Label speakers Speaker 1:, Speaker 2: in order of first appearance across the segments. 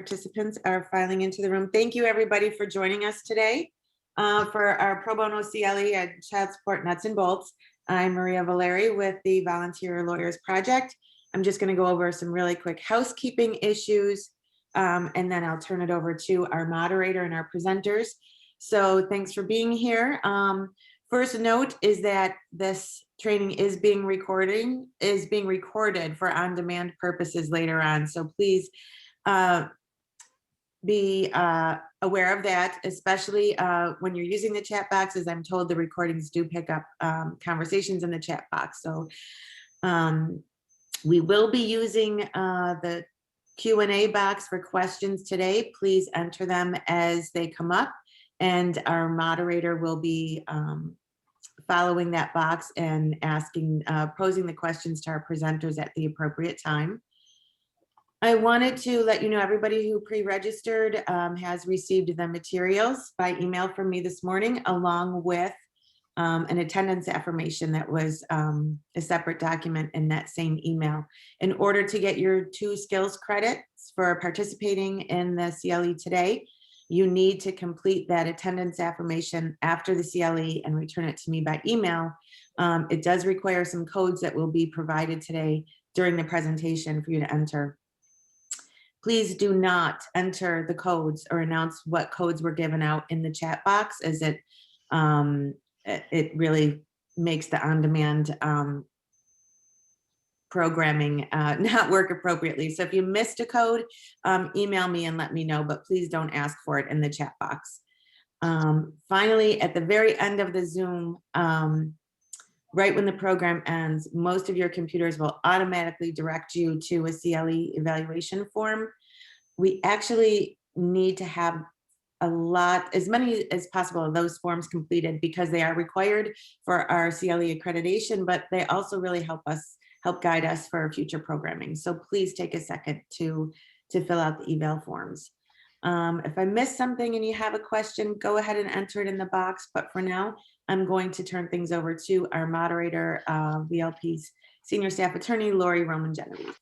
Speaker 1: participants are filing into the room. Thank you, everybody, for joining us today for our Pro Bono CLE and Child Support Nuts and Bolts. I'm Maria Valeri with the Volunteer Lawyers Project. I'm just going to go over some really quick housekeeping issues, and then I'll turn it over to our moderator and our presenters. So thanks for being here. First note is that this training is being recorded for on-demand purposes later on. So please be aware of that, especially when you're using the chat box. As I'm told, the recordings do pick up conversations in the chat box. So we will be using the Q&A box for questions today. Please enter them as they come up, and our moderator will be following that box and posing the questions to our presenters at the appropriate time. I wanted to let you know everybody who pre-registered has received the materials by email from me this morning, along with an attendance affirmation that was a separate document in that same email. In order to get your 2 skills credits for participating in the CLE today, you need to complete that attendance affirmation after the CLE and return it to me by email. It does require some codes that will be provided today during the presentation for you to enter. Please do not enter the codes or announce what codes were given out in the chat box, as it really makes the on-demand programming not work appropriately. So if you missed a code, email me and let me know, but please don't ask for it in the chat box. Finally, at the very end of the Zoom, right when the program ends, most of your computers will automatically direct you to a CLE evaluation form. We actually need to have as many as possible of those forms completed, because they are required for our CLE accreditation, but they also really help guide us for future programming. So please take a second to fill out the eval forms. If I missed something and you have a question, go ahead and enter it in the box. But for now, I'm going to turn things over to our moderator, VLP's Senior Staff Attorney, Lori Roman-Genovese.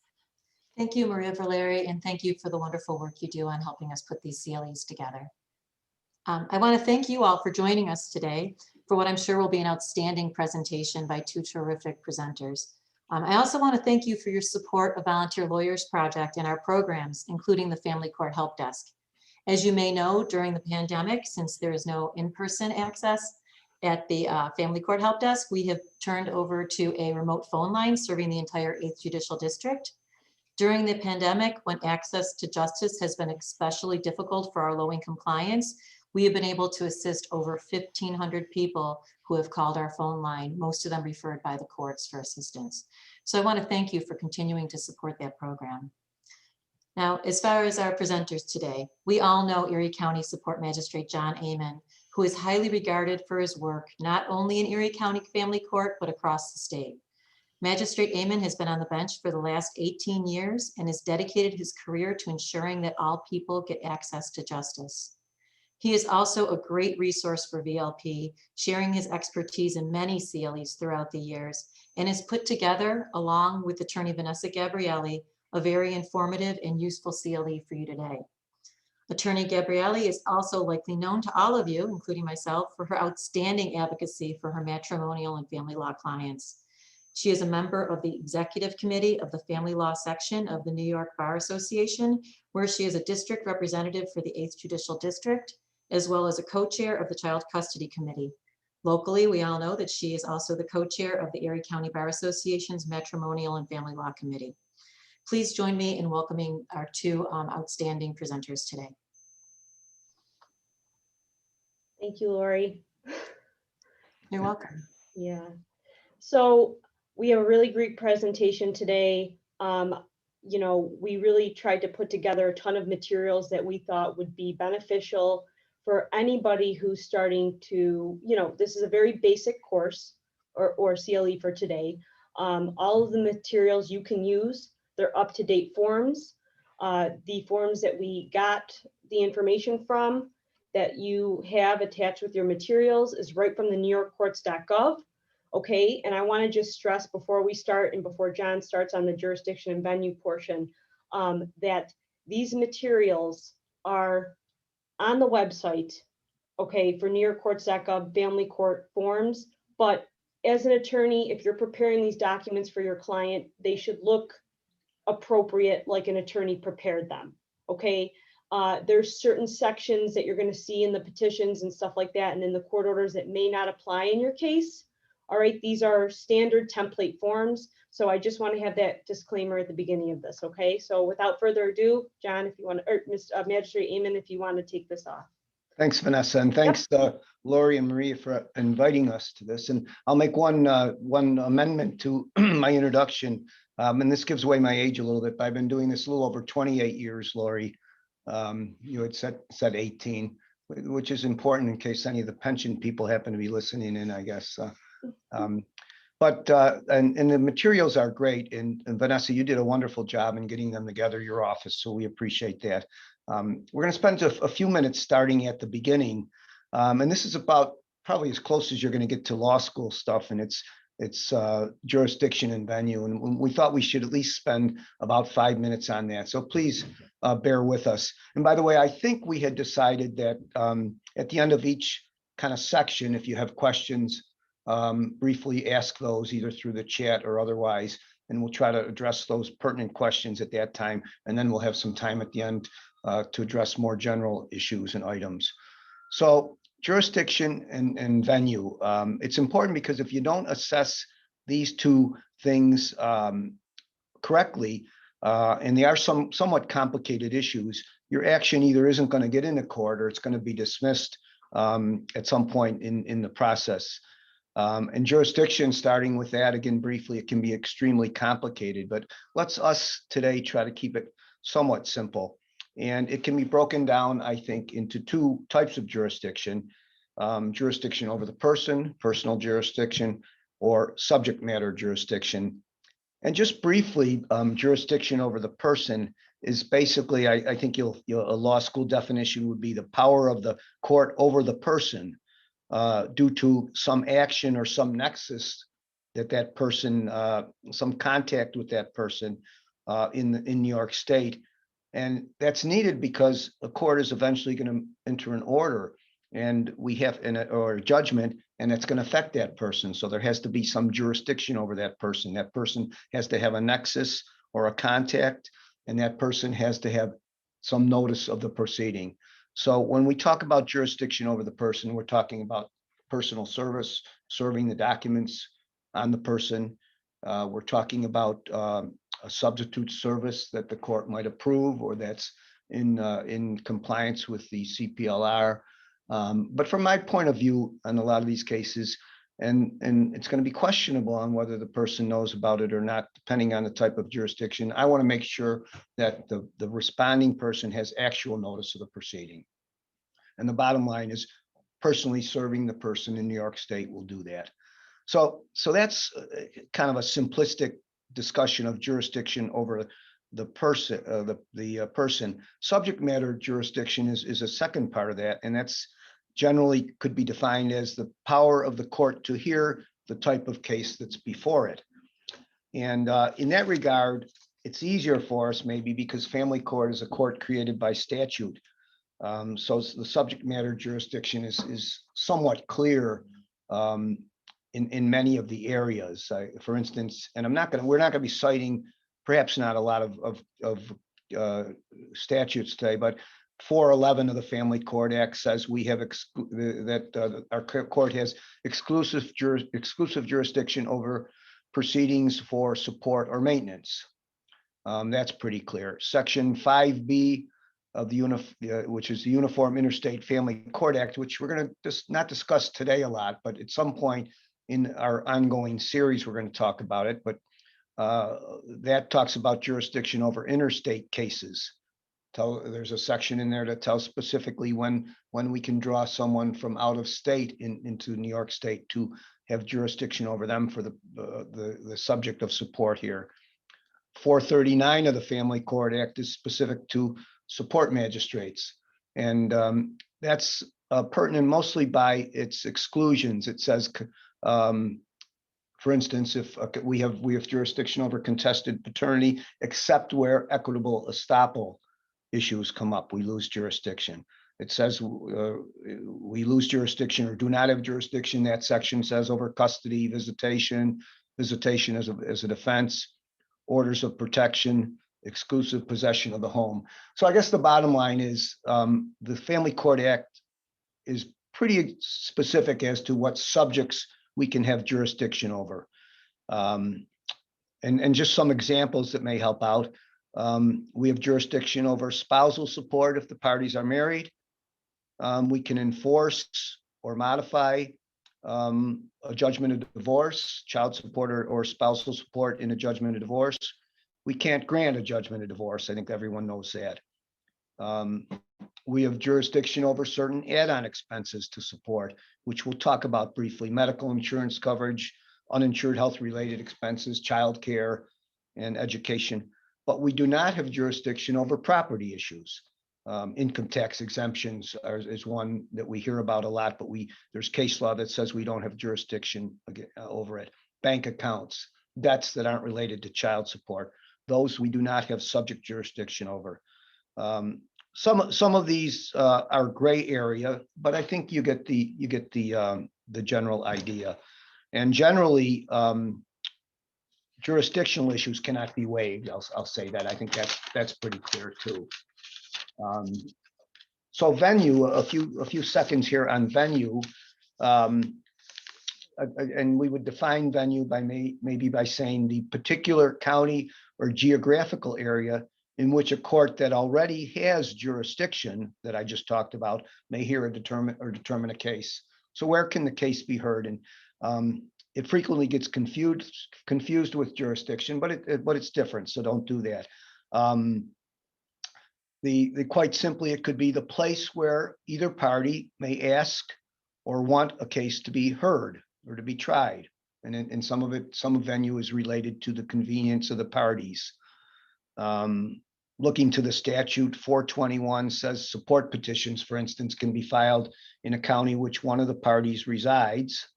Speaker 2: Thank you, Maria Valeri, and thank you for the wonderful work you do on helping us put these CLEs together. I want to thank you all for joining us today for what I'm sure will be an outstanding presentation by 2 terrific presenters. I also want to thank you for your support of Volunteer Lawyers Project and our programs, including the Family Court Help Desk. As you may know, during the pandemic, since there is no in-person access at the Family Court Help Desk, we have turned over to a remote phone line serving the entire 8th Judicial District. During the pandemic, when access to justice has been especially difficult for our low-income clients, we have been able to assist over 1,500 people who have called our phone line, most of them referred by the courts for assistance. So I want to thank you for continuing to support that program. Now, as far as our presenters today, we all know Erie County Support Magistrate John Amen, who is highly regarded for his work, not only in Erie County Family Court, but across the state. Magistrate Amen has been on the bench for the last 18 years and has dedicated his career to ensuring that all people get access to justice. He is also a great resource for VLP, sharing his expertise in many CLEs throughout the years, and has put together, along with Attorney Vanessa Gabrielli, a very informative and useful CLE for you today. Attorney Gabrielli is also likely known to all of you, including myself, for her outstanding advocacy for her matrimonial and family law clients. She is a member of the Executive Committee of the Family Law Section of the New York Bar Association, where she is a district representative for the 8th Judicial District, as well as a co-chair of the Child Custody Committee. Locally, we all know that she is also the co-chair of the Erie County Bar Association's Matrimonial and Family Law Committee. Please join me in welcoming our 2 outstanding presenters today.
Speaker 3: Thank you, Lori.
Speaker 2: You're welcome.
Speaker 3: Yeah. So we have a really great presentation today. You know, we really tried to put together a ton of materials that we thought would be beneficial for anybody who's starting to, you know, this is a very basic course or CLE for today. All of the materials you can use, they're up-to-date forms. The forms that we got the information from that you have attached with your materials is right from the newyorkcourts.gov. Okay, and I want to just stress before we start and before John starts on the jurisdiction and venue portion that these materials are on the website, okay, for NYCourts.gov family court forms. But as an attorney, if you're preparing these documents for your client, they should look appropriate like an attorney prepared them, okay? There's certain sections that you're going to see in the petitions and stuff like that, and in the court orders that may not apply in your case. All right, these are standard template forms. So I just want to have that disclaimer at the beginning of this, okay? So without further ado, John, if you want to, or Magistrate Amon, if you want to take this off.
Speaker 4: Thanks, Vanessa, and thanks, Lori and Maria, for inviting us to this. And I'll make one amendment to my introduction, and this gives away my age a little bit, but I've been doing this a little over 28 years, Lori. You had said 18, which is important in case any of the pension people happen to be listening in, I guess. And the materials are great, and Vanessa, you did a wonderful job in getting them together, your office, so we appreciate that. We're going to spend a few minutes starting at the beginning, and this is about probably as close as you're going to get to law school stuff, and it's jurisdiction and venue, and we thought we should at least spend about 5 minutes on that. So please bear with us. And by the way, I think we had decided that at the end of each kind of section, if you have questions, briefly ask those either through the chat or otherwise, and we'll try to address those pertinent questions at that time. And then we'll have some time at the end to address more general issues and items. So jurisdiction and venue. It's important because if you don't assess these two things correctly, and they are somewhat complicated issues, your action either isn't going to get into court or it's going to be dismissed at some point in the process. And jurisdiction, starting with that again briefly, it can be extremely complicated, but let's us today try to keep it somewhat simple. And it can be broken down, I think, into two types of jurisdiction: jurisdiction over the person, personal jurisdiction, or subject matter jurisdiction. And just briefly, jurisdiction over the person is basically, I think a law school definition would be the power of the court over the person, due to some action or some nexus that person, some contact with that person in New York State. And that's needed because a court is eventually going to enter an order, and we have or a judgment, and it's going to affect that person. So there has to be some jurisdiction over that person. That person has to have a nexus or a contact, and that person has to have some notice of the proceeding. So when we talk about jurisdiction over the person, we're talking about personal service, serving the documents on the person. We're talking about a substitute service that the court might approve or that's in compliance with the CPLR. But from my point of view, in a lot of these cases, and it's going to be questionable on whether the person knows about it or not, depending on the type of jurisdiction, I want to make sure that the responding person has actual notice of the proceeding. And the bottom line is personally serving the person in New York State will do that. So that's kind of a simplistic discussion of jurisdiction over the person. The person. Subject matter jurisdiction is a second part of that, and that's generally could be defined as the power of the court to hear the type of case that's before it. And in that regard, it's easier for us maybe because family court is a court created by statute. So the subject matter jurisdiction is somewhat clear in many of the areas. For instance, and we're not going to be citing, perhaps not a lot of statutes today, but 411 of the Family Court Act says we have our court has exclusive jurisdiction over proceedings for support or maintenance. That's pretty clear. Section 5B of the which is the Uniform Interstate Family Court Act, which we're going to not discuss today a lot, but at some point in our ongoing series, we're going to talk about it. But that talks about jurisdiction over interstate cases. There's a section in there that tells specifically when we can draw someone from out of state into New York State to have jurisdiction over them for the subject of support here. 439 of the Family Court Act is specific to support magistrates, and that's pertinent mostly by its exclusions. It says, for instance, if we have jurisdiction over contested paternity, except where equitable estoppel issues come up, we lose jurisdiction. It says we lose jurisdiction or do not have jurisdiction. That section says over custody, visitation as a defense, orders of protection, exclusive possession of the home. So I guess the bottom line is the Family Court Act is pretty specific as to what subjects we can have jurisdiction over. And just some examples that may help out. We have jurisdiction over spousal support if the parties are married. We can enforce or modify a judgment of divorce, child support or spousal support in a judgment of divorce. We can't grant a judgment of divorce. I think everyone knows that. We have jurisdiction over certain add-on expenses to support, which we'll talk about briefly: medical insurance coverage, uninsured health-related expenses, childcare, and education. But we do not have jurisdiction over property issues. Income tax exemptions is one that we hear about a lot, but there's case law that says we don't have jurisdiction over it. Bank accounts, debts that aren't related to child support, those we do not have subject jurisdiction over. Some of these are gray area, but I think you get the general idea. And generally, jurisdictional issues cannot be waived. I'll say that. I think that's pretty clear too. So venue, a few seconds here on venue. And we would define venue by maybe by saying the particular county or geographical area in which a court that already has jurisdiction that I just talked about may hear or determine a case. So where can the case be heard? And it frequently gets confused with jurisdiction, but it's different. So don't do that. Quite simply, it could be the place where either party may ask or want a case to be heard or to be tried. And in some of venue is related to the convenience of the parties. Looking to the statute, 421 says support petitions, for instance, can be filed in a county which one of the parties resides.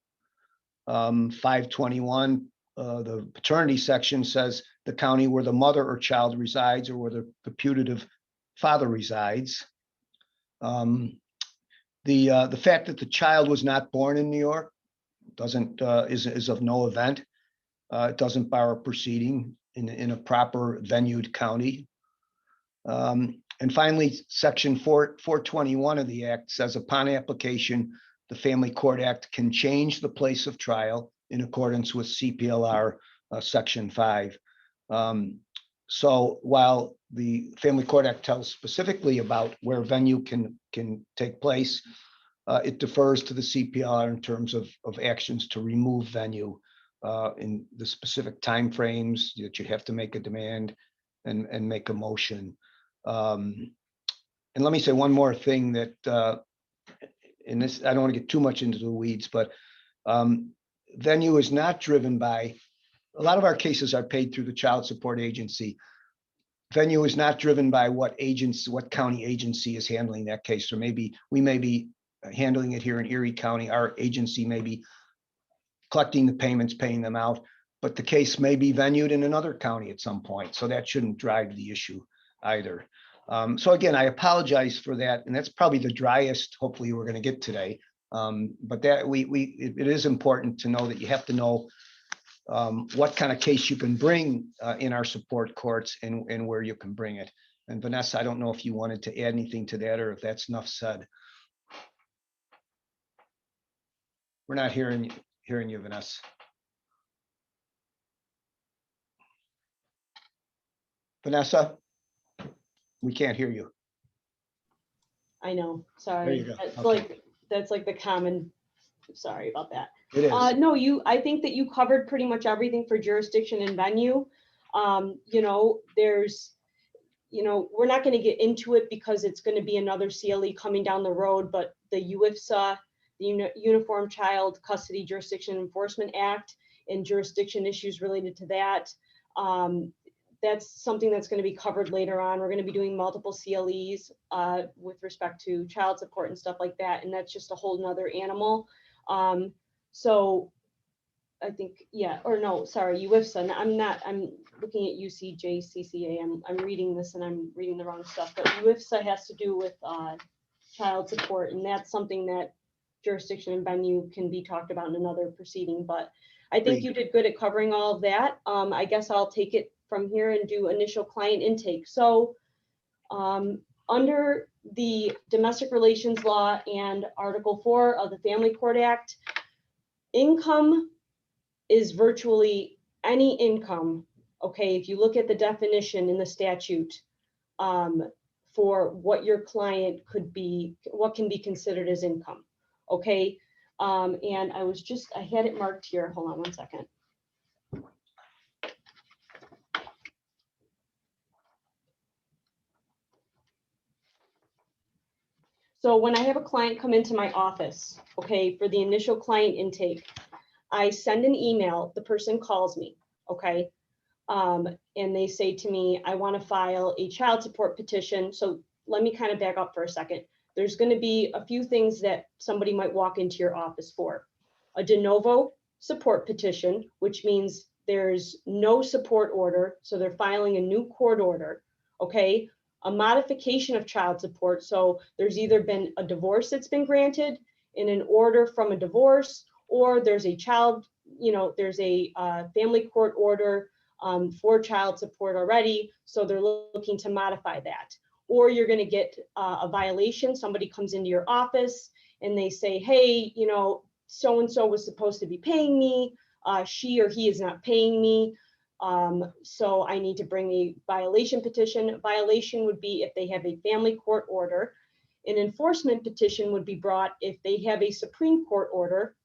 Speaker 4: 521, the paternity section says the county where the mother or child resides or where the putative father resides. The fact that the child was not born in New York is of no event. It doesn't bar a proceeding in a proper venued county. And finally, section 421 of the Act says upon application, the Family Court Act can change the place of trial in accordance with CPLR section 5. So while the Family Court Act tells specifically about where venue can take place, it defers to the CPLR in terms of actions to remove venue in the specific timeframes that you have to make a demand and make a motion. And let me say one more thing that in this, I don't want to get too much into the weeds, but venue is not driven by, a lot of our cases are paid through the child support agency. Venue is not driven by what county agency is handling that case. Or maybe we may be handling it here in Erie County. Our agency may be collecting the payments, paying them out, but the case may be venued in another county at some point. So that shouldn't drive the issue either. So again, I apologize for that. And that's probably the driest, hopefully we're going to get today. But that it is important to know that you have to know what kind of case you can bring in our support courts and where you can bring it. And Vanessa, I don't know if you wanted to add anything to that or if that's enough said. We're not hearing you, Vanessa. Vanessa, we can't hear you.
Speaker 3: I know,
Speaker 4: There
Speaker 3: sorry.
Speaker 4: you go.
Speaker 3: That's
Speaker 4: Okay.
Speaker 3: that's like the common, sorry about that.
Speaker 4: It is.
Speaker 3: No, I think that you covered pretty much everything for jurisdiction and venue. We're not going to get into it because it's going to be another CLE coming down the road, but the UIFSA, the Uniform Child Custody Jurisdiction Enforcement Act, and jurisdiction issues related to that. That's something that's going to be covered later on. We're going to be doing multiple CLEs with respect to child support and stuff like that. And that's just a whole nother animal. So I think, yeah, or no, sorry, UIFSA. looking at UCJCCA. I'm reading this and I'm reading the wrong stuff, but UIFSA has to do with child support, and that's something that jurisdiction and venue can be talked about in another proceeding. But I think you did good at covering all of that. I guess I'll take it from here and do initial client intake. So under the Domestic Relations Law and Article 4 of the Family Court Act, income is virtually any income. Okay, if you look at the definition in the statute for what your client could be, what can be considered as income. Okay, and I had it marked here. Hold on one second. So when I have a client come into my office, okay, for the initial client intake, I send an email, the person calls me, okay? And they say to me, I want to file a child support petition. So let me kind of back up for a second. There's going to be a few things that somebody might walk into your office for. A de novo support petition, which means there's no support order. So they're filing a new court order, okay? A modification of child support. So there's either been a divorce that's been granted in an order from a divorce, or there's a child, there's a family court order for child support already. So they're looking to modify that. Or you're going to get a violation. Somebody comes into your office and they say, hey, so-and-so was supposed to be paying me. She or he is not paying me. So I need to bring a violation petition. A violation would be if they have a family court order. An enforcement petition would be brought if they have a Supreme Court order,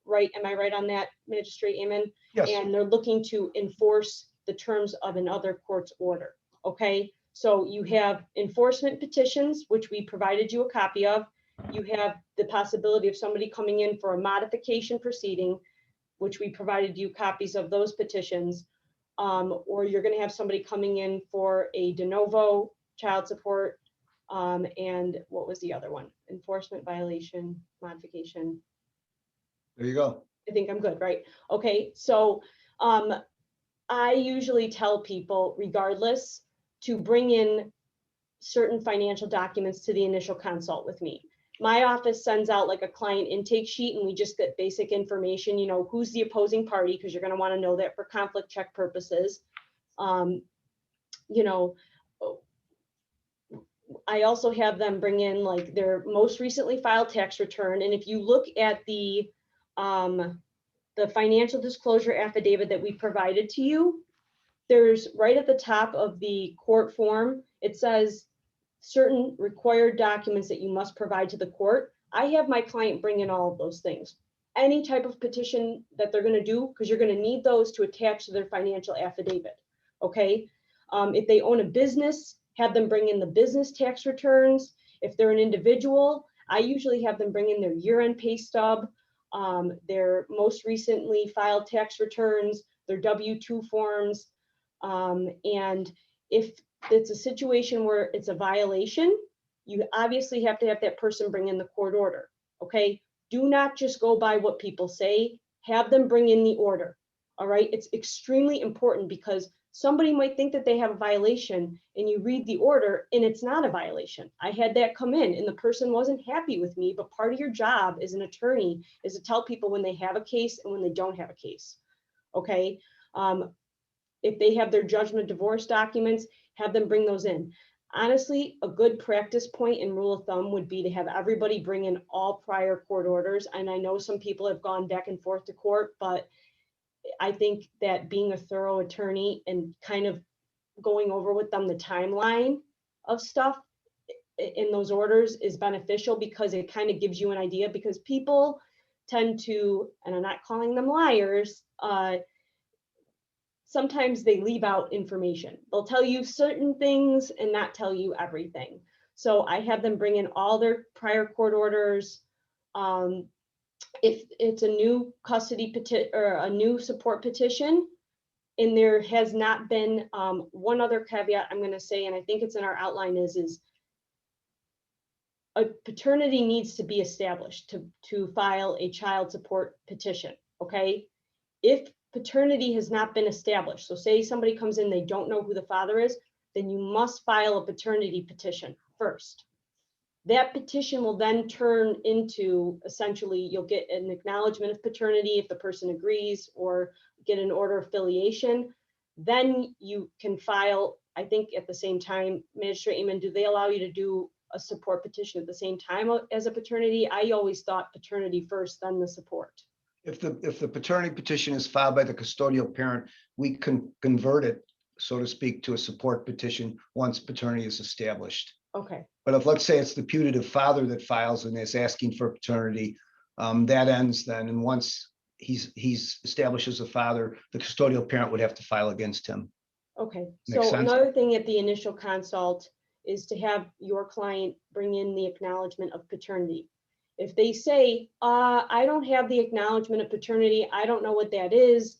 Speaker 3: right? Am I right on that, Magistrate Amen?
Speaker 4: Yes.
Speaker 3: And they're looking to enforce the terms of another court's order, okay? So you have enforcement petitions, which we provided you a copy of. You have the possibility of somebody coming in for a modification proceeding, which we provided you copies of those petitions. Or you're going to have somebody coming in for a de novo child support. And what was the other one? Enforcement, violation, modification.
Speaker 4: There you go.
Speaker 3: I think I'm good, right? Okay, so I usually tell people, regardless, to bring in certain financial documents to the initial consult with me. My office sends out like a client intake sheet, and we just get basic information, who's the opposing party, because you're going to want to know that for conflict check purposes. I also have them bring in like their most recently filed tax return. And if you look at the financial disclosure affidavit that we provided to you, there's right at the top of the court form, it says certain required documents that you must provide to the court. I have my client bring in all of those things. Any type of petition that they're going to do, because you're going to need those to attach to their financial affidavit, okay? If they own a business, have them bring in the business tax returns. If they're an individual, I usually have them bring in their year-end pay stub, their most recently filed tax returns, their W-2 forms. And if it's a situation where it's a violation, you obviously have to have that person bring in the court order, okay? Do not just go by what people say, have them bring in the order, all right? It's extremely important because somebody might think that they have a violation and you read the order and it's not a violation. I had that come in and the person wasn't happy with me, but part of your job as an attorney is to tell people when they have a case and when they don't have a case, okay? If they have their judgment divorce documents, have them bring those in. Honestly, a good practice point and rule of thumb would be to have everybody bring in all prior court orders. And I know some people have gone back and forth to court, but I think that being a thorough attorney and kind of going over with them the timeline of stuff in those orders is beneficial because it kind of gives you an idea, because people tend to, and I'm not calling them liars, sometimes they leave out information. They'll tell you certain things and not tell you everything. So I have them bring in all their prior court orders. If it's a new custody petition or a new support petition, and there has not been one other caveat I'm going to say, and I think it's in our outline, is a paternity needs to be established to file a child support petition, okay? If paternity has not been established, so say somebody comes in, they don't know who the father is, then you must file a paternity petition first. That petition will then turn into, essentially, you'll get an acknowledgement of paternity if the person agrees, or get an order of filiation. Then you can file, I think at the same time, Magistrate Amen, do they allow you to do a support petition at the same time as a paternity? I always thought paternity first, then the support.
Speaker 4: If the paternity petition is filed by the custodial parent, we can convert it, so to speak, to a support petition once paternity is established.
Speaker 3: Okay,
Speaker 4: But if, let's say it's the putative father that files and is asking for paternity, that ends then. And once he's established as a father, the custodial parent would have to file against him.
Speaker 3: okay.
Speaker 4: Makes
Speaker 3: So
Speaker 4: sense?
Speaker 3: another thing at the initial consult is to have your client bring in the acknowledgement of paternity. If they say, I don't have the acknowledgement of paternity, I don't know what that is,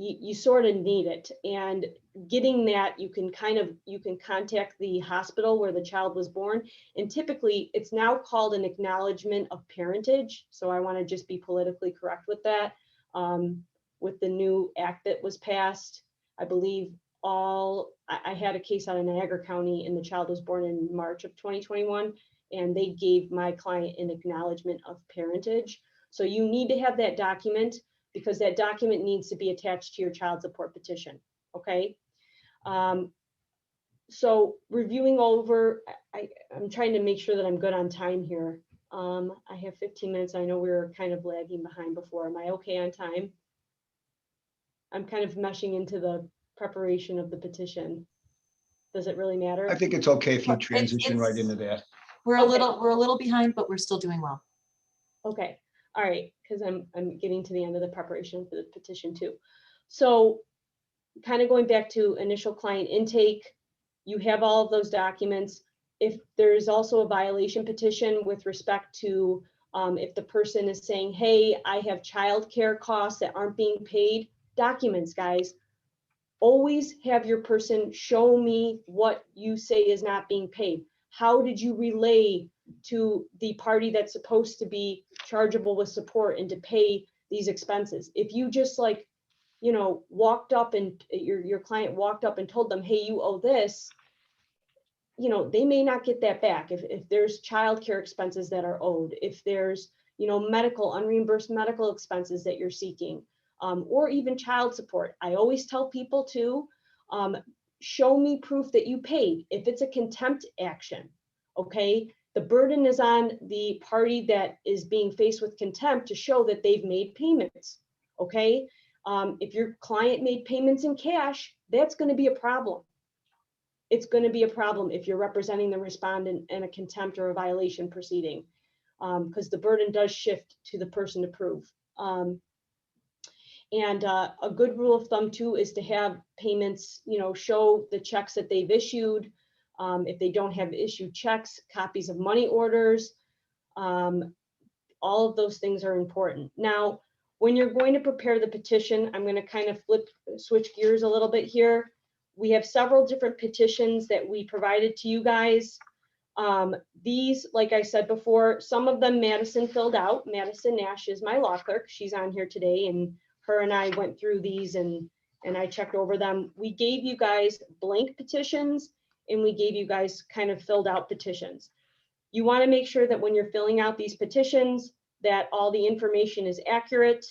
Speaker 3: you sort of need it. And getting that, you can contact the hospital where the child was born. And typically it's now called an acknowledgement of parentage. So I want to just be politically correct with that. With the new act that was passed, I believe I had a case out of Niagara County, and the child was born in March of 2021, and they gave my client an acknowledgement of parentage. So you need to have that document, because that document needs to be attached to your child support petition, okay? So reviewing over, I'm trying to make sure that I'm good on time here. I have 15 minutes. I know we were kind of lagging behind before. Am I okay on time? I'm kind of meshing into the preparation of the petition. Does it really matter?
Speaker 4: I think it's okay if you
Speaker 2: It's-
Speaker 4: transition right
Speaker 2: it's-
Speaker 4: into that.
Speaker 2: We're
Speaker 3: Okay.
Speaker 2: a little behind, but we're still doing well.
Speaker 3: Okay, all right, because I'm getting to the end of the preparation for the petition too. So kind of going back to initial client intake, you have all of those documents. If there's also a violation petition with respect to if the person is saying, hey, I have childcare costs that aren't being paid, documents, guys. Always have your person show me what you say is not being paid. How did you relay to the party that's supposed to be chargeable with support and to pay these expenses? If you just walked up and your client walked up and told them, hey, you owe this, they may not get that back. If there's childcare expenses that are owed, if there's, unreimbursed medical expenses that you're seeking, or even child support. I always tell people to show me proof that you paid. If it's a contempt action, okay, the burden is on the party that is being faced with contempt to show that they've made payments, okay? If your client made payments in cash, that's going to be a problem. It's going to be a problem if you're representing the respondent in a contempt or a violation proceeding, because the burden does shift to the person to prove. And a good rule of thumb too is to have payments, show the checks that they've issued. If they don't have issued checks, copies of money orders. All of those things are important. Now, when you're going to prepare the petition, I'm going to kind of switch gears a little bit here. We have several different petitions that we provided to you guys. These, like I said before, some of them Madison filled out. Madison Nash is my law clerk. She's on here today, and her and I went through these and I checked over them. We gave you guys blank petitions, and we gave you guys kind of filled out petitions. You want to make sure that when you're filling out these petitions that all the information is accurate.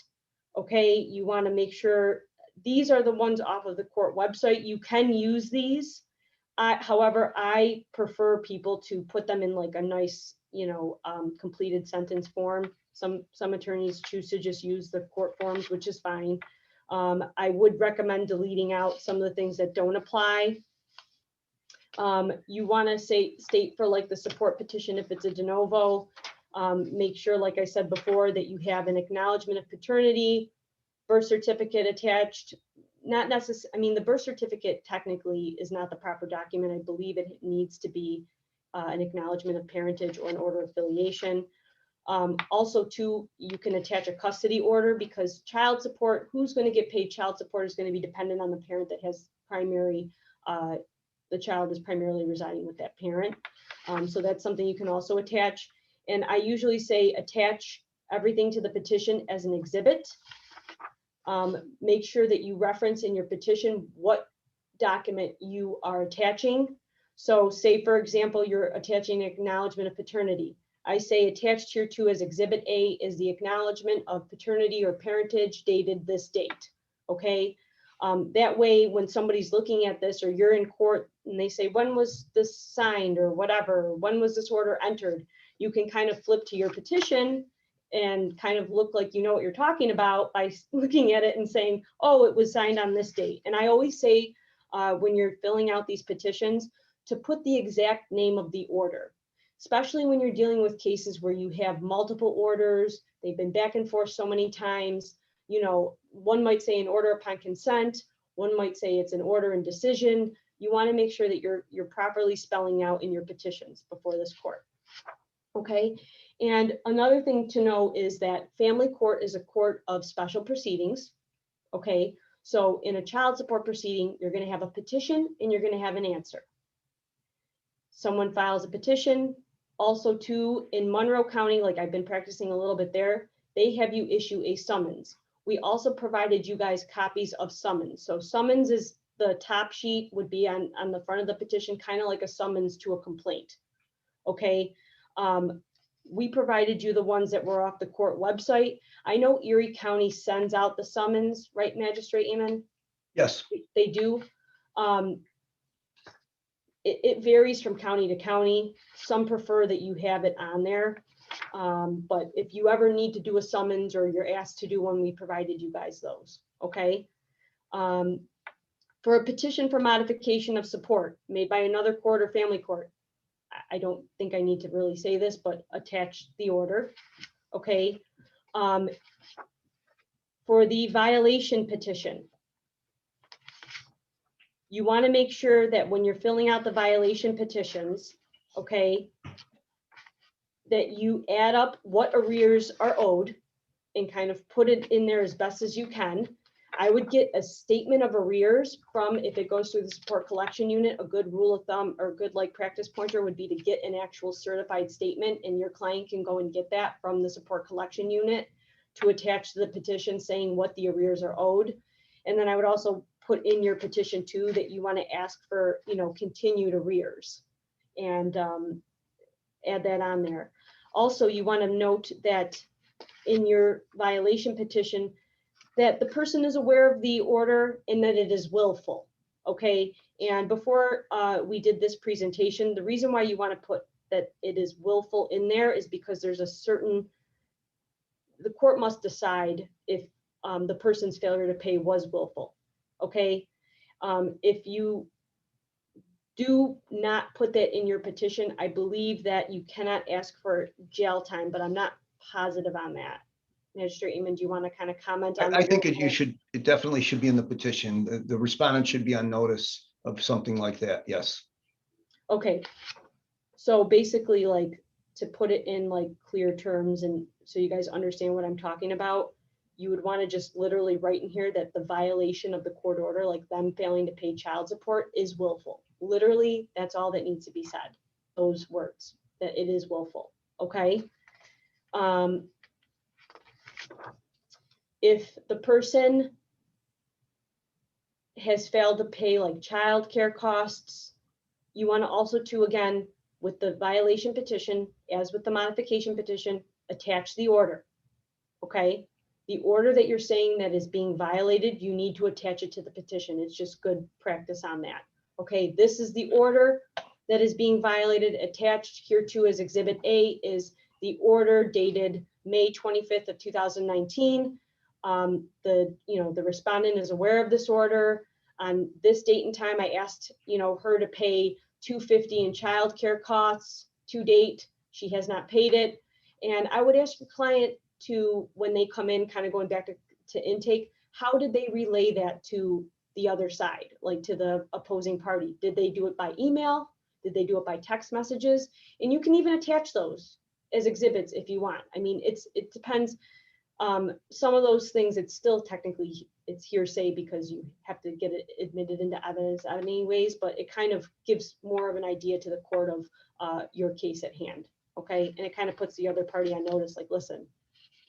Speaker 3: Okay, you want to make sure these are the ones off of the court website. You can use these. However, I prefer people to put them in like a nice, completed sentence form. Some attorneys choose to just use the court forms, which is fine. I would recommend deleting out some of the things that don't apply. You want to state for like the support petition, if it's a de novo, make sure, like I said before, that you have an acknowledgement of paternity, birth certificate attached. Not necessarily, I mean, the birth certificate technically is not the proper document. I believe it needs to be an acknowledgement of parentage or an order of affiliation. Also too, you can attach a custody order, because child support, who's going to get paid child support is going to be dependent on the parent that has primary, the child is primarily residing with that parent. So that's something you can also attach. And I usually say attach everything to the petition as an exhibit. Make sure that you reference in your petition what document you are attaching. So say, for example, you're attaching acknowledgement of paternity. I say attached here too as Exhibit A is the acknowledgement of paternity or parentage dated this date, okay? That way, when somebody's looking at this or you're in court and they say, when was this signed or whatever, when was this order entered? You can kind of flip to your petition and kind of look like you know what you're talking about by looking at it and saying, oh, it was signed on this date. And I always say when you're filling out these petitions to put the exact name of the order, especially when you're dealing with cases where you have multiple orders, they've been back and forth so many times. You know, one might say an order upon consent, one might say it's an order and decision. You want to make sure that you're properly spelling out in your petitions before this court. Okay, and another thing to know is that family court is a court of special proceedings. Okay, so in a child support proceeding, you're going to have a petition and you're going to have an answer. Someone files a petition. Also too, in Monroe County, like I've been practicing a little bit there, they have you issue a summons. We also provided you guys copies of summons. So summons is the top sheet would be on the front of the petition, kind of like a summons to a complaint. Okay. We provided you the ones that were off the court website. I know Erie County sends out the summons, right, Magistrate Amen?
Speaker 4: Yes.
Speaker 3: They do. It varies from county to county. Some prefer that you have it on there. But if you ever need to do a summons or you're asked to do one, we provided you guys those, okay? For a petition for modification of support made by another court or family court, I don't think I need to really say this, but attach the order, okay? For the violation petition, you want to make sure that when you're filling out the violation petitions, okay, that you add up what arrears are owed and kind of put it in there as best as you can. I would get a statement of arrears from, if it goes through the support collection unit, a good rule of thumb or good like practice pointer would be to get an actual certified statement, and your client can go and get that from the support collection unit to attach to the petition saying what the arrears are owed. And then I would also put in your petition too that you want to ask for, you know, continued arrears and add that on there. Also, you want to note that in your violation petition that the person is aware of the order and that it is willful, okay? And before we did this presentation, the reason why you want to put that it is willful in there is because there's a certain, the court must decide if the person's failure to pay was willful, okay? If you do not put that in your petition, I believe that you cannot ask for jail time, but I'm not positive on that. Magistrate Eamon, do you want to kind of comment on that?
Speaker 4: I think it definitely should be in the petition. The respondent should be on notice of something like that. Yes.
Speaker 3: Okay. So basically, like, to put it in like clear terms and so you guys understand what I'm talking about, you would want to just literally write in here that the violation of the court order, like them failing to pay child support, is willful. Literally, that's all that needs to be said. Those words, that it is willful. Okay. If the person has failed to pay like childcare costs, you want to also to, again, with the violation petition, as with the modification petition, attach the order, okay? The order that you're saying that is being violated, you need to attach it to the petition. It's just good practice on that. Okay, this is the order that is being violated. Attached here to as Exhibit A is the order dated May 25th of 2019. The respondent is aware of this order. On this date and time, I asked, her to pay $250 in childcare costs. To date, she has not paid it. And I would ask the client to, when they come in, kind of going back to intake, how did they relay that to the other side, like to the opposing party? Did they do it by email? Did they do it by text messages? And you can even attach those as exhibits if you want. I mean, it depends. Some of those things, it's still technically, it's hearsay because you have to get it admitted into evidence in many ways, but it kind of gives more of an idea to the court of your case at hand, okay? And it kind of puts the other party on notice, like, listen,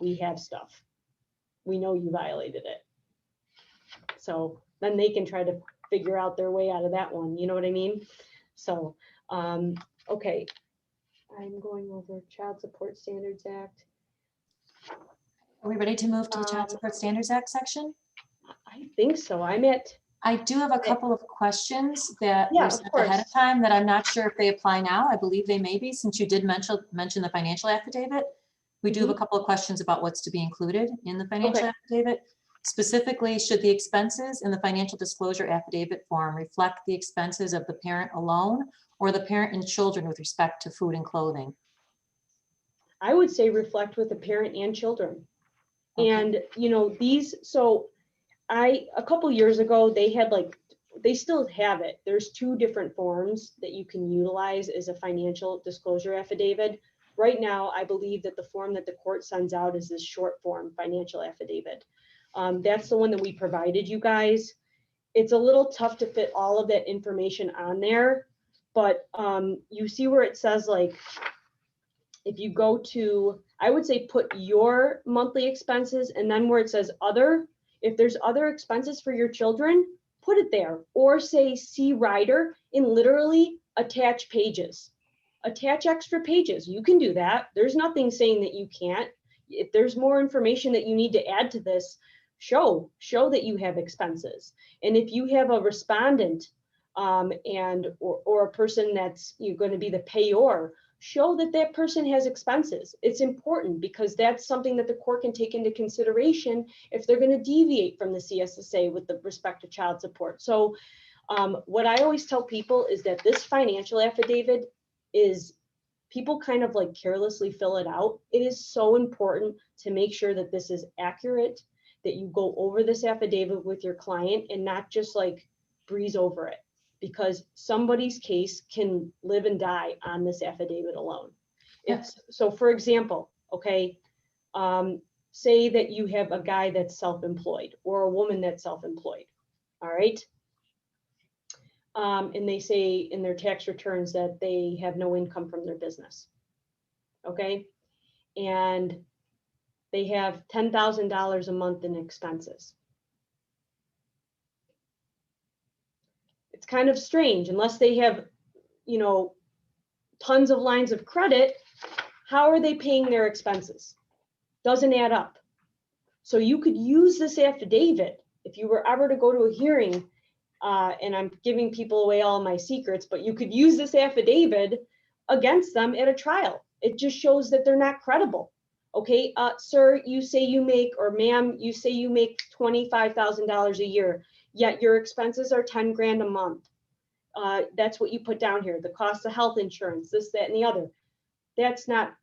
Speaker 3: we have stuff. We know you violated it, So then they can try to figure out their way out of that one. You know what I mean? So, okay. I'm going over Child Support Standards Act.
Speaker 2: Are we ready to move to the Child
Speaker 3: Um,
Speaker 2: Support Standards Act section?
Speaker 3: I think so. I'm at,
Speaker 2: I do have a couple of questions that
Speaker 3: Yeah,
Speaker 2: were
Speaker 3: of
Speaker 2: sent ahead of
Speaker 3: course.
Speaker 2: time that I'm not sure if they apply now. I believe they may be, since you did mention the financial affidavit. We do have a couple of questions about what's to be included in the financial
Speaker 3: Okay.
Speaker 2: affidavit. Specifically, should the expenses in the financial disclosure affidavit form reflect the expenses of the parent alone or the parent and children with respect to food and clothing?
Speaker 3: I would say reflect with the parent and children.
Speaker 2: Okay.
Speaker 3: And, you know, so a couple years ago, they had they still have it. There's two different forms that you can utilize as a financial disclosure affidavit. Right now, I believe that the form that the court sends out is this short form financial affidavit. That's the one that we provided you guys. It's a little tough to fit all of that information on there, but you see where it says if you go to, I would say put your monthly expenses, and then where it says other, if there's other expenses for your children, put it there, or say see rider and literally attach pages. Attach extra pages. You can do that. There's nothing saying that you can't. If there's more information that you need to add to this, show that you have expenses. And if you have a respondent or a person that's going to be the payor, show that that person has expenses. It's important because that's something that the court can take into consideration if they're going to deviate from the CSSA with the respect to child support. So what I always tell people is that this financial affidavit is, people kind of like carelessly fill it out. It is so important to make sure that this is accurate, that you go over this affidavit with your client and not just like breeze over it, because somebody's case can live and die on this affidavit alone.
Speaker 2: Yes.
Speaker 3: So for example, okay, say that you have a guy that's self-employed or a woman that's self-employed, all right? And they say in their tax returns that they have no income from their business, okay? And they have $10,000 a month in expenses. It's kind of strange, unless they have, you know, tons of lines of credit, how are they paying their expenses? Doesn't add up. So you could use this affidavit if you were ever to go to a hearing, and I'm giving people away all my secrets, but you could use this affidavit against them at a trial. It just shows that they're not credible. Okay, sir, you say you make, or ma'am, you say you make $25,000 a year, yet your expenses are 10 grand a month. That's what you put down here, the cost of health insurance, this, that, and the other. That's not,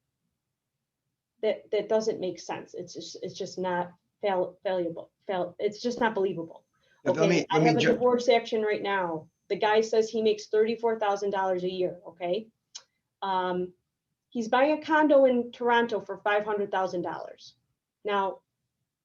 Speaker 3: that doesn't make sense. It's just not valuable. It's just not believable. Okay, I have a divorce action right now. The guy says he makes $34,000 a year, okay? He's buying a condo in Toronto for $500,000. Now,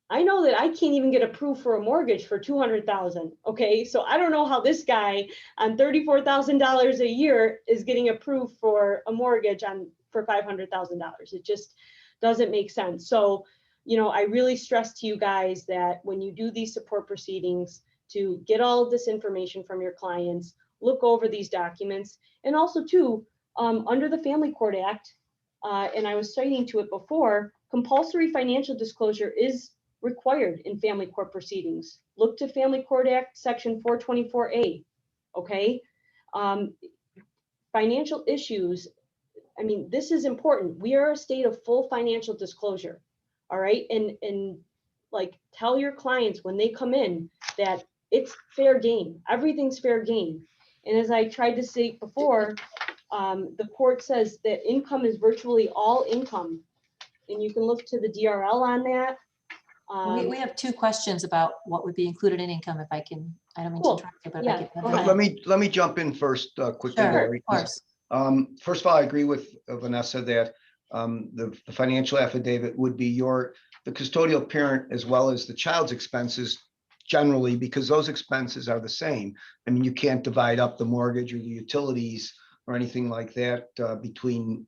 Speaker 3: I know that I can't even get approved for a mortgage for $200,000, okay? So I don't know how this guy on $34,000 a year is getting approved for a mortgage for $500,000. It just doesn't make sense. So, you know, I really stress to you guys that when you do these support proceedings, to get all of this information from your clients, look over these documents, and also too, under the Family Court Act, and I was citing to it before, compulsory financial disclosure is required in family court proceedings. Look to Family Court Act Section 424A, okay? Financial issues, I mean, this is important. We are a state of full financial disclosure, all right? And like, tell your clients when they come in that it's fair game. Everything's fair game. And as I tried to say before, the court says that income is virtually all income. And you can look to the DRL on that.
Speaker 2: We have two questions about what would be included in income, if I can, I don't mean to
Speaker 3: Cool.
Speaker 2: interrupt you, but
Speaker 3: Yeah,
Speaker 2: if I can.
Speaker 3: go ahead.
Speaker 4: Let me jump in first quickly,
Speaker 2: Sure,
Speaker 4: Lori.
Speaker 2: of course.
Speaker 4: First of all, I agree with Vanessa that the financial affidavit would be the custodial parent as well as the child's expenses generally, because those expenses are the same. I mean, you can't divide up the mortgage or the utilities or anything like that between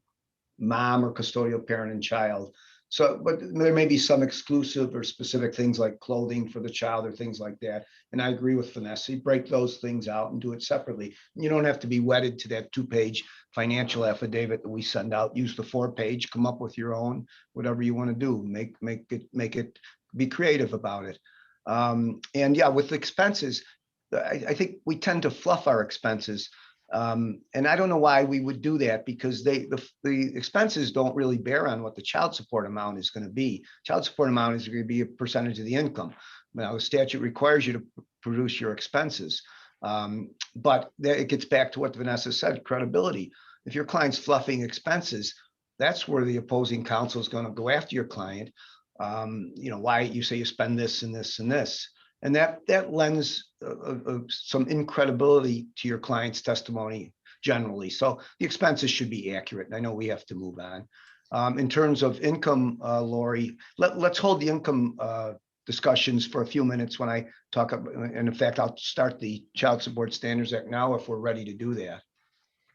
Speaker 4: mom or custodial parent and child. So, but there may be some exclusive or specific things like clothing for the child or things like that. And I agree with Vanessa, you break those things out and do it separately. You don't have to be wedded to that 2-page financial affidavit that we send out. Use the 4-page, come up with your own, whatever you want to do, make it, be creative about it. And yeah, with expenses, I think we tend to fluff our expenses. And I don't know why we would do that, because the expenses don't really bear on what the child support amount is going to be. Child support amount is going to be a percentage of the income. Now, the statute requires you to produce your expenses. But it gets back to what Vanessa said, credibility. If your client's fluffing expenses, that's where the opposing counsel is going to go after your client. Why you say you spend this and this and this. And that lends some incredibility to your client's testimony generally. So the expenses should be accurate. And I know we have to move on. In terms of income, Lori, let's hold the income discussions for a few minutes when I talk about, and in fact, I'll start the Child Support Standards Act now if we're ready to do that.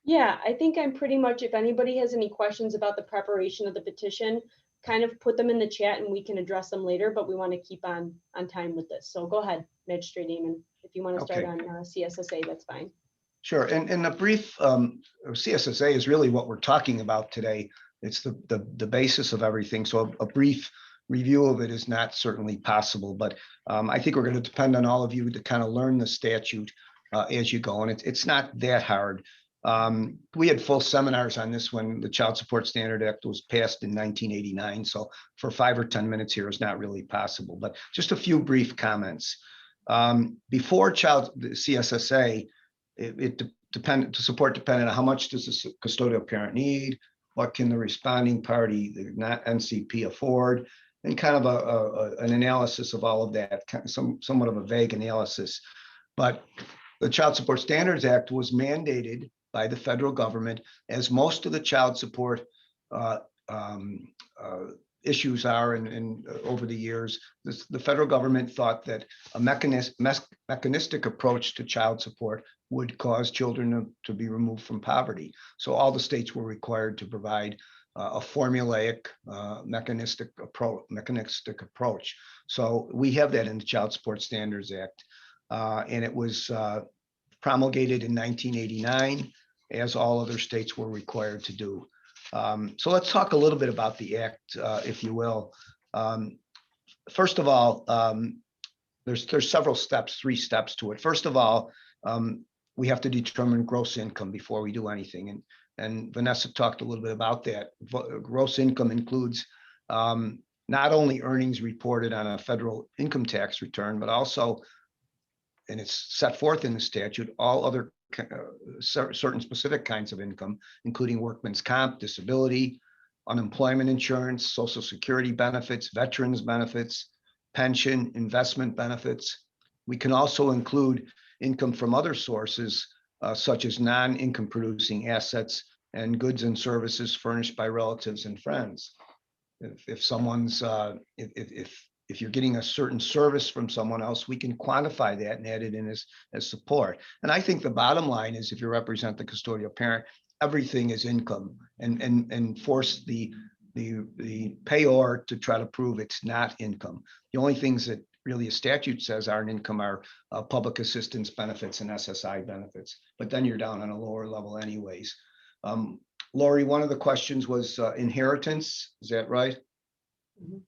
Speaker 3: Yeah, I think I'm pretty much, if anybody has any questions about the preparation of the petition, kind of put them in the chat and we can address them later, but we want to keep on time with this. So go ahead, Magistrate Amon. If you want to start on CSSA, that's fine.
Speaker 4: Sure. And a brief CSSA is really what we're talking about today. It's the basis of everything. So a brief review of it is not certainly possible, but I think we're going to depend on all of you to kind of learn the statute as you go. And it's not that hard. We had full seminars on this when the Child Support Standard Act was passed in 1989. So for 5 or 10 minutes here is not really possible, but just a few brief comments. Before the CSSA, it depended to support dependent on how much does the custodial parent need, what can the responding party, the not NCP, afford, and kind of an analysis of all of that, somewhat of a vague analysis. But the Child Support Standards Act was mandated by the federal government, as most of the child support issues are, and over the years, the federal government thought that a mechanistic approach to child support would cause children to be removed from poverty. So all the states were required to provide a formulaic mechanistic approach. So we have that in the Child Support Standards Act, and it was promulgated in 1989, as all other states were required to do. So let's talk a little bit about the act, if you will. First of all, there's several steps, 3 steps to it. First of all, we have to determine gross income before we do anything. And Vanessa talked a little bit about that. Gross income includes not only earnings reported on a federal income tax return, but also, and it's set forth in the statute, all other certain specific kinds of income, including workman's comp, disability, unemployment insurance, Social Security benefits, veterans benefits, pension, investment benefits. We can also include income from other sources, such as non-income producing assets and goods and services furnished by relatives and friends. If someone's, if you're getting a certain service from someone else, we can quantify that and add it in as support. And I think the bottom line is, if you represent the custodial parent, everything is income, and force the payor to try to prove it's not income. The only things that really a statute says aren't income are public assistance benefits and SSI benefits, but then you're down on a lower level anyways. Lori, one of the questions was inheritance, is that right?
Speaker 3: Mm-hmm.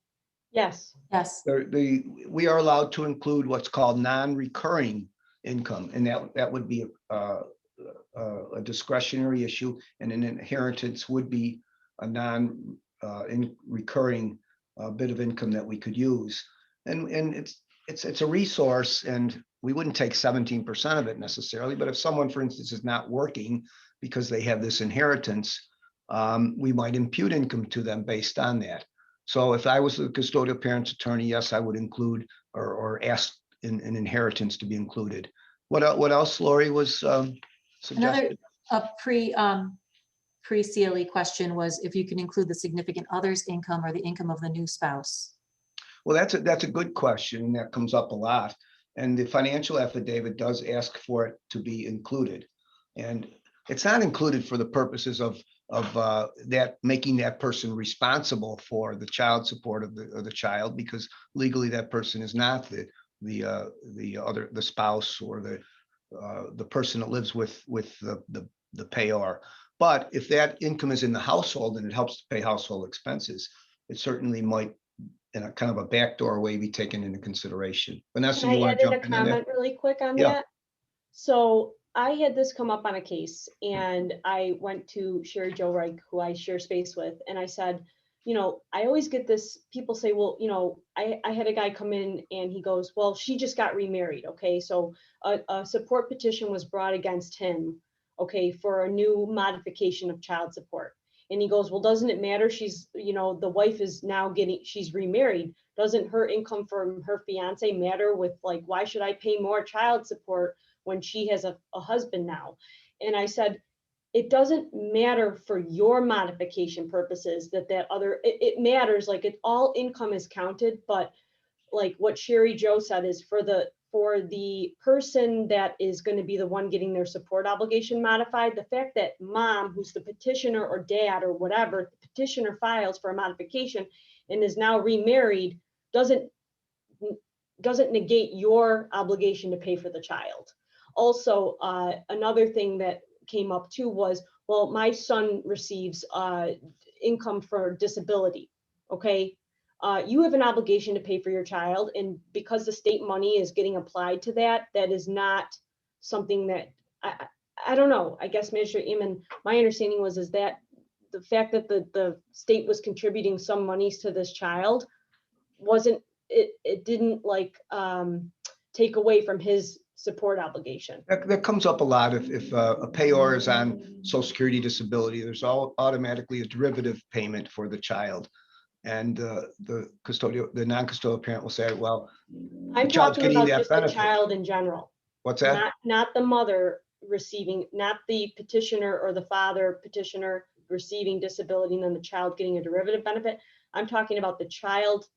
Speaker 3: Yes.
Speaker 2: Yes.
Speaker 4: We are allowed to include what's called non-recurring income, and that would be a discretionary issue, and an inheritance would be a non-recurring bit of income that we could use. And it's a resource, and we wouldn't take 17% of it necessarily, but if someone, for instance, is not working because they have this inheritance, we might impute income to them based on that. So if I was the custodial parent's attorney, yes, I would include or ask an inheritance to be included. What else, Lori, was suggested?
Speaker 2: Another pre-CLE question was if you can include the significant other's income or the income of the new spouse.
Speaker 4: Well, that's a good question, and that comes up a lot. And the financial affidavit does ask for it to be included. And it's not included for the purposes of that making that person responsible for the child support of the child, because legally that person is not the spouse or the person that lives with the payor. But if that income is in the household and it helps to pay household expenses, it certainly might, in a kind of a backdoor way, be taken into consideration. Vanessa,
Speaker 3: Can
Speaker 4: you
Speaker 3: I
Speaker 4: want
Speaker 3: add
Speaker 4: to
Speaker 3: in a
Speaker 4: jump in on that?
Speaker 3: comment really quick on
Speaker 4: Yeah.
Speaker 3: that? So I had this come up on a case and I went to Sherry Joe Reich, who I share space with, and I said, you know, I always get this, people say, well, you know, I had a guy come in and he goes, well, she just got remarried. Okay. So a support petition was brought against him, okay, for a new modification of child support. And he goes, well, doesn't it matter? She's, you know, the wife is now she's remarried. Doesn't her income from her fiance matter with, like, why should I pay more child support when she has a husband now? And I said, it doesn't matter for your modification purposes that other, it matters, like, all income is counted, but like what Sherry Joe said is for the person that is going to be the one getting their support obligation modified, the fact that mom, who's the petitioner, or dad or whatever, the petitioner files for a modification and is now remarried, doesn't negate your obligation to pay for the child. Also, another thing that came up too was, well, my son receives income for disability. Okay. You have an obligation to pay for your child. And because the state money is getting applied to that, that is not something that, I don't know, I guess, Manager Eamon, my understanding was, is that the fact that the state was contributing some monies to this child wasn't, it didn't like take away from his support obligation.
Speaker 4: That comes up a lot. If a payor is on Social Security disability, there's automatically a derivative payment for the child. And the non-custodial parent will say, well,
Speaker 3: I'm
Speaker 4: the child's
Speaker 3: talking
Speaker 4: getting
Speaker 3: about
Speaker 4: that
Speaker 3: just the
Speaker 4: benefit.
Speaker 3: child in general,
Speaker 4: What's that?
Speaker 3: not the mother receiving, not the petitioner or the father petitioner receiving disability and then the child getting a derivative benefit. I'm talking about the child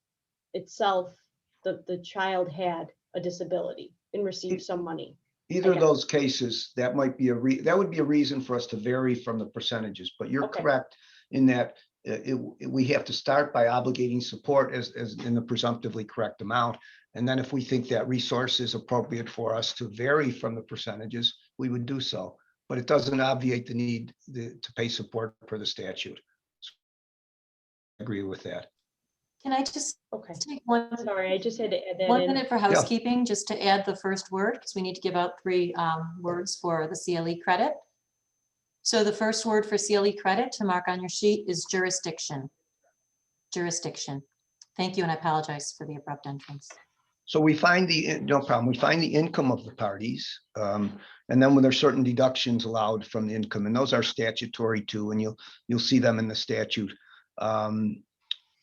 Speaker 3: itself. The child had a disability and received some money.
Speaker 4: Either of those cases, that might be that would be a reason for us to vary from the percentages. But you're correct in that we have to start by obligating support as in the presumptively correct amount. And then if we think that resource is appropriate for us to vary from the percentages, we would do so. But it doesn't obviate the need to pay support per the statute. So I agree with that.
Speaker 2: Can I just take one?
Speaker 3: Sorry, I just had to add that
Speaker 2: 1
Speaker 3: in.
Speaker 2: minute for housekeeping, just to add the first word, because we need to give out 3 words for the CLE credit. So the first word for CLE credit to mark on your sheet is jurisdiction. Jurisdiction. Thank you, and I apologize for the abrupt entrance.
Speaker 4: So we find no problem. We find the income of the parties, and then when there's certain deductions allowed from the income, and those are statutory too, and you'll see them in the statute.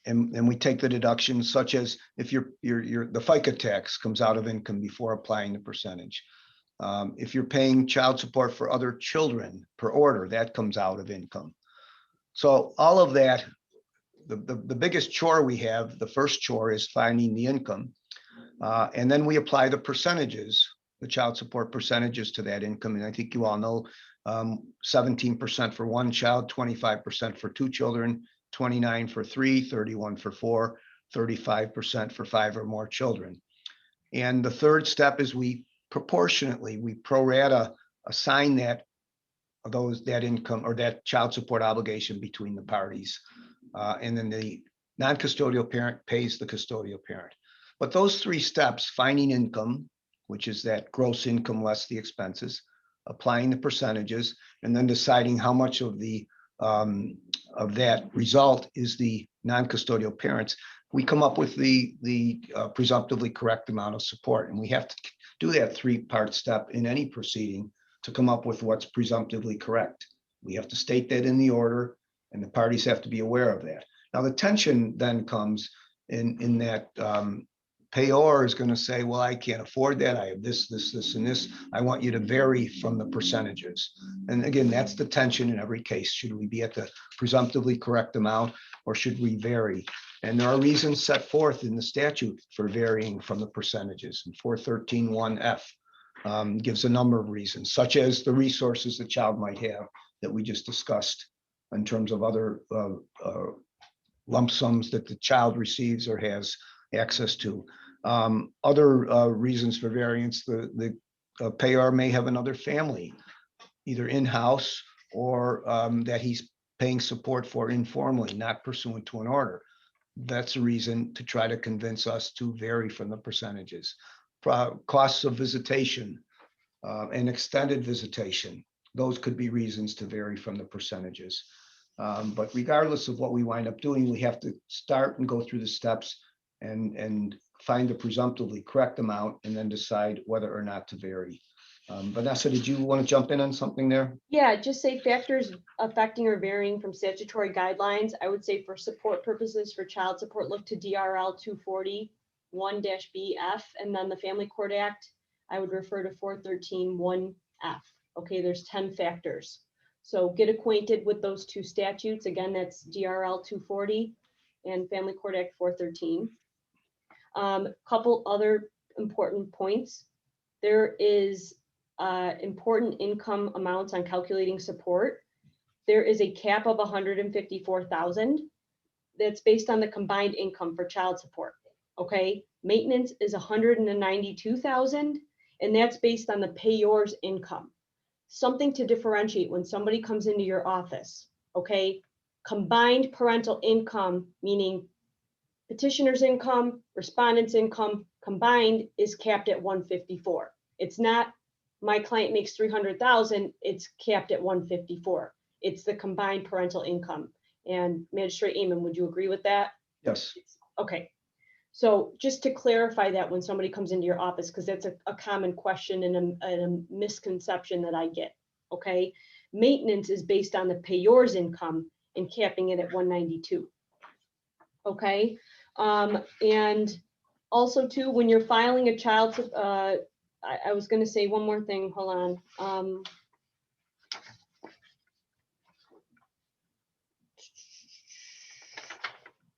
Speaker 4: And we take the deductions, such as if the FICA tax comes out of income before applying the percentage. If you're paying child support for other children per order, that comes out of income. So all of that, the biggest chore we have, the first chore, is finding the income. And then we apply the percentages, the child support percentages to that income. And I think you all know 17% for one child, 25% for 2 children, 29 for 3, 31 for 4, 35% for 5 or more children. And the third step is we pro rata assign that income or that child support obligation between the parties. And then the non-custodial parent pays the custodial parent. But those 3 steps, finding income, which is that gross income less the expenses, applying the percentages, and then deciding how much of that result is the non-custodial parents, we come up with the presumptively correct amount of support. And we have to do that 3-part step in any proceeding to come up with what's presumptively correct. We have to state that in the order, and the parties have to be aware of that. Now, the tension then comes in that payor is going to say, well, I can't afford that. I have this, and this. I want you to vary from the percentages. And again, that's the tension in every case. Should we be at the presumptively correct amount, or should we vary? And there are reasons set forth in the statute for varying from the percentages. And 413(1)(f) gives a number of reasons, such as the resources the child might have that we just discussed. in terms of other lump sums that the child receives or has access to. Other reasons for variance, the payer may have another family, either in-house or that he's paying support for informally, not pursuant to an order. That's a reason to try to convince us to vary from the percentages. Costs of visitation and extended visitation, those could be reasons to vary from the percentages. But regardless of what we wind up doing, we have to start and go through the steps and find the presumptively correct amount and then decide whether or not to vary. Vanessa, did you want to jump in on something there?
Speaker 3: Yeah, just say factors affecting or varying from statutory guidelines. I would say for support purposes for child support, look to DRL 240 1-BF, and then the Family Court Act, I would refer to 413 1F. Okay, there's 10 factors. So get acquainted with those two statutes. Again, that's DRL 240 and Family Court Act 413. Couple other important points. There is important income amounts on calculating support. There is a cap of 154,000 that's based on the combined income for child support. Okay, maintenance is 192,000, and that's based on the payor's income. Something to differentiate when somebody comes into your office. Okay, combined parental income, meaning petitioner's income, respondent's income combined, is capped at 154. It's not my client makes 300,000, it's capped at 154. It's the combined parental income. And Magistrate Amon, would you agree with that?
Speaker 4: Yes.
Speaker 3: Okay. So just to clarify that when somebody comes into your office, because that's a common question and a misconception that I get. Okay. Maintenance is based on the payor's income and capping it at 192. Okay. And also too, when you're filing a child, I was going to say one more thing. Hold on.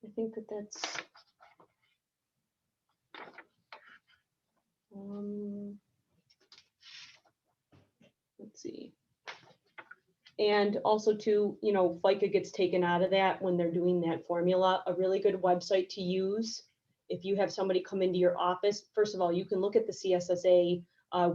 Speaker 3: I think that's. Let's see. And also too, you know, FICA gets taken out of that when they're doing that formula. A really good website to use if you have somebody come into your office. First of all, you can look at the CSSA.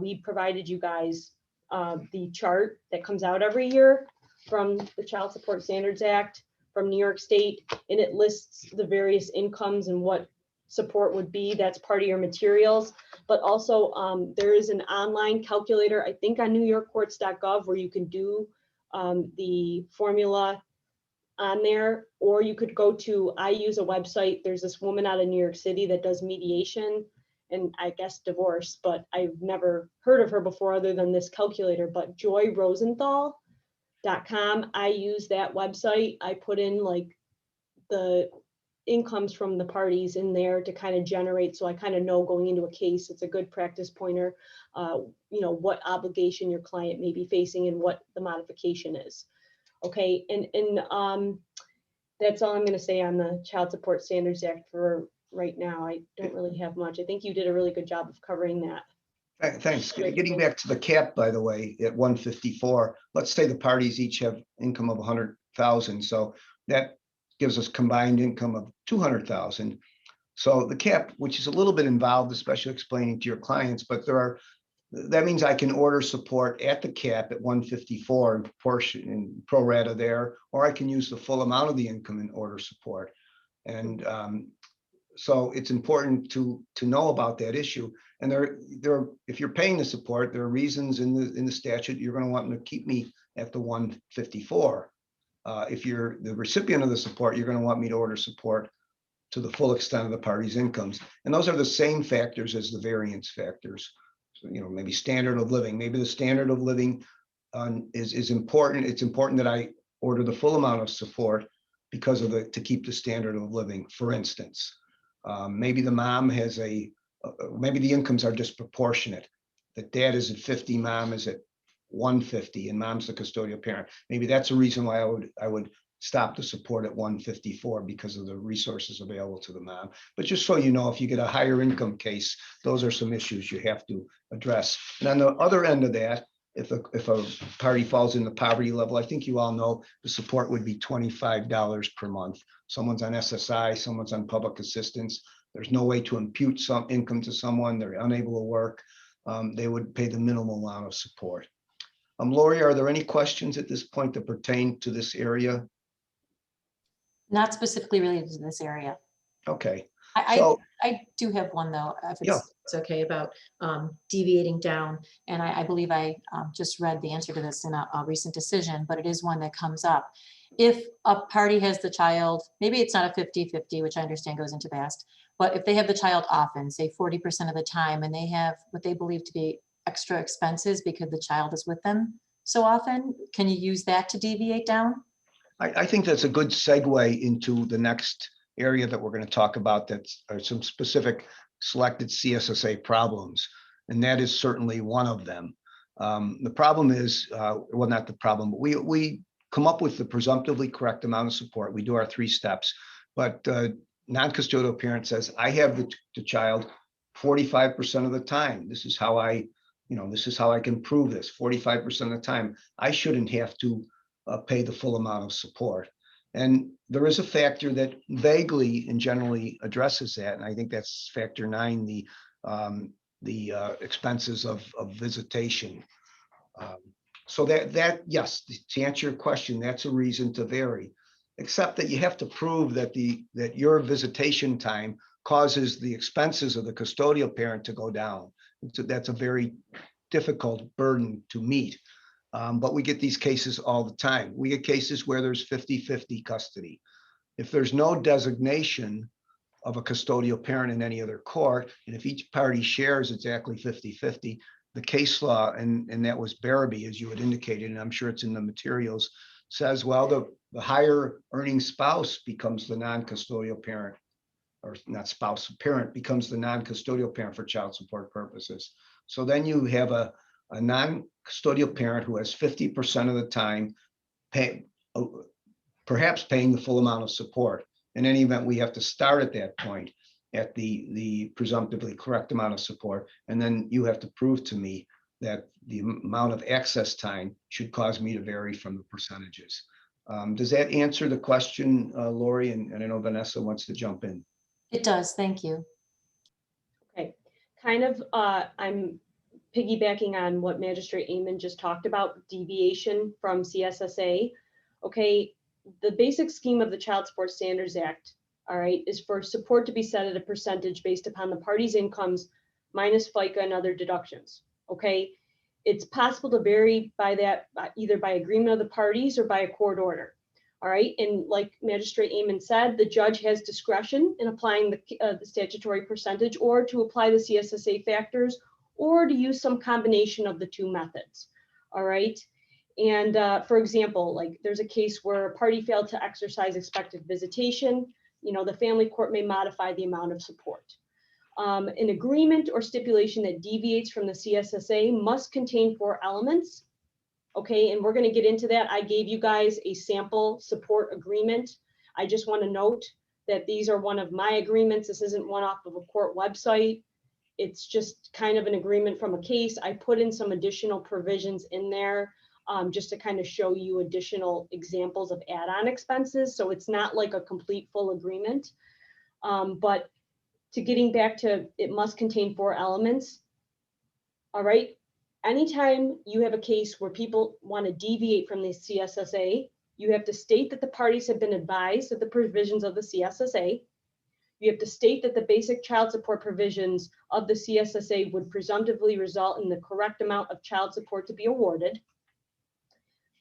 Speaker 3: We provided you guys the chart that comes out every year from the Child Support Standards Act from New York State, and it lists the various incomes and what support would be. That's part of your materials. But also there is an online calculator, I think on newyorkcourts.gov, where you can do the formula on there, or you could go to, I use a website. There's this woman out of New York City that does mediation and I guess divorce, but I've never heard of her before other than this calculator, but joyrosenthal.com. I use that website. I put in like the incomes from the parties in there to kind of generate, so I kind of know going into a case. It's a good practice pointer, you know, what obligation your client may be facing and what the modification is. Okay, and that's all I'm going to say on the Child Support Standards Act for right now. I don't really have much. I think you did a really good job of covering that.
Speaker 4: Thanks. Getting back to the cap, by the way, at 154, let's say the parties each have income of 100,000. So that gives us combined income of 200,000. So the cap, which is a little bit involved, especially explaining to your clients, but that means I can order support at the cap at 154 in proportion in pro rata there, or I can use the full amount of the income and order support. And so it's important to know about that issue. And if you're paying the support, there are reasons in the statute you're going to want them to keep me at the 154. If you're the recipient of the support, you're going to want me to order support to the full extent of the party's incomes. And those are the same factors as the variance factors. So, you know, maybe standard of living, maybe the standard of living is important. It's important that I order the full amount of support because of to keep the standard of living, for instance. Maybe the mom has maybe the incomes are disproportionate. The dad is at 50, mom is at 150, and mom's the custodial parent. Maybe that's a reason why I would stop the support at 154 because of the resources available to the mom. But just so you know, if you get a higher income case, those are some issues you have to address. And on the other end of that, if a party falls in the poverty level, I think you all know the support would be $25 per month. Someone's on SSI, someone's on public assistance. There's no way to impute some income to someone. They're unable to work. They would pay the minimal amount of support. Lori, are there any questions at this point that pertain to this area?
Speaker 2: Not specifically related to this area.
Speaker 4: Okay.
Speaker 2: I
Speaker 4: So,
Speaker 2: do have one though, if
Speaker 4: Yeah.
Speaker 2: it's okay, about deviating down. And I believe I just read the answer to this in a recent decision, but it is one that comes up. If a party has the child, maybe it's not a 50-50, which I understand goes into BAST, but if they have the child often, say 40% of the time, and they have what they believe to be extra expenses because the child is with them so often, can you use that to deviate down?
Speaker 4: I think that's a good segue into the next area that we're going to talk about. That's some specific selected CSSA problems, and that is certainly one of them. The problem is, well, not the problem, but we come up with the presumptively correct amount of support. We do our 3 steps, but non-custodial parent says, I have the child 45% of the time. This is how I can prove this 45% of the time. I shouldn't have to pay the full amount of support. And there is a factor that vaguely and generally addresses that. And I think that's factor 9, the expenses of visitation. So that, yes, to answer your question, that's a reason to vary, except that you have to prove that your visitation time causes the expenses of the custodial parent to go down. So that's a very difficult burden to meet. But we get these cases all the time. We get cases where there's 50-50 custody. If there's no designation of a custodial parent in any other court, and if each party shares exactly 50-50, the case law, and that was Barabee, as you had indicated, and I'm sure it's in the materials, says, well, the higher earning spouse becomes the non-custodial parent, or not spouse, parent becomes the non-custodial parent for child support purposes. So then you have a non-custodial parent who has 50% of the time perhaps paying the full amount of support. In any event, we have to start at that point at the presumptively correct amount of support. And then you have to prove to me that the amount of access time should cause me to vary from the percentages. Does that answer the question, Lori? And I know Vanessa wants to jump in.
Speaker 2: It does, thank you.
Speaker 3: Okay, kind of, I'm piggybacking on what Magistrate Amon just talked about, deviation from CSSA. Okay, the basic scheme of the Child Support Standards Act, all right, is for support to be set at a percentage based upon the party's incomes minus FICA and other deductions. Okay, it's possible to vary by that either by agreement of the parties or by a court order. All right, and like Magistrate Amon said, the judge has discretion in applying the statutory percentage or to apply the CSSA factors or to use some combination of the 2 methods. All right. And for example, like there's a case where a party failed to exercise expected visitation, the family court may modify the amount of support. An agreement or stipulation that deviates from the CSSA must contain 4 elements. Okay, and we're going to get into that. I gave you guys a sample support agreement. I just want to note that these are one of my agreements. This isn't one off of a court website. It's just kind of an agreement from a case. I put in some additional provisions in there just to kind of show you additional examples of add-on expenses. So it's not like a complete full agreement. But to getting back to, it must contain 4 elements. All right. Anytime you have a case where people want to deviate from the CSSA, you have to state that the parties have been advised of the provisions of the CSSA. You have to state that the basic child support provisions of the CSSA would presumptively result in the correct amount of child support to be awarded.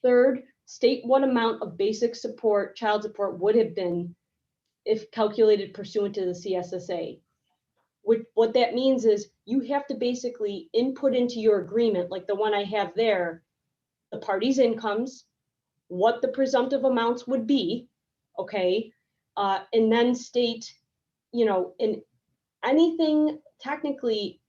Speaker 3: Third, state what amount of basic support, child support would have been if calculated pursuant to the CSSA. What that means is you have to basically input into your agreement, like the one I have there, the parties' incomes, what the presumptive amounts would be, okay? And then state, in anything, technically,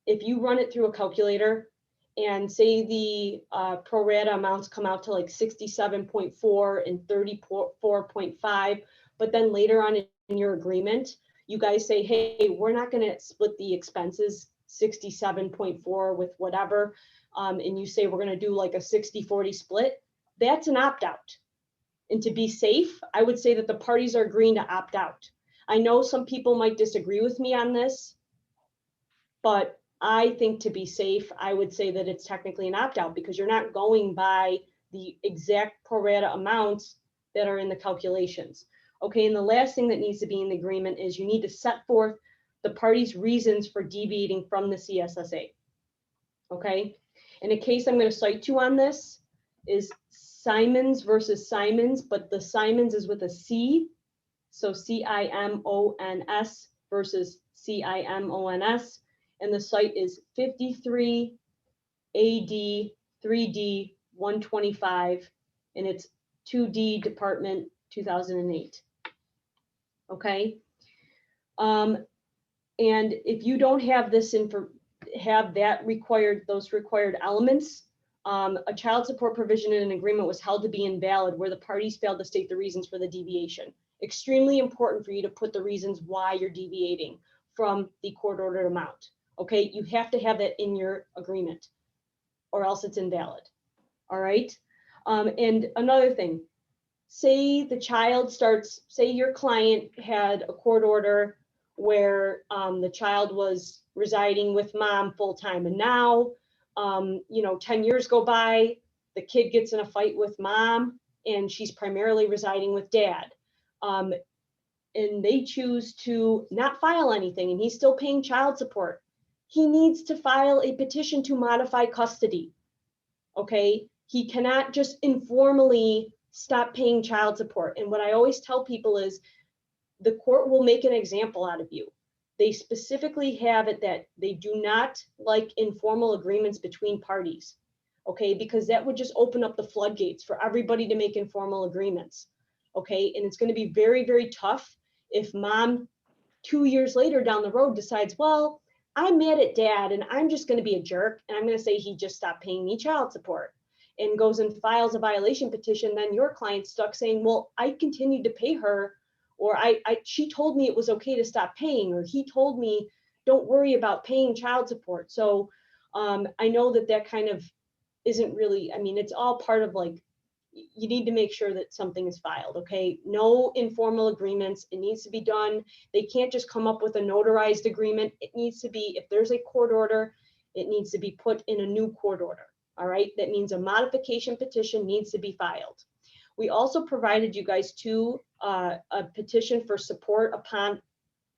Speaker 3: if you run it through a calculator and say the pro rata amounts come out to like 67.4 and 34.5, but then later on in your agreement, you guys say, hey, we're not going to split the expenses 67.4 with whatever. and you say, we're gonna do like a 60-40 split, that's an opt-out. And to be safe, I would say that the parties are agreeing to opt out. I know some people might disagree with me on this, but I think to be safe, I would say that it's technically an opt-out because you're not going by the exact pro rata amounts that are in the calculations. Okay, and the last thing that needs to be in the agreement is you need to set forth the parties' reasons for deviating from the CSSA. Okay, and a case I'm going to cite to on this is Simons versus Simons, but the Simons is with a C, so CIMONS versus CIMONS, and the site is 53 AD 3D 125, and it's 2D Department 2008. Okay, and if you don't have this have that required, those required elements, a child support provision in an agreement was held to be invalid where the parties failed to state the reasons for the deviation. Extremely important for you to put the reasons why you're deviating from the court-ordered amount. Okay, you have to have that in your agreement or else it's invalid. All right, and another thing, say the child starts, say your client had a court order where the child was residing with mom full-time, and now 10 years go by, the kid gets in a fight with mom and she's primarily residing with dad, and they choose to not file anything and he's still paying child support. He needs to file a petition to modify custody. Okay, he cannot just informally stop paying child support. And what I always tell people is the court will make an example out of you. They specifically have it that they do not like informal agreements between parties, okay? Because that would just open up the floodgates for everybody to make informal agreements, okay? And it's going to be very, very tough if mom 2 years later down the road decides, well, I'm mad at dad and I'm just going to be a jerk and I'm going to say he just stopped paying me child support, and goes and files a violation petition. Then your client's stuck saying, well, I continued to pay her, or she told me it was okay to stop paying, or he told me don't worry about paying child support. So I know that kind of isn't really, I mean, it's all part of like, you need to make sure that something is filed, okay? No informal agreements, it needs to be done. They can't just come up with a notarized agreement. It needs to be, if there's a court order, it needs to be put in a new court order, all right? That means a modification petition needs to be filed. We also provided you guys a petition for support upon,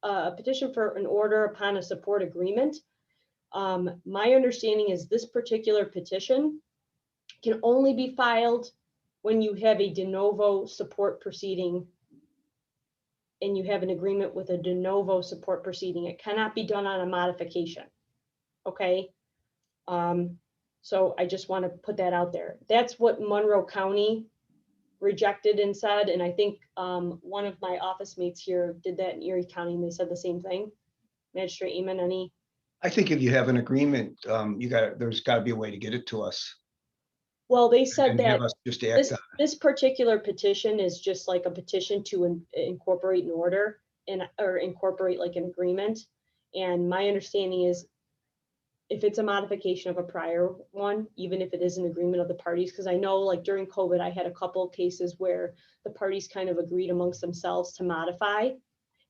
Speaker 3: a petition for an order upon a support agreement. My understanding is this particular petition can only be filed when you have a de novo support proceeding and you have an agreement with a de novo support proceeding. It cannot be done on a modification, okay? So I just want to put that out there. That's what Monroe County rejected and said, and I think one of my office mates here did that in Erie County, and they said the same thing. Magistrate Eamon, any?
Speaker 4: I think if you have an agreement, there's got to be a way to get it to us.
Speaker 3: Well, they said
Speaker 4: And
Speaker 3: that
Speaker 4: have us just act on it.
Speaker 3: this particular petition is just like a petition to incorporate an order or incorporate like an agreement. And my understanding is if it's a modification of a prior one, even if it is an agreement of the parties, because I know like during COVID, I had a couple of cases where the parties kind of agreed amongst themselves to modify.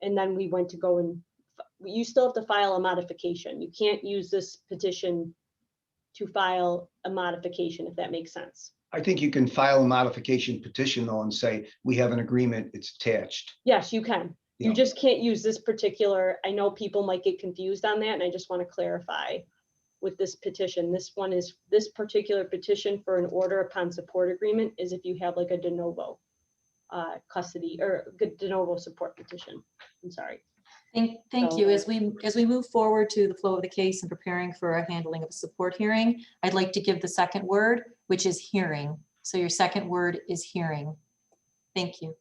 Speaker 3: And then we went to go and you still have to file a modification. You can't use this petition to file a modification, if that makes sense.
Speaker 4: I think you can file a modification petition though and say, we have an agreement, it's attached.
Speaker 3: Yes, you can.
Speaker 4: Yeah.
Speaker 3: You just can't use this particular, I know people might get confused on that, and I just want to clarify with this petition. This particular petition for an order upon support agreement is if you have like a de novo custody or de novo support petition. I'm sorry.
Speaker 2: Thank you. As we move forward to the flow of the case and preparing for a handling of a support hearing, I'd like to give the second word, which is hearing. So your second word is hearing. Thank you.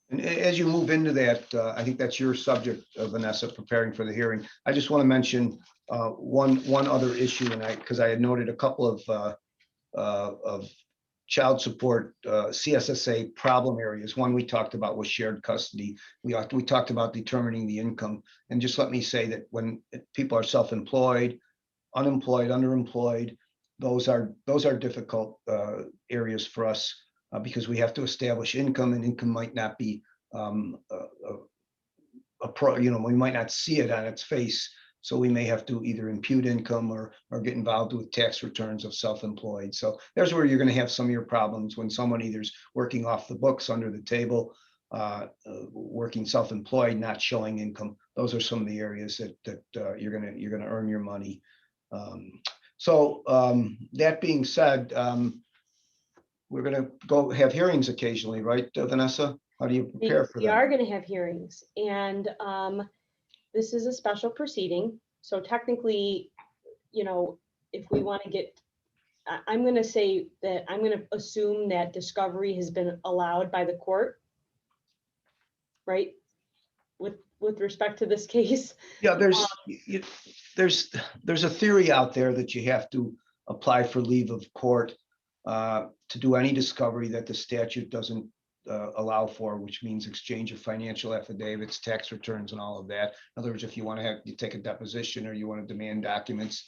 Speaker 4: And as you move into that, I think that's your subject, Vanessa, preparing for the hearing. I just want to mention one other issue, and because I had noted a couple of child support CSSA problem areas. One we talked about was shared custody. We talked about determining the income. And just let me say that when people are self-employed, unemployed, underemployed, those are difficult areas for us because we have to establish income, and income might not be we might not see it on its face. So we may have to either impute income or get involved with tax returns of self-employed. So there's where you're going to have some of your problems when someone either's working off the books, under the table, working self-employed, not showing income. Those are some of the areas that you're gonna earn your money. That being said, we're gonna go have hearings occasionally, right, Vanessa? How do you prepare for
Speaker 3: We
Speaker 4: that?
Speaker 3: are going to have hearings, and this is a special proceeding. So technically, if we want to get, I'm going to say that I'm going to assume that discovery has been allowed by the court, right? With respect to this case.
Speaker 4: Yeah, there's a theory out there that you have to apply for leave of court to do any discovery that the statute doesn't allow for, which means exchange of financial affidavits, tax returns, and all of that. In other words, if you take a deposition or you want to demand documents,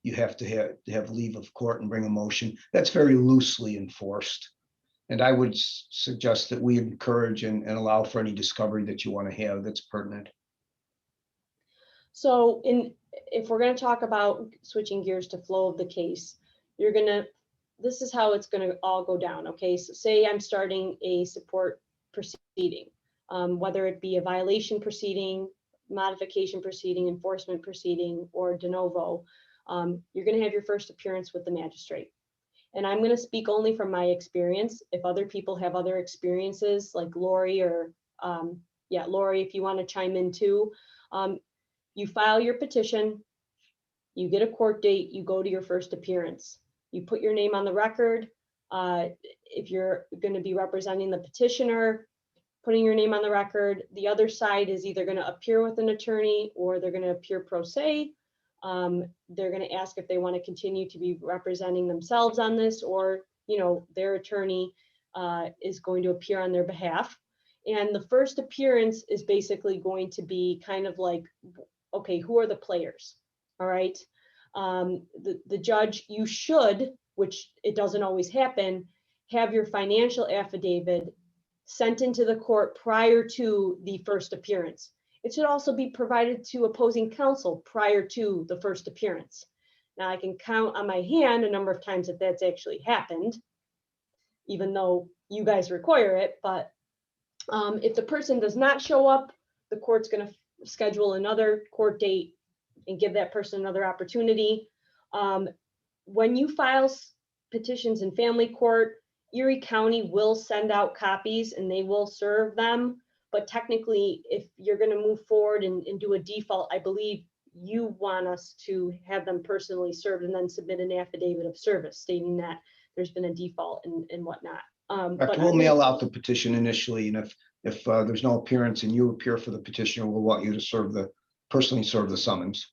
Speaker 4: you have to have leave of court and bring a motion. That's very loosely enforced. And I would suggest that we encourage and allow for any discovery that you want to have that's pertinent.
Speaker 3: So if we're going to talk about switching gears to flow of the case, this is how it's going to all go down. Okay, so say I'm starting a support proceeding, whether it be a violation proceeding, modification proceeding, enforcement proceeding, or de novo, you're going to have your first appearance with the magistrate. And I'm going to speak only from my experience. If other people have other experiences, like Lori or Lori, if you want to chime in too, you file your petition, you get a court date, you go to your first appearance. You put your name on the record. If you're going to be representing the petitioner, putting your name on the record, the other side is either going to appear with an attorney or they're going to appear pro se. They're going to ask if they want to continue to be representing themselves on this, or their attorney is going to appear on their behalf. And the first appearance is basically going to be kind of like, okay, who are the players? All right. The judge, you should, which it doesn't always happen, have your financial affidavit sent into the court prior to the first appearance. It should also be provided to opposing counsel prior to the first appearance. Now, I can count on my hand a number of times that that's actually happened, even though you guys require it. But if the person does not show up, the court's going to schedule another court date and give that person another opportunity. When you file petitions in family court, Erie County will send out copies and they will serve them. But technically, if you're going to move forward and do a default, I believe you want us to have them personally served and then submit an affidavit of service stating that there's been a default and whatnot.
Speaker 4: But we'll mail out the petition initially, and if there's no appearance and you appear for the petitioner, we'll want you to personally serve the summons.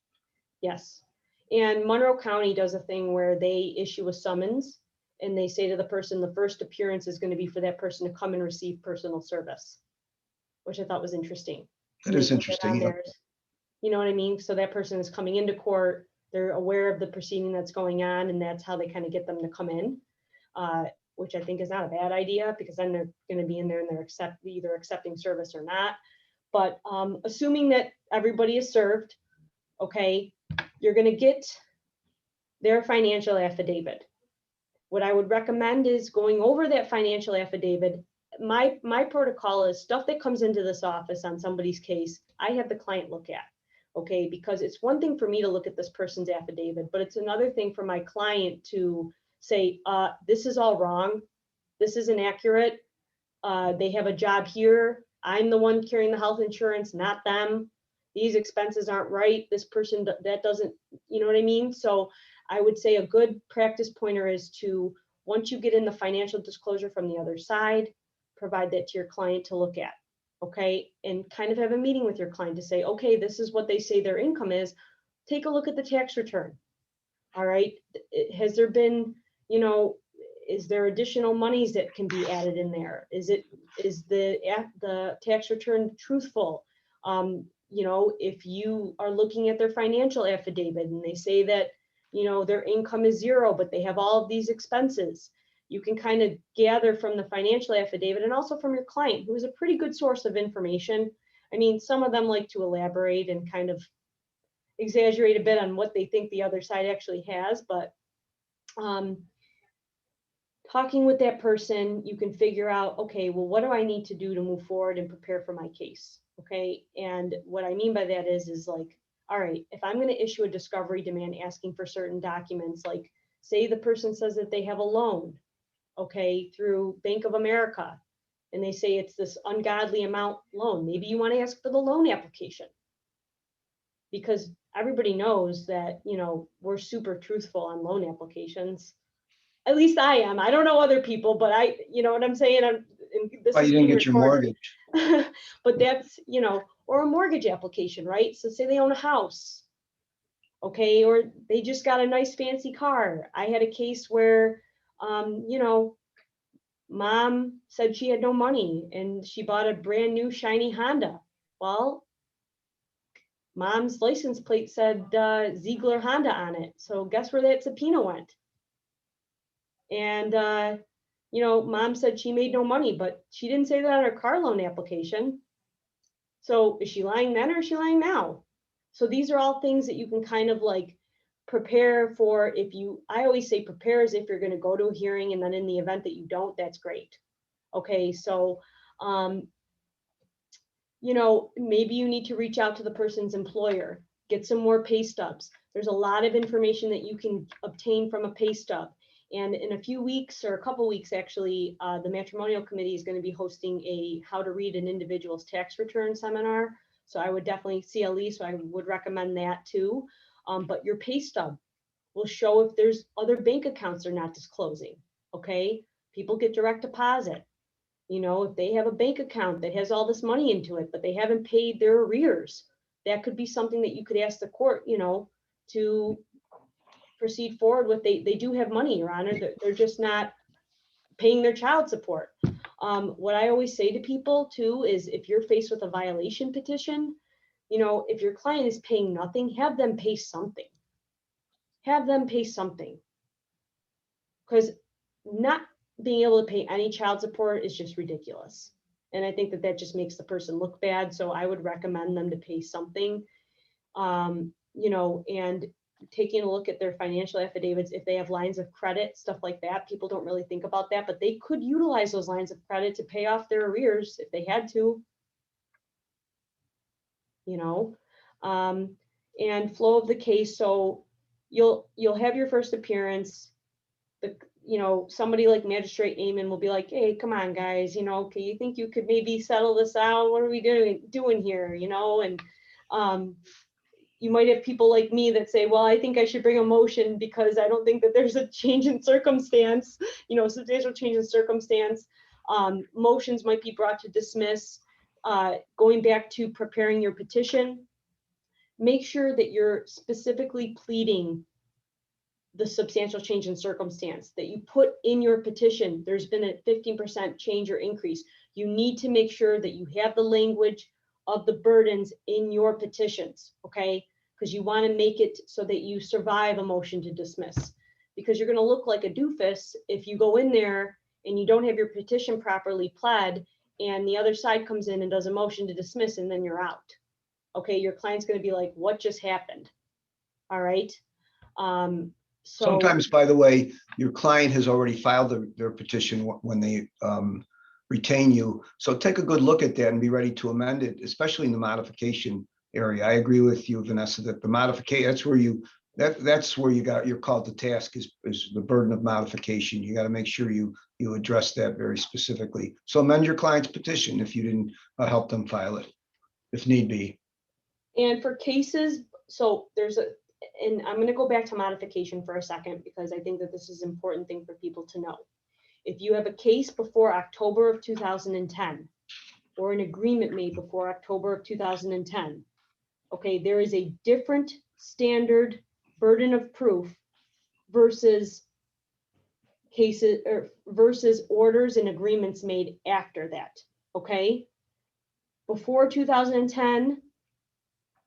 Speaker 3: Yes. And Monroe County does a thing where they issue a summons and they say to the person, the first appearance is going to be for that person to come and receive personal service, which I thought was interesting.
Speaker 4: That is interesting. Yeah.
Speaker 3: You know what I mean? So that person is coming into court, they're aware of the proceeding that's going on, and that's how they kind of get them to come in, which I think is not a bad idea, because then they're going to be in there and they're either accepting service or not. But assuming that everybody is served, okay, you're going to get their financial affidavit. What I would recommend is going over that financial affidavit. My protocol is stuff that comes into this office on somebody's case, I have the client look at, okay? Because it's one thing for me to look at this person's affidavit, but it's another thing for my client to say, this is all wrong. This is inaccurate. They have a job here. I'm the one carrying the health insurance, not them. These expenses aren't right. This person, that doesn't, you know what I mean? So I would say a good practice pointer is to, once you get in the financial disclosure from the other side, provide that to your client to look at, okay? And kind of have a meeting with your client to say, okay, this is what they say their income is. Take a look at the tax return. All right. Has there been, is there additional monies that can be added in there? Is the tax return truthful? If you are looking at their financial affidavit and they say that you know, their income is zero, but they have all of these expenses. You can kind of gather from the financial affidavit and also from your client, who is a pretty good source of information. I mean, some of them like to elaborate and kind of exaggerate a bit on what they think the other side actually has, but talking with that person, you can figure out, okay, well, what do I need to do to move forward and prepare for my case? Okay. And what I mean by that is like, all right, if I'm going to issue a discovery demand asking for certain documents, like say the person says that they have a loan, okay, through Bank of America, and they say it's this ungodly amount loan. Maybe you want to ask for the loan application, because everybody knows that, you know, we're super truthful on loan applications. At least I am. I don't know other people, but you know what I'm saying? This
Speaker 4: Why
Speaker 3: is
Speaker 4: you didn't
Speaker 3: being
Speaker 4: get your
Speaker 3: recorded.
Speaker 4: mortgage?
Speaker 3: But that's, you know, or a mortgage application, right? So say they own a house, okay, or they just got a nice fancy car. I had a case where, you know, mom said she had no money and she bought a brand new shiny Honda. Well, mom's license plate said Ziegler Honda on it. So guess where that subpoena went? And, you know, mom said she made no money, but she didn't say that on her car loan application. So is she lying then or is she lying now? So these are all things that you can kind of like prepare for. I always say prepare as if you're going to go to a hearing, and then in the event that you don't, that's great. Okay, so, you know, maybe you need to reach out to the person's employer, get some more pay stubs. There's a lot of information that you can obtain from a pay stub. And in a few weeks, or a couple weeks actually, the matrimonial committee is going to be hosting a how to read an individual's tax return seminar. So I would definitely CLE, so I would recommend that too. But your pay stub will show if there's other bank accounts they're not disclosing. Okay, people get direct deposit. You know, if they have a bank account that has all this money into it, but they haven't paid their arrears, that could be something that you could ask the court, you know, to proceed forward with. They do have money, Your Honor. They're just not paying their child support. What I always say to people too is if you're faced with a violation petition, you know, if your client is paying nothing, have them pay something. Have them pay something. Because not being able to pay any child support is just ridiculous. And I think that that just makes the person look bad. So I would recommend them to pay something, you know, and taking a look at their financial affidavits, if they have lines of credit, stuff like that. People don't really think about that, but they could utilize those lines of credit to pay off their arrears if they had to, you know, and flow of the case. So you'll have your first appearance. You know, somebody like Magistrate Amon will be like, hey, come on, guys, you know, okay, you think you could maybe settle this out? What are we doing here? You know, and you might have people like me that say, well, I think I should bring a motion because I don't think that there's a change in circumstance, you know, substantial change in circumstance. Motions might be brought to dismiss. Going back to preparing your petition, make sure that you're specifically pleading the substantial change in circumstance that you put in your petition. There's been a 15% change or increase. You need to make sure that you have the language of the burdens in your petitions, okay? Because you want to make it so that you survive a motion to dismiss, because you're going to look like a doofus if you go in there and you don't have your petition properly pled and the other side comes in and does a motion to dismiss and then you're out. Okay, your client's going to be like, what just happened? All right. So
Speaker 4: Sometimes, by the way, your client has already filed their petition when they retain you. So take a good look at that and be ready to amend it, especially in the modification area. I agree with you, Vanessa, that the modification, that's where you're called to task is the burden of modification. You got to make sure you address that very specifically. So amend your client's petition if you didn't help them file it, if need be.
Speaker 3: And for cases, so and I'm going to go back to modification for a second, because I think that this is an important thing for people to know. If you have a case before October of 2010, or an agreement made before October of 2010, okay, there is a different standard burden of proof versus cases or versus orders and agreements made after that, okay? Before 2010,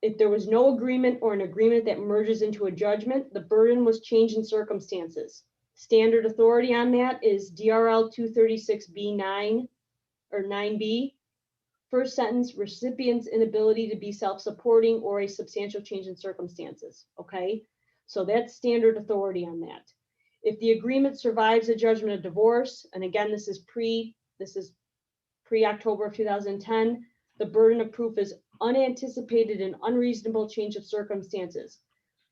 Speaker 3: If there was no agreement or an agreement that merges into a judgment, the burden was change in circumstances. Standard authority on that is DRL 236B9 or 9B. First sentence, recipient's inability to be self-supporting or a substantial change in circumstances, okay? So that's standard authority on that. If the agreement survives a judgment of divorce, and again, this is pre-October of 2010, the burden of proof is unanticipated and unreasonable change of circumstances.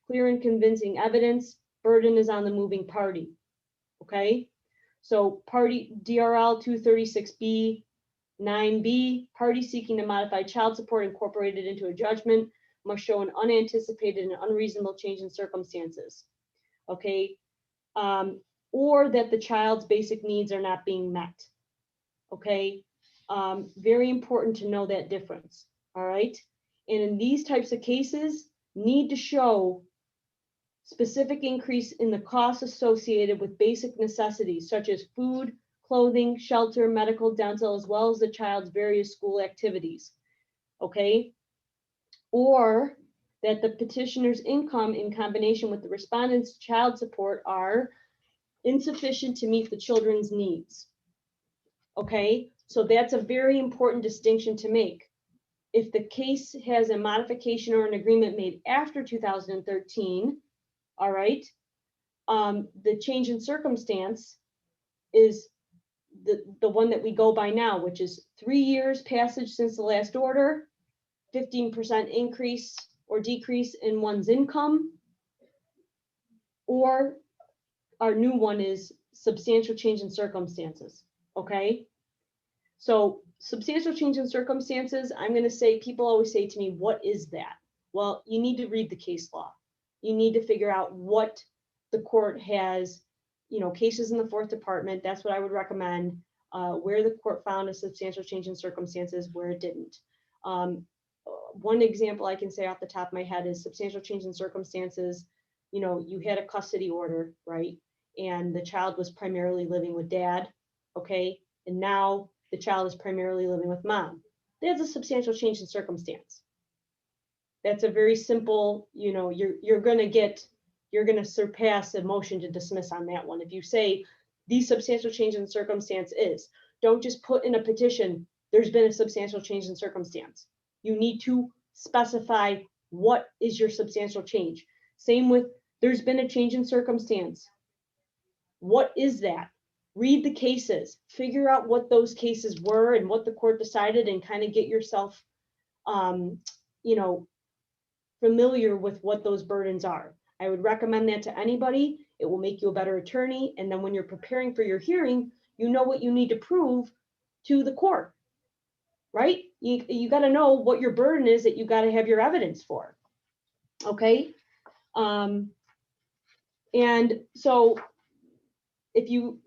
Speaker 3: Clear and convincing evidence, burden is on the moving party, okay? So party DRL 236B 9B, party seeking to modify child support incorporated into a judgment must show an unanticipated and unreasonable change in circumstances, okay? Or that the child's basic needs are not being met, okay? Very important to know that difference, all right? And in these types of cases, need to show specific increase in the costs associated with basic necessities such as food, clothing, shelter, medical, dental, as well as the child's various school activities, okay? Or that the petitioner's income in combination with the respondent's child support are insufficient to meet the children's needs, okay? So that's a very important distinction to make. If the case has a modification or an agreement made after 2013, all right, the change in circumstance is the one that we go by now, which is 3 years passage since the last order, 15% increase or decrease in one's income, or our new one is substantial change in circumstances, okay? So substantial change in circumstances, I'm gonna say, people always say to me, what is that? Well, you need to read the case law. You need to figure out what the court has, cases in the fourth department, that's what I would recommend, where the court found a substantial change in circumstances, where it didn't. One example I can say off the top of my head is substantial change in circumstances. You had a custody order, right? And the child was primarily living with dad, okay? And now the child is primarily living with mom. That's a substantial change in circumstance. That's a very simple, you're gonna surpass a motion to dismiss on that one. If you say the substantial change in circumstance is, don't just put in a petition, there's been a substantial change in circumstance. You need to specify what is your substantial change. Same with, there's been a change in circumstance. What is that? Read the cases, figure out what those cases were and what the court decided, and kind of get yourself, familiar with what those burdens are. I would recommend that to anybody. It will make you a better attorney. And then when you're preparing for your hearing, you know what you need to prove to the court, right? You got to know what your burden is that you got to have your evidence for. Okay. And so to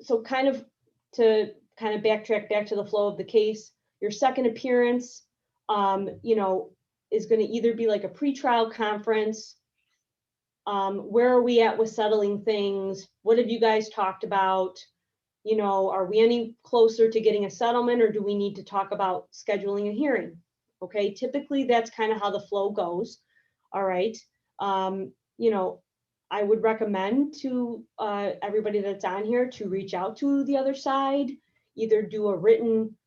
Speaker 3: backtrack back to the flow of the case, your second appearance, is going to either be like a pretrial conference. Where are we at with settling things? What have you guys talked about? Are we any closer to getting a settlement, or do we need to talk about scheduling a hearing? Okay, typically that's kind of how the flow goes. All right. I would recommend to everybody that's on here to reach out to the other side, either do a written,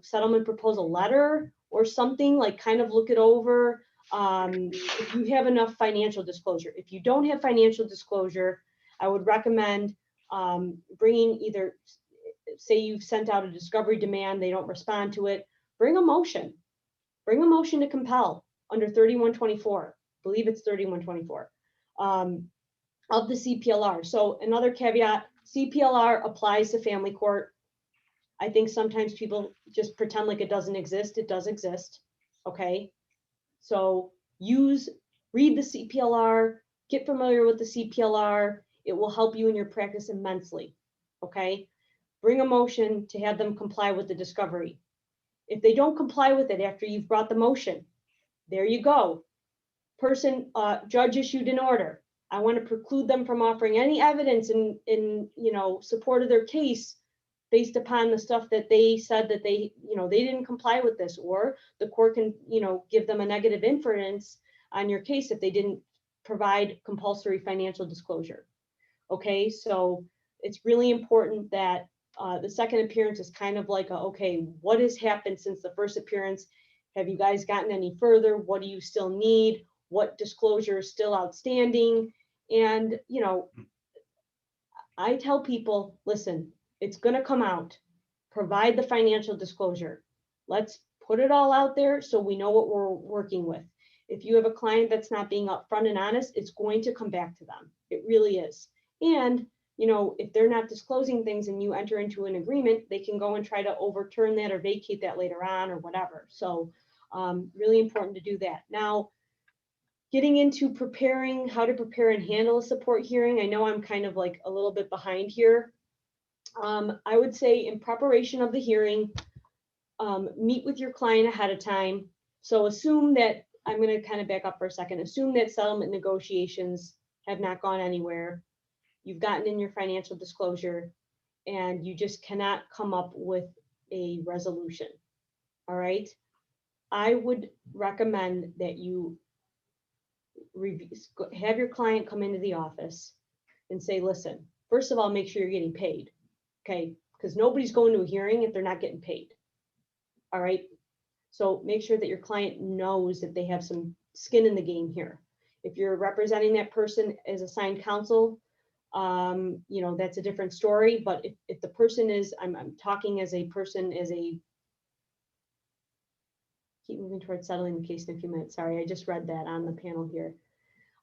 Speaker 3: settlement proposal letter or something, like kind of look it over. If you have enough financial disclosure. If you don't have financial disclosure, I would recommend bringing either, say you've sent out a discovery demand, they don't respond to it, bring a motion to compel under 3124, I believe it's 3124, of the CPLR. So another caveat, CPLR applies to family court. I think sometimes people just pretend like it doesn't exist. It does exist, okay? So read the CPLR, get familiar with the CPLR. It will help you in your practice immensely, okay? Bring a motion to have them comply with the discovery. If they don't comply with it after you've brought the motion, there you go. Judge issued an order. I want to preclude them from offering any evidence in support of their case based upon the stuff that they said that they didn't comply with this, or the court can, give them a negative inference on your case if they didn't provide compulsory financial disclosure. Okay, so it's really important that the second appearance is kind of like, okay, what has happened since the first appearance? Have you guys gotten any further? What do you still need? What disclosure is still outstanding? And, I tell people, listen, it's going to come out. Provide the financial disclosure. Let's put it all out there so we know what we're working with. If you have a client that's not being upfront and honest, it's going to come back to them. It really is. And, if they're not disclosing things and you enter into an agreement, they can go and try to overturn that or vacate that later on or whatever. So really important to do that. Now, getting into how to prepare and handle a support hearing. I know I'm kind of like a little bit behind here. I would say in preparation of the hearing, meet with your client ahead of time. So assume that, I'm going to kind of back up for a second, assume that settlement negotiations have not gone anywhere. You've gotten in your financial disclosure and you just cannot come up with a resolution. All right. I would recommend that you have your client come into the office and say, listen, first of all, make sure you're getting paid. Okay. Because nobody's going to a hearing if they're not getting paid. All right. So make sure that your client knows that they have some skin in the game here. If you're representing that person as assigned counsel, that's a different story. But if the person is, I'm talking as a person, keep moving towards settling the case in a few minutes. Sorry, I just read that on the panel here.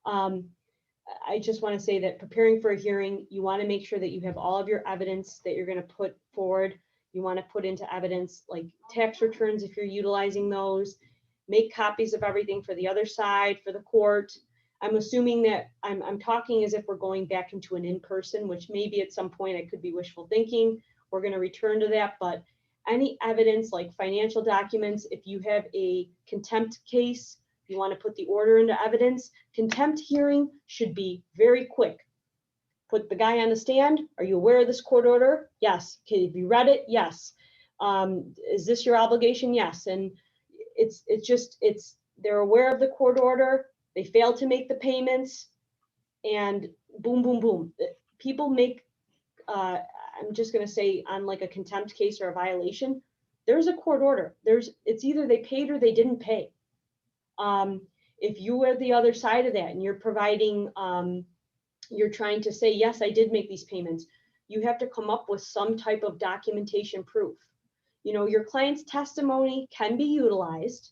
Speaker 3: I just want to say that preparing for a hearing, you want to make sure that you have all of your evidence that you're going to put forward. You want to put into evidence like tax returns if you're utilizing those. Make copies of everything for the other side, for the court. I'm assuming that I'm talking as if we're going back into an in-person, which maybe at some point it could be wishful thinking. We're going to return to that, but any evidence like financial documents, if you have a contempt case, you want to put the order into evidence. Contempt hearing should be very quick. Put the guy on the stand. Are you aware of this court order? Yes. Okay, have you read it? Yes. Is this your obligation? Yes. And they're aware of the court order. They failed to make the payments, and boom, boom, boom. People make, I'm just going to say on like a contempt case or a violation, there's a court order. It's either they paid or they didn't pay. If you are the other side of that and you're providing, you're trying to say, yes, I did make these payments, you have to come up with some type of documentation proof. Your client's testimony can be utilized,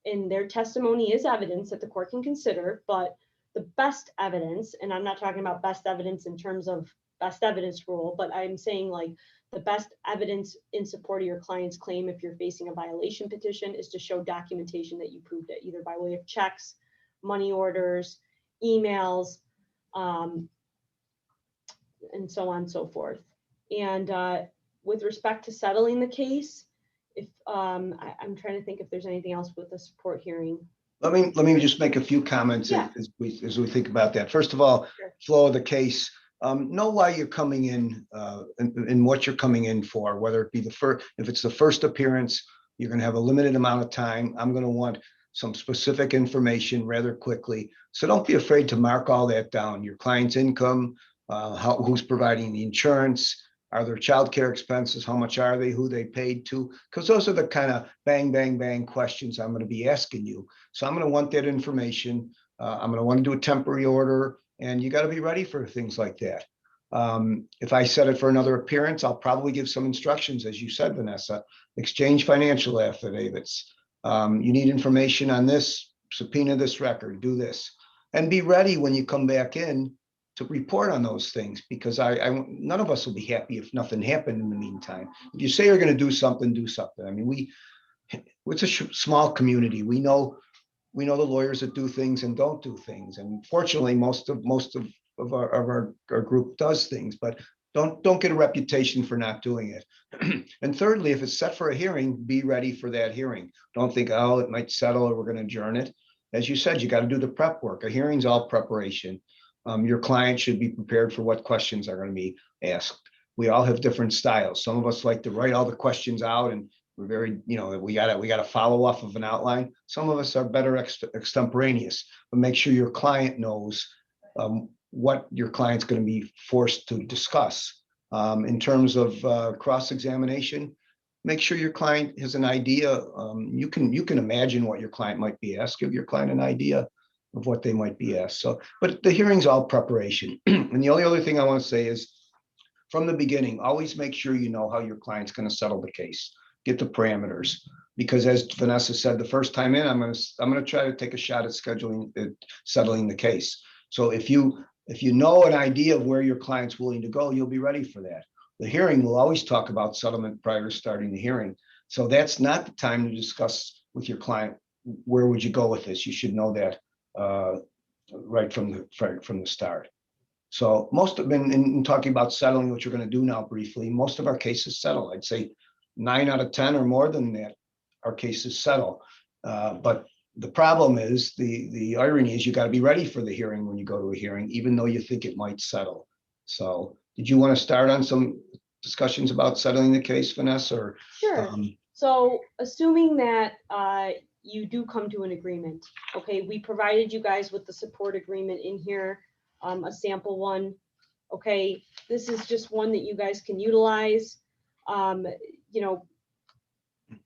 Speaker 3: and their testimony is evidence that the court can consider, but the best evidence, and I'm not talking about best evidence in terms of best evidence rule, but I'm saying like the best evidence in support of your client's claim if you're facing a violation petition is to show documentation that you proved it, either by way of checks, money orders, emails, and so on and so forth. And with respect to settling the case, if I'm trying to think if there's anything else with the support hearing.
Speaker 4: Let me just make a few comments as we think about that. First of all,
Speaker 3: Sure.
Speaker 4: Flow of the case. Know why you're coming in and what you're coming in for, whether it be if it's the first appearance, you're going to have a limited amount of time. I'm going to want some specific information rather quickly. So don't be afraid to mark all that down. Your client's income, who's providing the insurance, are there childcare expenses, how much are they, who they paid to? Because those are the kind of bang, bang, bang questions I'm going to be asking you. So I'm going to want that information. I'm going to want to do a temporary order, and you got to be ready for things like that. If I set it for another appearance, I'll probably give some instructions, as you said, Vanessa. Exchange financial affidavits. You need information on this, subpoena this record, do this. And be ready when you come back in to report on those things, because none of us will be happy if nothing happened in the meantime. If you say you're going to do something, do something. I mean, it's a small community. We know the lawyers that do things and don't do things. And fortunately, most of our group does things, but don't get a reputation for not doing it. And thirdly, if it's set for a hearing, be ready for that hearing. Don't think, oh, it might settle or we're going to adjourn it. As you said, you got to do the prep work. A hearing's all preparation. Your client should be prepared for what questions are going to be asked. we all have different styles. Some of us like to write all the questions out and we're very, we gotta follow off of an outline. Some of us are better extemporaneous, but make sure your client knows what your client's going to be forced to discuss. In terms of cross-examination, make sure your client has an idea. You can imagine what your client might be asked. Give your client an idea of what they might be asked. So, but the hearing's all preparation. And the only other thing I want to say is, from the beginning, always make sure you know how your client's going to settle the case. Get the parameters, because as Vanessa said, the first time in, I'm going to try to take a shot at settling the case. So if you know an idea of where your client's willing to go, you'll be ready for that. The hearing will always talk about settlement prior to starting the hearing. So that's not the time to discuss with your client, where would you go with this? You should know that right from the start. So most of them, in talking about settling, which we're going to do now briefly, most of our cases settle. I'd say 9 out of 10 or more than that, our cases settle. But the problem is, the irony is, you got to be ready for the hearing when you go to a hearing, even though you think it might settle. So did you want to start on some discussions about settling the case, Vanessa? Or,
Speaker 3: Sure. So assuming that you do come to an agreement, okay, we provided you guys with the support agreement in here, a sample one. Okay, this is just one that you guys can utilize.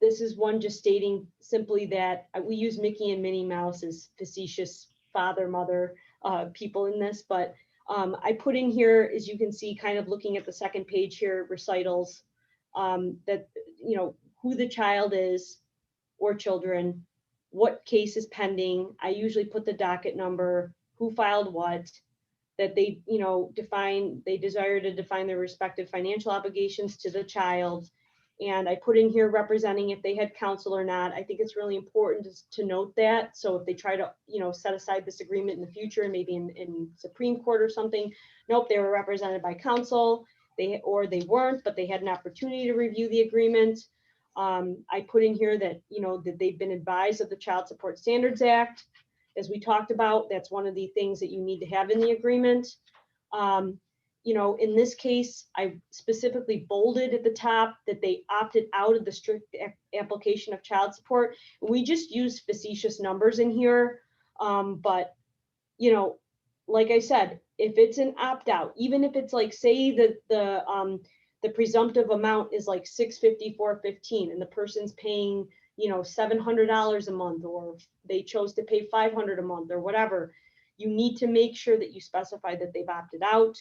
Speaker 3: This is one just stating simply that we use Mickey and Minnie Mouse as facetious father, mother people in this, but I put in here, as you can see, kind of looking at the second page here, recitals, that, who the child is or children, what case is pending. I usually put the docket number, who filed what, that they, they desire to define their respective financial obligations to the child. And I put in here representing if they had counsel or not. I think it's really important to note that. So if they try to, set aside this agreement in the future, maybe in Supreme Court or something, nope, they were represented by counsel, or they weren't, but they had an opportunity to review the agreement. I put in here that, that they've been advised of the Child Support Standards Act. As we talked about, that's one of the things that you need to have in the agreement. In this case, I specifically bolded at the top that they opted out of the strict application of child support. We just used facetious numbers in here. But, like I said, if it's an opt-out, even if it's like, say that the presumptive amount is like $650, $415, and the person's paying, $700 a month, or they chose to pay $500 a month or whatever, you need to make sure that you specify that they've opted out.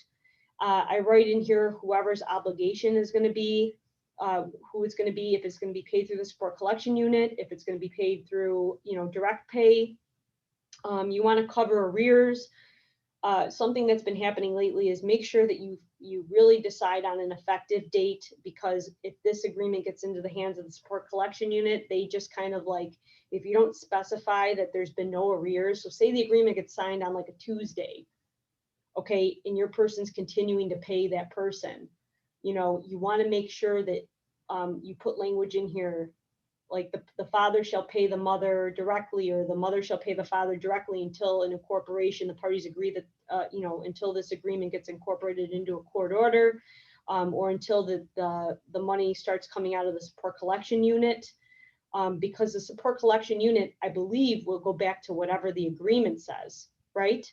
Speaker 3: I write in here whoever's obligation is going to be, who it's going to be, if it's going to be paid through the support collection unit, if it's going to be paid through, direct pay. You want to cover arrears. Something that's been happening lately is make sure that you really decide on an effective date, because if this agreement gets into the hands of the support collection unit, they just kind of like, if you don't specify that there's been no arrears, so say the agreement gets signed on like a Tuesday, okay, and your person's continuing to pay that person, you want to make sure that you put language in here, like the father shall pay the mother directly, or the mother shall pay the father directly until an incorporation, the parties agree that, until this agreement gets incorporated into a court order, or until the money starts coming out of the support collection unit. Because the support collection unit, I believe, will go back to whatever the agreement says, right?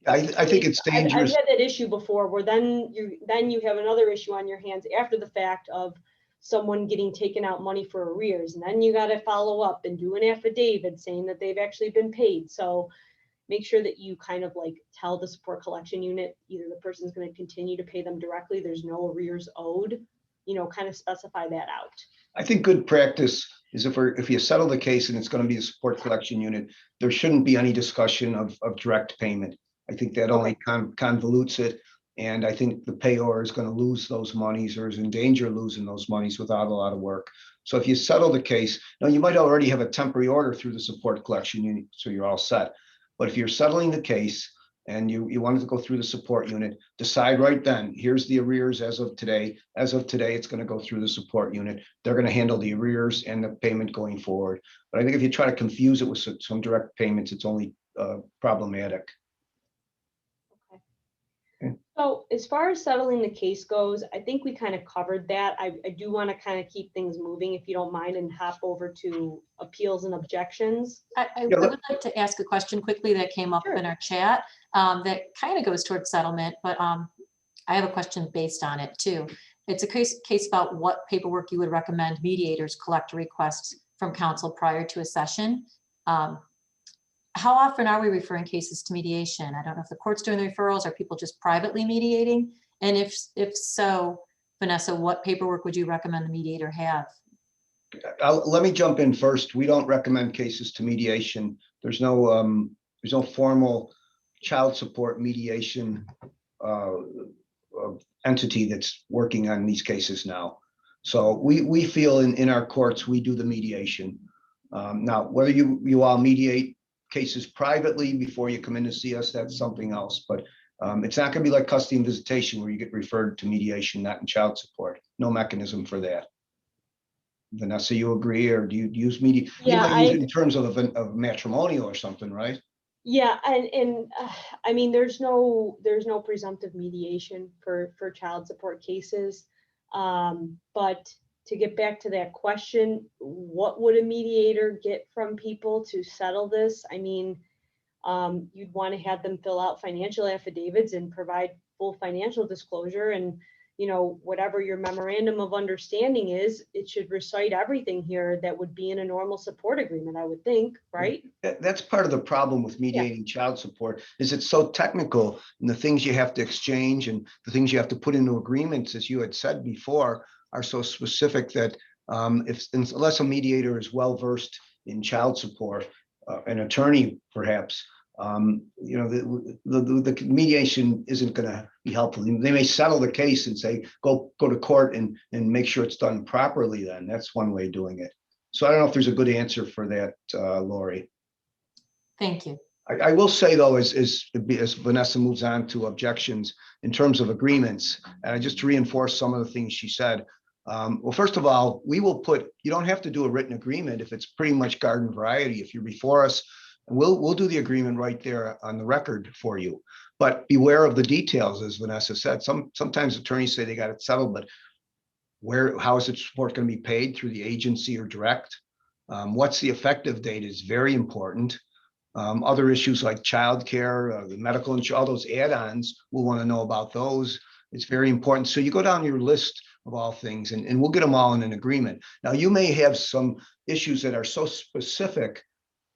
Speaker 4: I think it's dangerous.
Speaker 3: I've had that issue before, where then you have another issue on your hands after the fact of someone getting taken out money for arrears, and then you got to follow up and do an affidavit saying that they've actually been paid. So make sure that you kind of like tell the support collection unit, either the person's going to continue to pay them directly, there's no arrears owed, kind of specify that out.
Speaker 4: I think good practice is if you settle the case and it's going to be a support collection unit, there shouldn't be any discussion of direct payment. I think that only convolutes it. And I think the payor is going to lose those monies, or is in danger of losing those monies without a lot of work. So if you settle the case, now you might already have a temporary order through the support collection unit, so you're all set. But if you're settling the case and you wanted to go through the support unit, decide right then, here's the arrears as of today. As of today, it's going to go through the support unit. They're going to handle the arrears and the payment going forward. But I think if you try to confuse it with some direct payments, it's only problematic.
Speaker 3: So as far as settling the case goes, I think we kind of covered that. I do want to kind of keep things moving, if you don't mind, and hop over to appeals and objections.
Speaker 2: I
Speaker 4: Yeah,
Speaker 2: would like to ask a question quickly that came up
Speaker 3: Sure.
Speaker 2: in our chat that kind of goes towards settlement, but I have a question based on it too. It's a case about what paperwork you would recommend mediators collect requests from counsel prior to a session. How often are we referring cases to mediation? I don't know if the court's doing the referrals, are people just privately mediating? And if so, Vanessa, what paperwork would you recommend the mediator have?
Speaker 4: Let me jump in first. We don't recommend cases to mediation. There's no formal child support mediation uh, entity that's working on these cases now. So we feel in our courts, we do the mediation. Now, whether you all mediate cases privately before you come in to see us, that's something else. But it's not going to be like custody and visitation where you get referred to mediation, not in child support. No mechanism for that. Vanessa, you agree, or do you use media? You
Speaker 3: Yeah,
Speaker 4: might use it in terms of matrimonial or something, right?
Speaker 3: Yeah, and I mean, there's no presumptive mediation for child support cases. But to get back to that question, what would a mediator get from people to settle this? I mean, you'd want to have them fill out financial affidavits and provide full financial disclosure, and whatever your memorandum of understanding is, it should recite everything here that would be in a normal support agreement, I would think, right?
Speaker 4: That's part of the problem with mediating child support, is it's so technical, and the things you have to exchange and the things you have to put into agreements, as you had said before, are so specific that unless a mediator is well versed in child support, an attorney perhaps, the mediation isn't going to be helpful. They may settle the case and say, go to court and make sure it's done properly. Then that's one way of doing it. So I don't know if there's a good answer for that, Lori.
Speaker 2: Thank you.
Speaker 4: I will say though, as Vanessa moves on to objections in terms of agreements, and just to reinforce some of the things she said. Well, first of all, you don't have to do a written agreement if it's pretty much garden variety. If you're before us, we'll do the agreement right there on the record for you. But beware of the details, as Vanessa said. Sometimes attorneys say they got it settled, but how is the support going to be paid, through the agency or direct? What's the effective date is very important. Other issues like childcare, the medical insurance, all those add-ons, we'll want to know about those. It's very important. So you go down your list of all things, and we'll get them all in an agreement. Now, you may have some issues that are so specific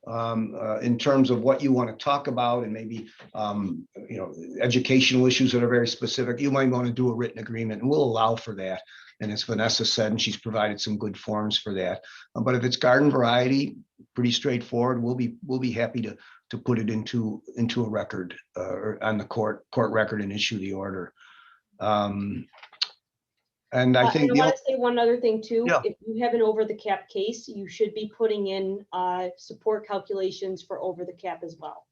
Speaker 4: in terms of what you want to talk about, and maybe educational issues that are very specific. You might want to do a written agreement, and we'll allow for that. And as Vanessa said, and she's provided some good forms for that. But if it's garden variety, pretty straightforward, we'll be happy to put it into a record or on the court record and issue the order. And I think
Speaker 3: I want to say one other thing too.
Speaker 4: Yeah.
Speaker 3: If you have an over the cap case, you should be putting in support calculations for over the cap as well.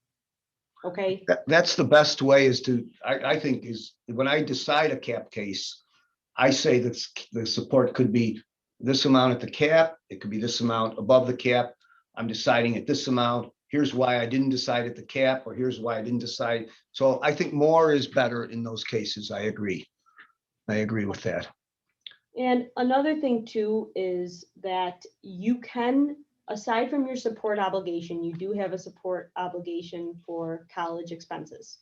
Speaker 3: Okay.
Speaker 4: That's the best way, I think is when I decide a cap case, I say that the support could be this amount at the cap. It could be this amount above the cap. I'm deciding at this amount. Here's why I didn't decide at the cap, or here's why I didn't decide. So I think more is better in those cases. I agree with that.
Speaker 3: And another thing too is that you can, aside from your support obligation, you do have a support obligation for college expenses.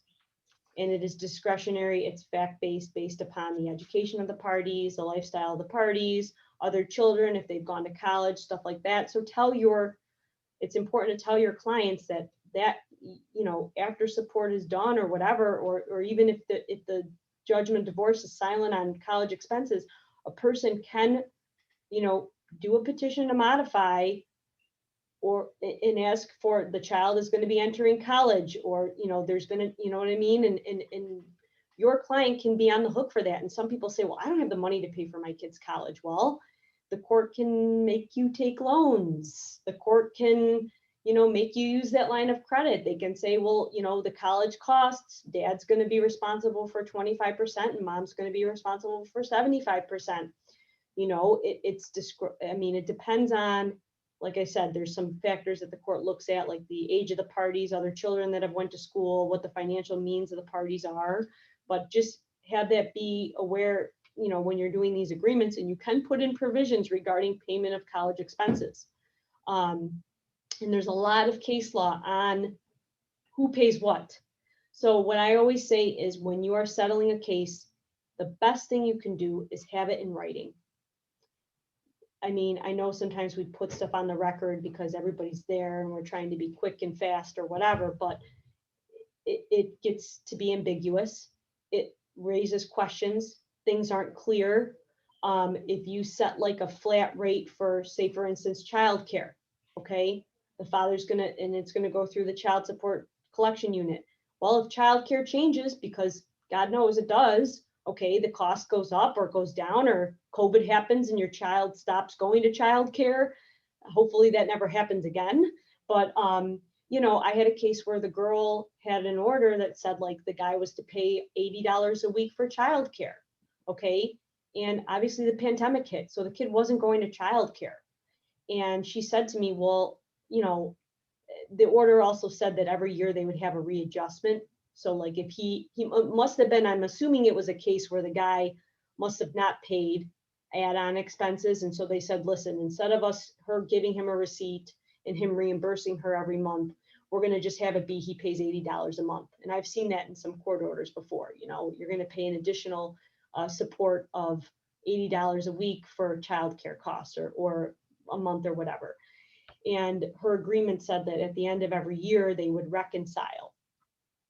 Speaker 3: And it is discretionary, it's fact-based, based upon the education of the parties, the lifestyle of the parties, other children, if they've gone to college, stuff like that. So it's important to tell your clients that after support is done or whatever, or even if the judgment divorce is silent on college expenses, a person can, do a petition to modify and ask for, the child is going to be entering college, or, there's been a, you know what I mean? And your client can be on the hook for that. And some people say, well, I don't have the money to pay for my kid's college. Well, the court can make you take loans. The court can, make you use that line of credit. They can say, well, the college costs, dad's going to be responsible for 25% and mom's going to be responsible for 75%. It depends on, like I said, there's some factors that the court looks at, like the age of the parties, other children that have went to school, what the financial means of the parties are. but just have that be aware, you know, when you're doing these agreements, and you can put in provisions regarding payment of college expenses. And there's a lot of case law on who pays what. So what I always say is, when you are settling a case, the best thing you can do is have it in writing. I mean, I know sometimes we put stuff on the record because everybody's there and we're trying to be quick and fast or whatever, but it gets to be ambiguous. It raises questions. Things aren't clear. If you set like a flat rate for, say, for instance, childcare, okay, the father's gonna, and it's gonna go through the child support collection unit. Well, if childcare changes, because God knows it does, okay, the cost goes up or goes down, or COVID happens and your child stops going to childcare. Hopefully that never happens again. But you know, I had a case where the girl had an order that said like the guy was to pay $80 a week for childcare. Okay. And obviously the pandemic hit, so the kid wasn't going to childcare. And she said to me, well, you know, the order also said that every year they would have a readjustment. So like if he must have been, I'm assuming it was a case where the guy must have not paid add-on expenses. And so they said, listen, instead of her giving him a receipt and him reimbursing her every month, we're going to just have it be he pays $80 a month. And I've seen that in some court orders before. You know, you're going to pay an additional support of $80 a week for childcare costs or a month or whatever. And her agreement said that at the end of every year, they would reconcile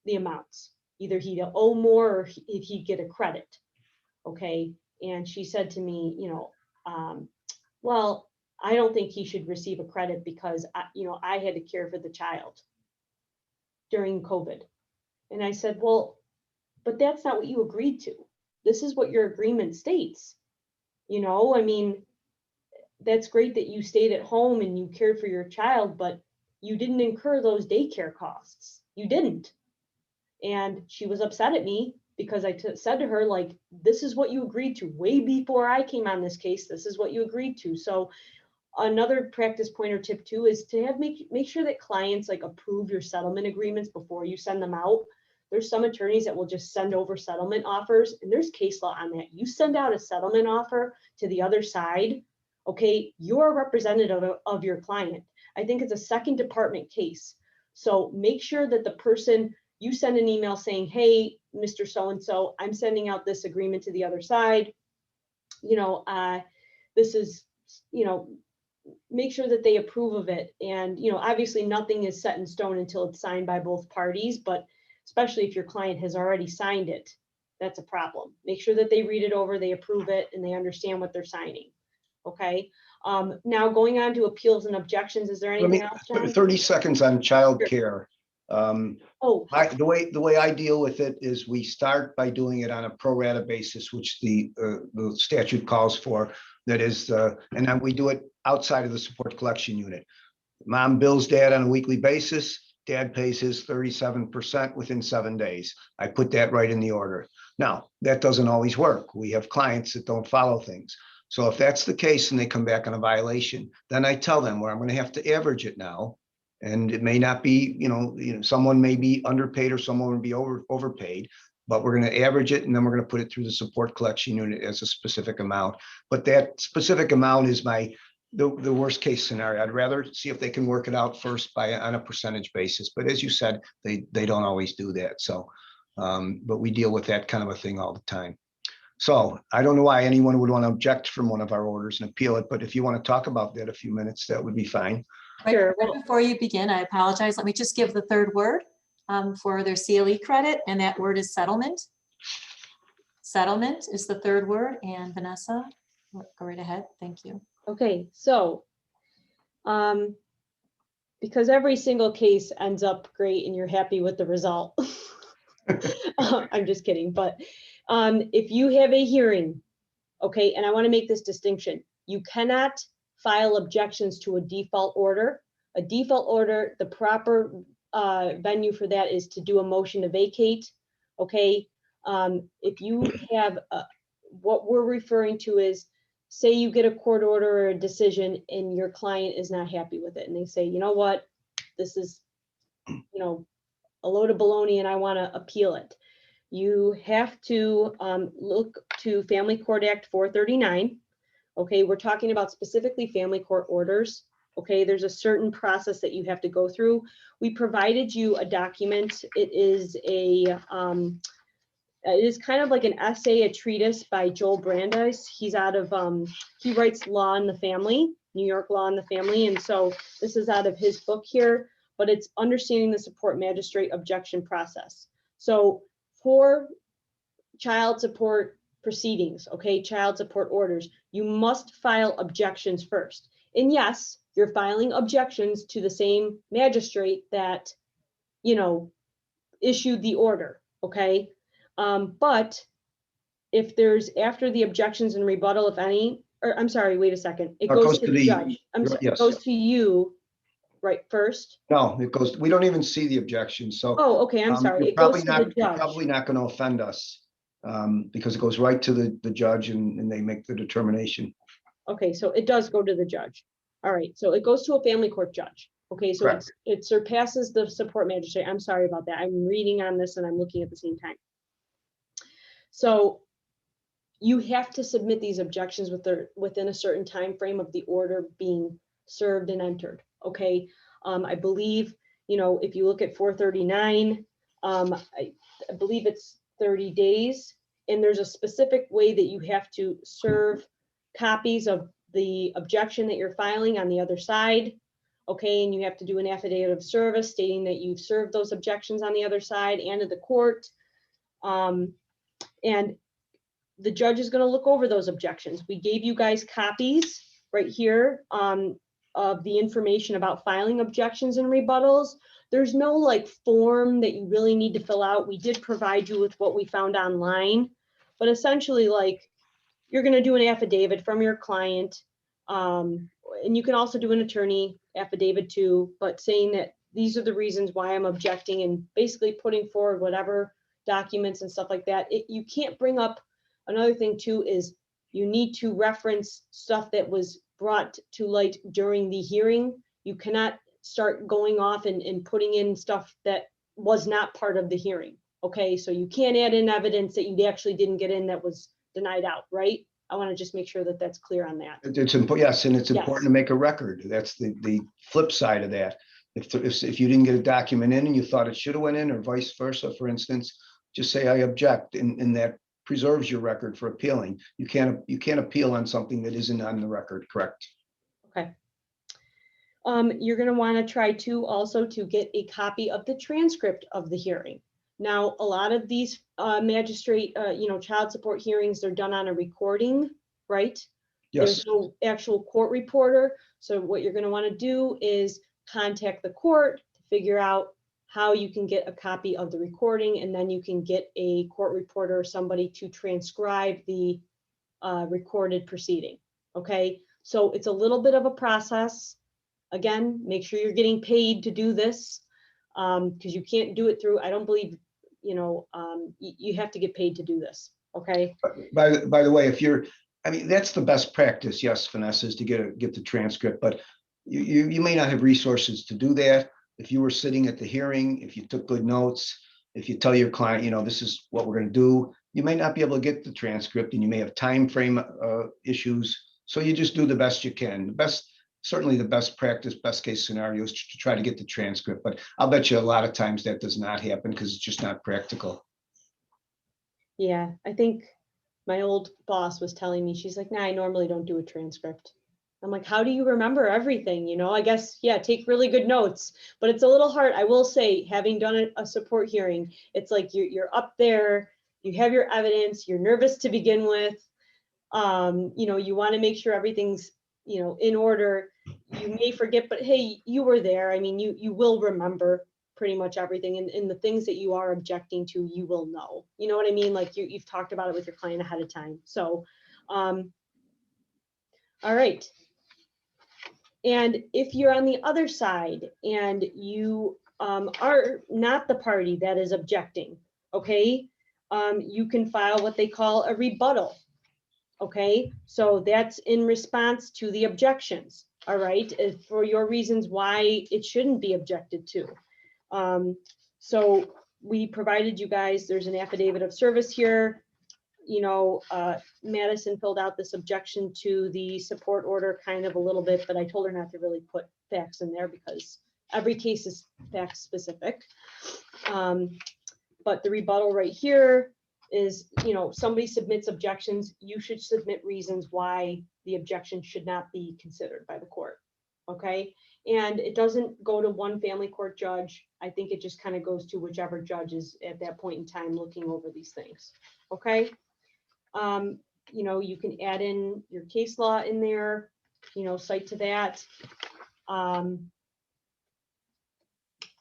Speaker 3: the amounts. Either he'd owe more or he'd get a credit. Okay. And she said to me, you know, well, I don't think he should receive a credit because, you know, I had to care for the child during COVID. And I said, well, but that's not what you agreed to. This is what your agreement states. You know, I mean, that's great that you stayed at home and you cared for your child, but you didn't incur those daycare costs. You didn't. And she was upset at me because I said to her, like, this is what you agreed to way before I came on this case. This is what you agreed to. So another practice point or tip too is to have make sure that clients like approve your settlement agreements before you send them out. There's some attorneys that will just send over settlement offers, and there's case law on that. You send out a settlement offer to the other side, okay, you're a representative of your client. I think it's a second department case. So make sure that the person, you send an email saying, hey, Mr. So-and-so, I'm sending out this agreement to the other side. You know, this is, you know, make sure that they approve of it. And, you know, obviously nothing is set in stone until it's signed by both parties, but especially if your client has already signed it, that's a problem. Make sure that they read it over, they approve it, and they understand what they're signing. Okay. Now going on to appeals and objections, is there anything else, John?
Speaker 4: 30 seconds on childcare. The way I deal with it is we start by doing it on a pro rata basis, which the statute calls for. That is, and then we do it outside of the support collection unit. Mom bills dad on a weekly basis. Dad pays his 37% within 7 days. I put that right in the order. Now, that doesn't always work. We have clients that don't follow things. So if that's the case and they come back on a violation, then I tell them, well, I'm going to have to average it now. And it may not be, you know, someone may be underpaid or someone will be overpaid, but we're going to average it and then we're going to put it through the support collection unit as a specific amount. But that specific amount is the worst case scenario. I'd rather see if they can work it out first on a percentage basis. But as you said, they don't always do that. So, but we deal with that kind of a thing all the time. So I don't know why anyone would want to object from one of our orders and appeal it, but if you want to talk about that a few minutes, that would be fine.
Speaker 3: Sure.
Speaker 2: Right before you begin, I apologize. Let me just give the third word for their CLE credit, and that word is settlement. Settlement is the third word, and Vanessa, go right ahead. Thank you.
Speaker 3: Okay, so because every single case ends up great and you're happy with the result. I'm just kidding, but if you have a hearing, okay, and I want to make this distinction, you cannot file objections to a default order. A default order, the proper venue for that is to do a motion to vacate, okay? If you have, what we're referring to is, say you get a court order or a decision and your client is not happy with it and they say, you know what, this is, you know, a load of baloney and I want to appeal it. you have to look to Family Court Act 439. Okay, we're talking about specifically family court orders. Okay, there's a certain process that you have to go through. We provided you a document. It is kind of like an essay, a treatise by Joel Brandeis. He's out of, he writes Law in the Family, New York Law in the Family. And so this is out of his book here, but it's Understanding the Support Magistrate Objection Process. So for child support proceedings, okay, child support orders, you must file objections first. And yes, you're filing objections to the same magistrate that, you know, issued the order, okay? But if there's, after the objections and rebuttal, if any, or I'm sorry, wait a second, it goes to the judge. I'm sorry, it
Speaker 4: Yes.
Speaker 3: goes to you, right, first?
Speaker 4: No, it goes, we don't even see the objections, so.
Speaker 3: Oh, okay, I'm sorry,
Speaker 4: You're
Speaker 3: it goes
Speaker 4: probably
Speaker 3: to
Speaker 4: not,
Speaker 3: the
Speaker 4: you're
Speaker 3: judge.
Speaker 4: probably not going to offend us, because it goes right to the judge and they make the determination.
Speaker 3: Okay, so it does go to the judge. All right, so it goes to a family court judge. Okay, so
Speaker 4: Correct.
Speaker 3: it surpasses the support magistrate. I'm sorry about that. I'm reading on this and I'm looking at the same time. So you have to submit these objections within a certain time frame of the order being served and entered. Okay, I believe, you know, if you look at 439, I believe it's 30 days, and there's a specific way that you have to serve copies of the objection that you're filing on the other side. Okay, and you have to do an affidavit of service stating that you've served those objections on the other side and to the court. And the judge is going to look over those objections. We gave you guys copies right here of the information about filing objections and rebuttals. There's no like form that you really need to fill out. We did provide you with what we found online, but essentially like you're going to do an affidavit from your client. And you can also do an attorney affidavit too, but saying that these are the reasons why I'm objecting and basically putting forward whatever documents and stuff like that. You can't bring up, another thing too is you need to reference stuff that was brought to light during the hearing. You cannot start going off and putting in stuff that was not part of the hearing. Okay, so you can't add in evidence that you actually didn't get in that was denied out, right? I want to just make sure that that's clear on that.
Speaker 4: It's important, yes, and it's
Speaker 3: Yes.
Speaker 4: important to make a record. That's the flip side of that. If you didn't get a document in and you thought it should have went in, or vice versa, for instance, just say I object, and that preserves your record for appealing. You can't appeal on something that isn't on the record, correct?
Speaker 3: Okay. You're going to want to try to also to get a copy of the transcript of the hearing. Now, a lot of these magistrate, child support hearings, they're done on a recording, right?
Speaker 4: Yes,
Speaker 3: There's no actual court reporter. So what you're going to want to do is contact the court to figure out how you can get a copy of the recording, and then you can get a court reporter or somebody to transcribe the recorded proceeding. Okay, so it's a little bit of a process. Again, make sure you're getting paid to do this, because you can't do it through, I don't believe, you have to get paid to do this. Okay.
Speaker 4: by the way, that's the best practice, yes, Vanessa, is to get the transcript, but you may not have resources to do that. If you were sitting at the hearing, if you took good notes, if you tell your client, this is what we're going to do, you may not be able to get the transcript, and you may have time frame issues. So you just do the best you can. Certainly the best practice, best case scenario is to try to get the transcript, but I'll bet you a lot of times that does not happen because it's just not practical.
Speaker 3: Yeah, I think my old boss was telling me, she's like, nah, I normally don't do a transcript. I'm like, how do you remember everything? I guess, yeah, take really good notes, but it's a little hard. I will say, having done a support hearing, it's like you're up there, you have your evidence, you're nervous to begin with. You want to make sure everything's, in order. You may forget, but hey, you were there. I mean, you will remember pretty much everything, and the things that you are objecting to, you will know. You know what I mean? Like you've talked about it with your client ahead of time. So, all right. And if you're on the other side and you are not the party that is objecting, okay, you can file what they call a rebuttal. Okay, so that's in response to the objections, all right, for your reasons why it shouldn't be objected to. So we provided you guys, there's an affidavit of service here. You know, Madison filled out this objection to the support order kind of a little bit, but I told her not to really put facts in there because every case is fact specific. But the rebuttal right here is, you know, somebody submits objections, you should submit reasons why the objection should not be considered by the court. Okay, and it doesn't go to one family court judge. I think it just kind of goes to whichever judge is at that point in time looking over these things. Okay. You know, you can add in your case law in there, you know, cite to that.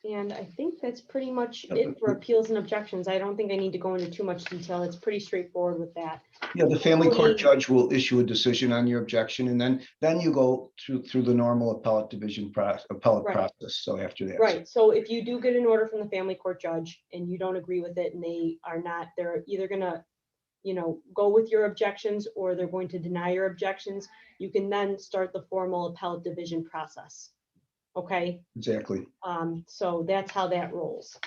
Speaker 3: And I think that's pretty much it for appeals and objections. I don't think I need to go into too much detail. It's pretty straightforward with that.
Speaker 4: Yeah, the family court judge will issue a decision on your objection, and then you go through the normal appellate division appellate process. So after that.
Speaker 3: Right. So if you do get an order from the family court judge and you don't agree with it and they are not, they're either gonna, you know, go with your objections or they're going to deny your objections, you can then start the formal appellate division process. Okay.
Speaker 4: Exactly.
Speaker 3: So that's how that rolls.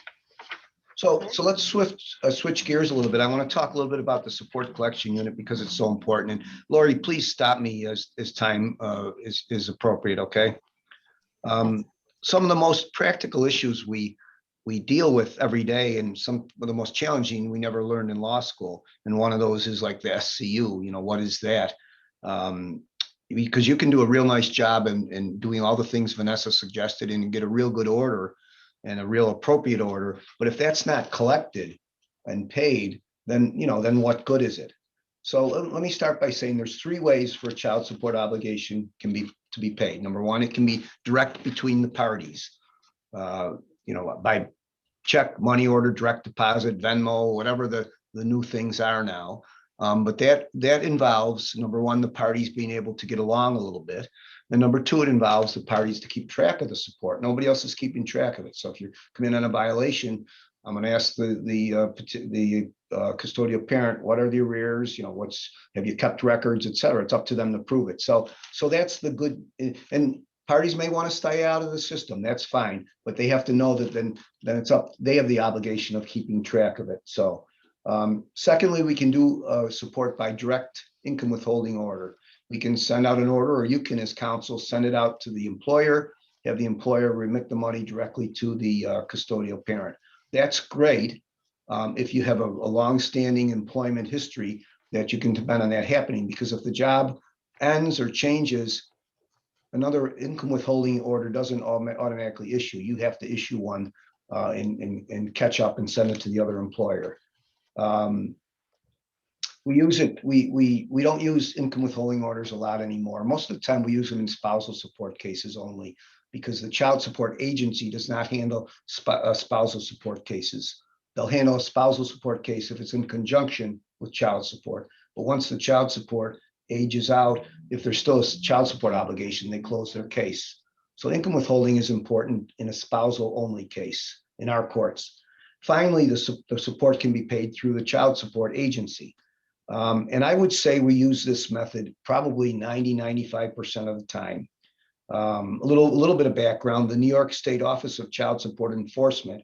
Speaker 4: So let's switch gears a little bit. I want to talk a little bit about the support collection unit because it's so important. And Lori, please stop me as time is appropriate. Okay. Some of the most practical issues we deal with every day, and some of the most challenging we never learned in law school. And one of those is like the SCU. You know, what is that? Because you can do a real nice job in doing all the things Vanessa suggested and get a real good order and a real appropriate order. But if that's not collected and paid, then, you know, then what good is it? So let me start by saying there's three ways for a child support obligation to be paid. Number one, it can be direct between the parties, you know, by check, money order, direct deposit, Venmo, whatever the new things are now. But that involves, number one, the parties being able to get along a little bit. And number two, it involves the parties to keep track of the support. Nobody else is keeping track of it. So if you come in on a violation, I'm going to ask the custodial parent, what are the arrears? You know, have you kept records, et cetera. It's up to them to prove it. So that's the good. And parties may want to stay out of the system. That's fine, but they have to know that then it's up. They have the obligation of keeping track of it. So secondly, we can do support by direct income withholding order. We can send out an order, or you can, as counsel, send it out to the employer, have the employer remit the money directly to the custodial parent. That's great if you have a long-standing employment history that you can depend on that happening, because if the job ends or changes, another income withholding order doesn't automatically issue. You have to issue one and catch up and send it to the other employer. We don't use income withholding orders a lot anymore. Most of the time we use them in spousal support cases only, because the child support agency does not handle spousal support cases. They'll handle a spousal support case if it's in conjunction with child support. But once the child support ages out, if there's still a child support obligation, they close their case. So income withholding is important in a spousal only case in our courts. Finally, the support can be paid through the child support agency. And I would say we use this method probably 90–95% of the time. A little bit of background: the New York State Office of Child Support Enforcement.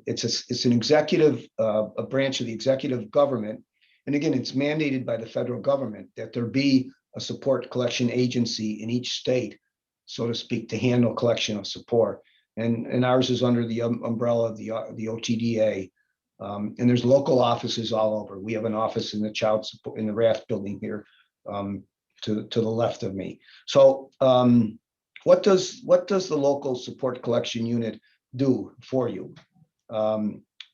Speaker 4: It's an executive, a branch of the executive government, and again, it's mandated by the federal government that there be a support collection agency in each state, so to speak, to handle collection of support. And ours is under the umbrella of the OTDA. And there's local offices all over. We have an office in the child support in the Raft building here, to the left of me. So what does the local support collection unit do for you?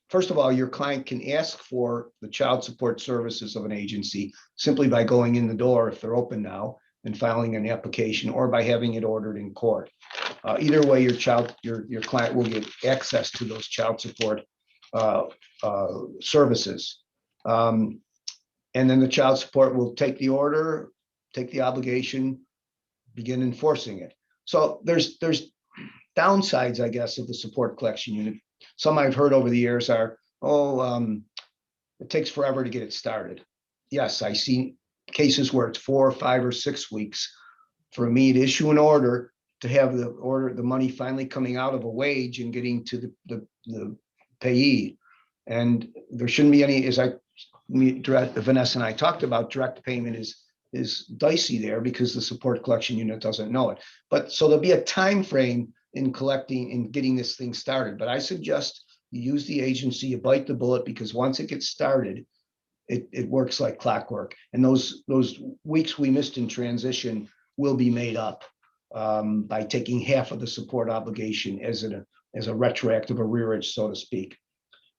Speaker 4: First of all, your client can ask for the child support services of an agency simply by going in the door, if they're open now, and filing an application, or by having it ordered in court. Either way, your client will get access to those child support services. And then the child support will take the order, take the obligation, begin enforcing it. So there's downsides, I guess, of the support collection unit. Some I've heard over the years are, it takes forever to get it started. Yes, I've seen cases where it's 4, 5, or 6 weeks for me to issue an order, to have the money finally coming out of a wage and getting to the payee. And there shouldn't be any, Vanessa and I talked about, direct payment is dicey there because the support collection unit doesn't know it. But so there'll be a time frame in collecting and getting this thing started. But I suggest you use the agency, you bite the bullet, because once it gets started, it works like clockwork. And those weeks we missed in transition will be made up by taking half of the support obligation as a retroactive arrearage, so to speak.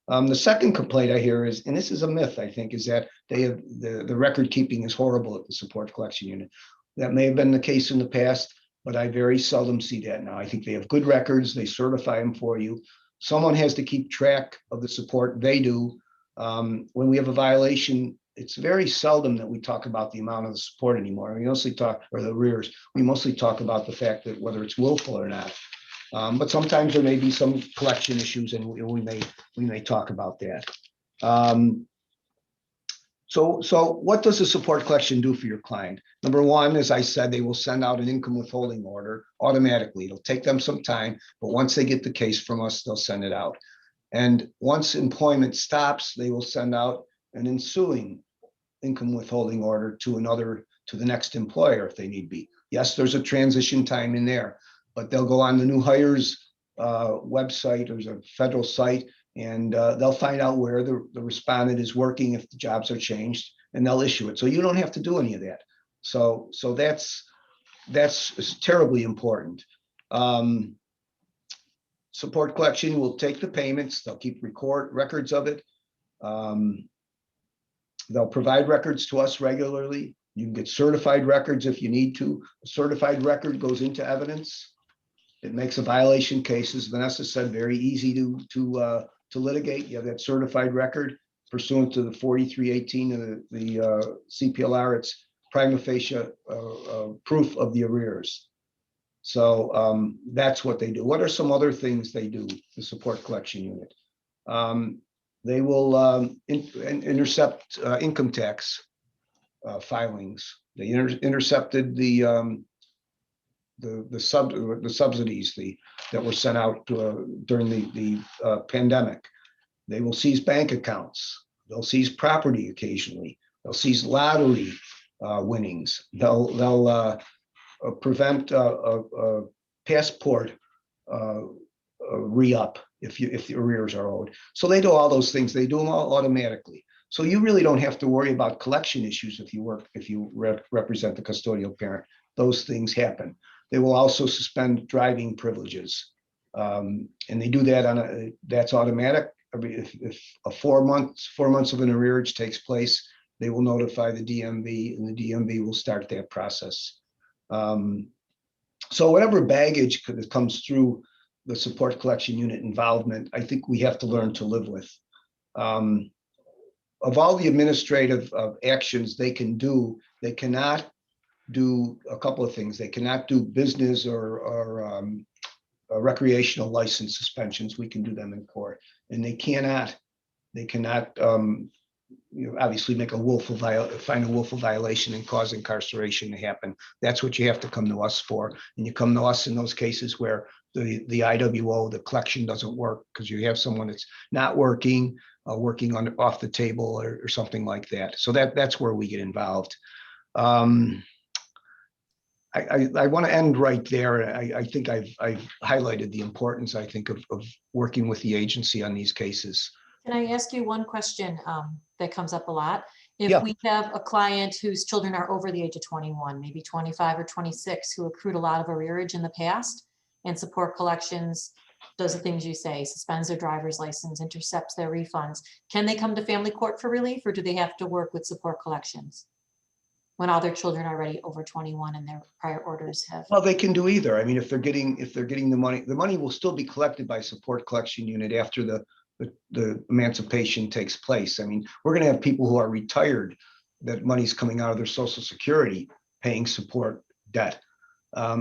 Speaker 4: The second complaint I hear is, and this is a myth, I think, is that they have the record keeping is horrible at the support collection unit. That may have been the case in the past, but I very seldom see that now. I think they have good records. They certify them for you. Someone has to keep track of the support. They do. When we have a violation, it's very seldom that we talk about the amount of the support anymore. We mostly talk, or the arrears, we mostly talk about the fact that whether it's willful or not. But sometimes there may be some collection issues, and we may talk about that. So what does the support collection do for your client? Number one, as I said, they will send out an income withholding order automatically. It'll take them some time, but once they get the case from us, they'll send it out. And once employment stops, they will send out an ensuing income withholding order to the next employer if they need be. Yes, there's a transition time in there, but they'll go on the new hires website. There's a federal site, and they'll find out where the respondent is working if the jobs are changed, and they'll issue it. So you don't have to do any of that. So that's terribly important. Support collection will take the payments. They'll keep records of it. They'll provide records to us regularly. You can get certified records if you need to. A certified record goes into evidence. It makes a violation case, as Vanessa said, very easy to litigate. You have that certified record pursuant to the 4318 of the CPLR. It's prima facie proof of the arrears. So that's what they do. What are some other things they do, the support collection unit? They will intercept income tax filings. They intercepted the subsidies that were sent out during the pandemic. They will seize bank accounts. They'll seize property occasionally. They'll seize lottery winnings. They'll prevent a passport re-up if the arrears are owed. So they do all those things. They do them all automatically. So you really don't have to worry about collection issues if you represent the custodial parent. Those things happen. They will also suspend driving privileges, and they do that that's automatic. If 4 months of an arrearage takes place, they will notify the DMV, and the DMV will start that process. So whatever baggage that comes through the support collection unit involvement, I think we have to learn to live with. Of all the administrative actions they can do, they cannot do a couple of things. They cannot do business or recreational license suspensions. We can do them in court, and they cannot obviously make find a willful violation and cause incarceration to happen. That's what you have to come to us for. And you come to us in those cases where the IWO, the collection doesn't work because you have someone that's not working off the table or something like that. So that's where we get involved. I want to end right there. I think I've highlighted the importance, I think, of working with the agency on these cases.
Speaker 2: Can I ask you one question that comes up a lot? If
Speaker 4: Yeah.
Speaker 2: we have a client whose children are over the age of 21, maybe 25 or 26, who accrued a lot of arrearage in the past, and support collections does the things you say, suspends their driver's license, intercepts their refunds, can they come to family court for relief, or do they have to work with support collections when all their children are already over 21 and their prior orders have?
Speaker 4: Well, they can do either. I mean, if they're getting the money will still be collected by support collection unit after the emancipation takes place. I mean, we're going to have people who are retired that money's coming out of their Social Security paying support debt.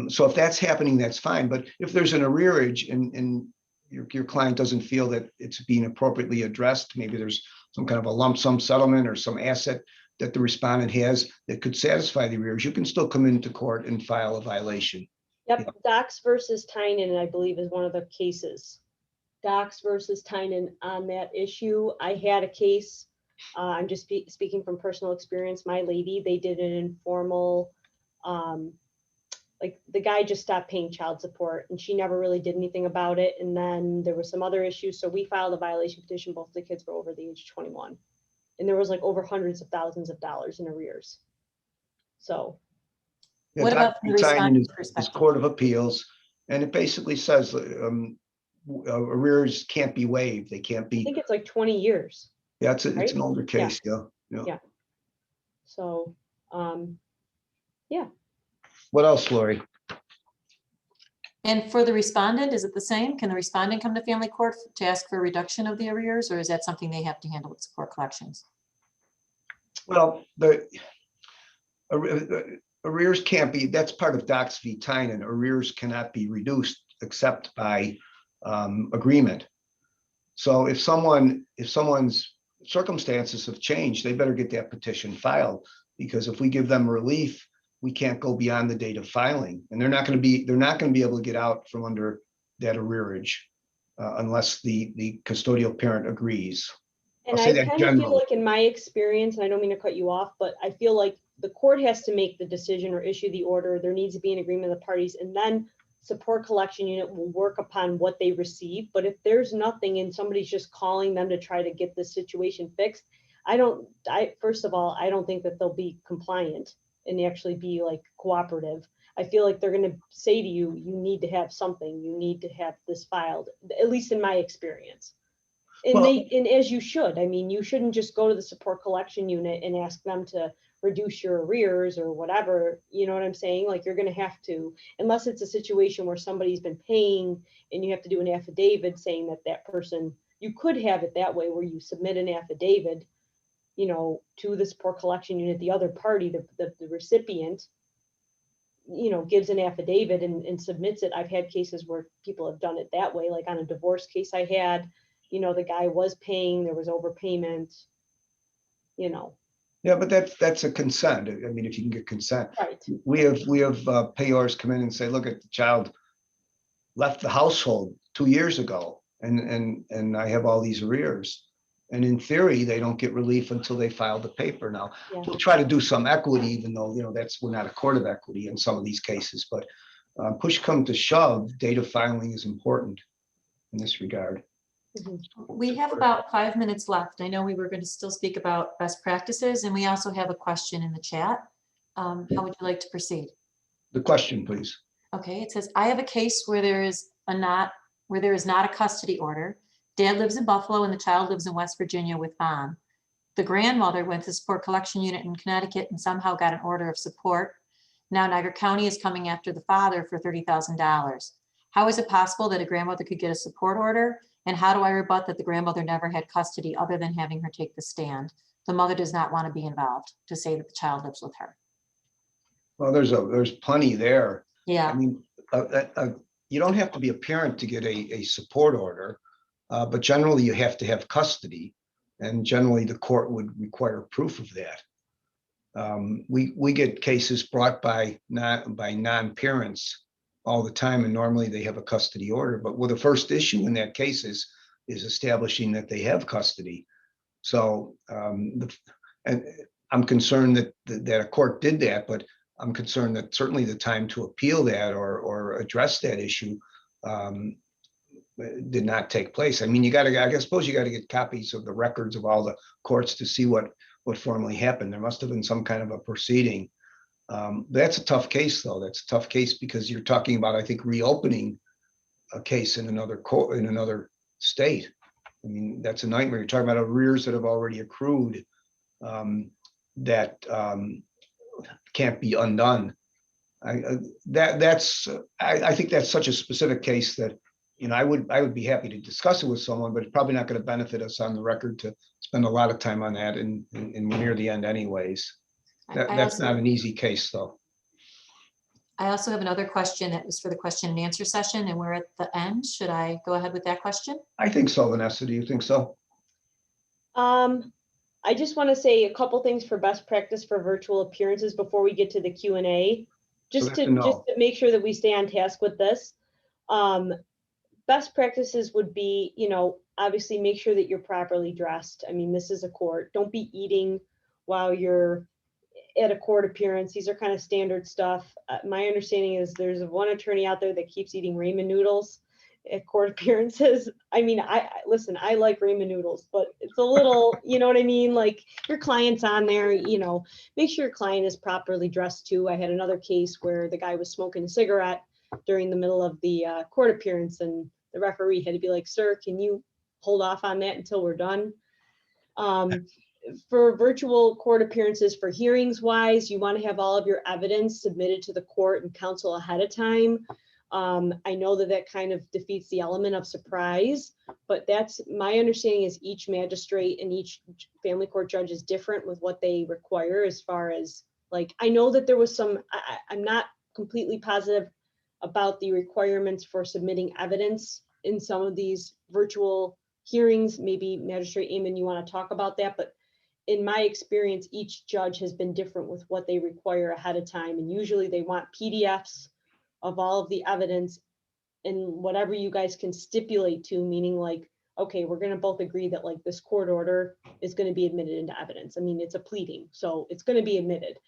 Speaker 4: So if that's happening, that's fine. But if there's an arrearage and your client doesn't feel that it's being appropriately addressed, maybe there's some kind of a lump sum settlement or some asset that the respondent has that could satisfy the arrears, you can still come into court and file a violation.
Speaker 3: Yep, Docs versus Tynan, I believe, is one of the cases. Docs versus Tynan on that issue. I had a case, I'm just speaking from personal experience. My lady, they did an informal, like the guy just stopped paying child support and she never really did anything about it. And then there were some other issues. So we filed a violation petition. Both the kids were over the age of 21. And there was like over hundreds of thousands of dollars in arrears. So.
Speaker 4: Yeah,
Speaker 2: What about from the
Speaker 4: Dr. Tynan
Speaker 2: respondent's
Speaker 4: is
Speaker 2: perspective?
Speaker 4: Court of Appeals, and it basically says arrears can't be waived. They can't
Speaker 3: I
Speaker 4: be,
Speaker 3: think it's like 20 years.
Speaker 4: yeah, it's
Speaker 3: right?
Speaker 4: an older
Speaker 3: Yeah.
Speaker 4: case, yeah.
Speaker 3: Yeah. So, yeah.
Speaker 4: What else, Lori?
Speaker 2: And for the respondent, is it the same? Can the respondent come to family court to ask for a reduction of the arrears, or is that something they have to handle with support collections?
Speaker 4: Well, the arrears can't be, that's part of Docs v. Tynan. Arrears cannot be reduced except by agreement. So if someone's circumstances have changed, they better get that petition filed, because if we give them relief, we can't go beyond the date of filing, and they're not going to be able to get out from under that arrearage unless the custodial parent agrees.
Speaker 3: And
Speaker 4: I'll say
Speaker 3: I
Speaker 4: that
Speaker 3: kind of feel
Speaker 4: generally.
Speaker 3: like in my experience, and I don't mean to cut you off, but I feel like the court has to make the decision or issue the order. There needs to be an agreement of the parties, and then support collection unit will work upon what they receive. But if there's nothing and somebody's just calling them to try to get the situation fixed, first of all, I don't think that they'll be compliant and actually be like cooperative. I feel like they're going to say to you, you need to have something, you need to have this filed, at least in my experience. And
Speaker 4: Well-
Speaker 3: and as you should, I mean, you shouldn't just go to the support collection unit and ask them to reduce your arrears or whatever, you know what I'm saying? Like, you're going to have to, unless it's a situation where somebody's been paying and you have to do an affidavit saying that that person, you could have it that way where you submit an affidavit, you know, to the support collection unit, the other party, the recipient, you know, gives an affidavit and submits it. I've had cases where people have done it that way, like on a divorce case I had, you know, the guy was paying, there was overpayment, you know.
Speaker 4: Yeah, but that's a consent. I mean, if you can get consent.
Speaker 3: Right.
Speaker 4: We have payors come in and say, look, at the child left the household 2 years ago, and I have all these arrears. And in theory, they don't get relief until they file the paper. Now,
Speaker 3: Yeah.
Speaker 4: we'll try to do some equity, even though, you know, we're not a court of equity in some of these cases, but push come to shove, date of filing is important in this regard.
Speaker 2: We have about 5 minutes left. I know we were going to still speak about best practices, and we also have a question in the chat. How would you like to proceed?
Speaker 4: The question, please.
Speaker 2: Okay, it says, I have a case where there is not a custody order. Dad lives in Buffalo and the child lives in West Virginia with mom. The grandmother went to the support collection unit in Connecticut and somehow got an order of support. Now Niagara County is coming after the father for $30,000. How is it possible that a grandmother could get a support order? And how do I rebut that the grandmother never had custody other than having her take the stand? The mother does not want to be involved to say that the child lives with her.
Speaker 4: Well, there's plenty there.
Speaker 2: Yeah.
Speaker 4: I mean, you don't have to be a parent to get a support order, but generally you have to have custody, and generally the court would require proof of that. We get cases brought by non-parents all the time, and normally they have a custody order. But the first issue in that case is establishing that they have custody. So, and I'm concerned that a court did that, but I'm concerned that certainly the time to appeal that or address that issue did not take place. I mean, I suppose you got to get copies of the records of all the courts to see what formally happened. There must have been some kind of a proceeding. That's a tough case, though. That's a tough case because you're talking about, I think, reopening a case in another court in another state. I mean, that's a nightmare. You're talking about arrears that have already accrued that can't be undone. I think that's such a specific case that, you know, I would be happy to discuss it with someone, but it's probably not going to benefit us on the record to spend a lot of time on that, and we're near the end anyways. That's not an easy case, though.
Speaker 2: I also have another question that was for the question and answer session, and we're at the end. Should I go ahead with that question?
Speaker 4: I think so, Vanessa. Do you think so?
Speaker 3: I just want to say a couple things for best practice for virtual appearances before we get to the Q&A, just to make sure that we stay on task with this. best practices would be, obviously make sure that you're properly dressed. I mean, this is a court. Don't be eating while you're at a court appearance. These are kind of standard stuff. My understanding is there's one attorney out there that keeps eating ramen noodles at court appearances. I mean, listen, I like ramen noodles, but it's a little, you know what I mean? Like your client's on there, make sure your client is properly dressed too. I had another case where the guy was smoking a cigarette during the middle of the court appearance, and the referee had to be like, sir, can you hold off on that until we're done? For virtual court appearances, for hearings wise, you want to have all of your evidence submitted to the court and counsel ahead of time. I know that kind of defeats the element of surprise, but that's my understanding is each magistrate and each family court judge is different with what they require as far as like, I know that there was I'm not completely positive about the requirements for submitting evidence in some of these virtual hearings. Maybe Magistrate Amon, you want to talk about that, but in my experience, each judge has been different with what they require ahead of time. And usually they want PDFs of all of the evidence and whatever you guys can stipulate to, meaning like, okay, we're going to both agree that like this court order is going to be admitted into evidence. I mean, it's a pleading, so it's going to be admitted.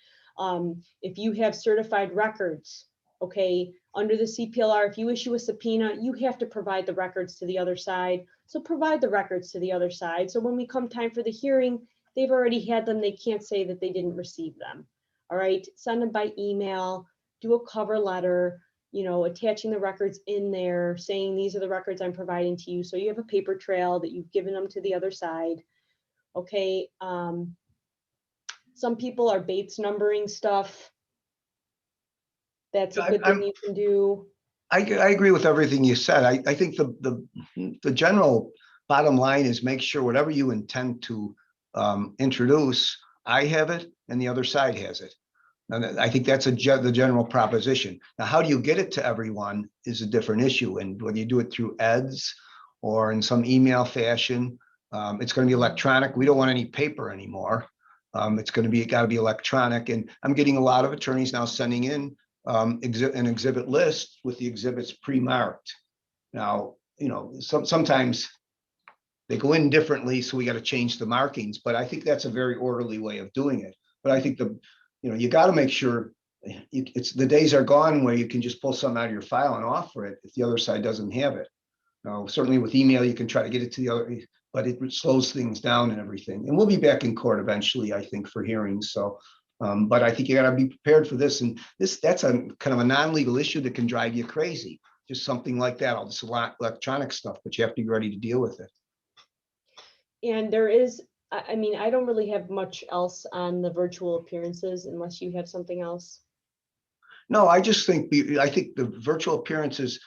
Speaker 3: If you have certified records, okay, under the CPLR, if you issue a subpoena, you have to provide the records to the other side. So provide the records to the other side. So when we come time for the hearing, they've already had them. They can't say that they didn't receive them. All right, send them by email, do a cover letter, attaching the records in there, saying these are the records I'm providing to you. So you have a paper trail that you've given them to the other side. Okay. Some people are Bates numbering stuff. That's a good thing you can do.
Speaker 4: I agree with everything you said. I think the general bottom line is make sure whatever you intend to introduce, I have it and the other side has it. And I think that's the general proposition. Now, how do you get it to everyone is a different issue. And whether you do it through eds or in some email fashion, it's going to be electronic. We don't want any paper anymore. It's going to be, got to be electronic. And I'm getting a lot of attorneys now sending in an exhibit list with the exhibits pre-marked. Now, sometimes they go in differently, so we got to change the markings, but I think that's a very orderly way of doing it. But I think you got to make sure it's the days are gone where you can just pull something out of your file and offer it if the other side doesn't have it. Now, certainly with email, you can try to get it to the other, but it slows things down and everything. And we'll be back in court eventually, I think, for hearings. So, but I think you got to be prepared for this. And that's a kind of a non-legal issue that can drive you crazy. Just something like that, all this electronic stuff, but you have to be ready to deal with it.
Speaker 3: And there is, I mean, I don't really have much else on the virtual appearances unless you have something else.
Speaker 4: No, I just think, I think the virtual appearances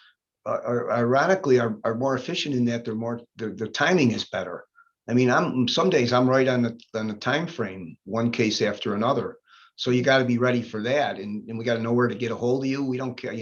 Speaker 4: ironically are more efficient in that the timing is better. I mean, some days I'm right on the time frame, one case after another. So you got to be ready for that. And we got to know where to get a hold of you. We don't care,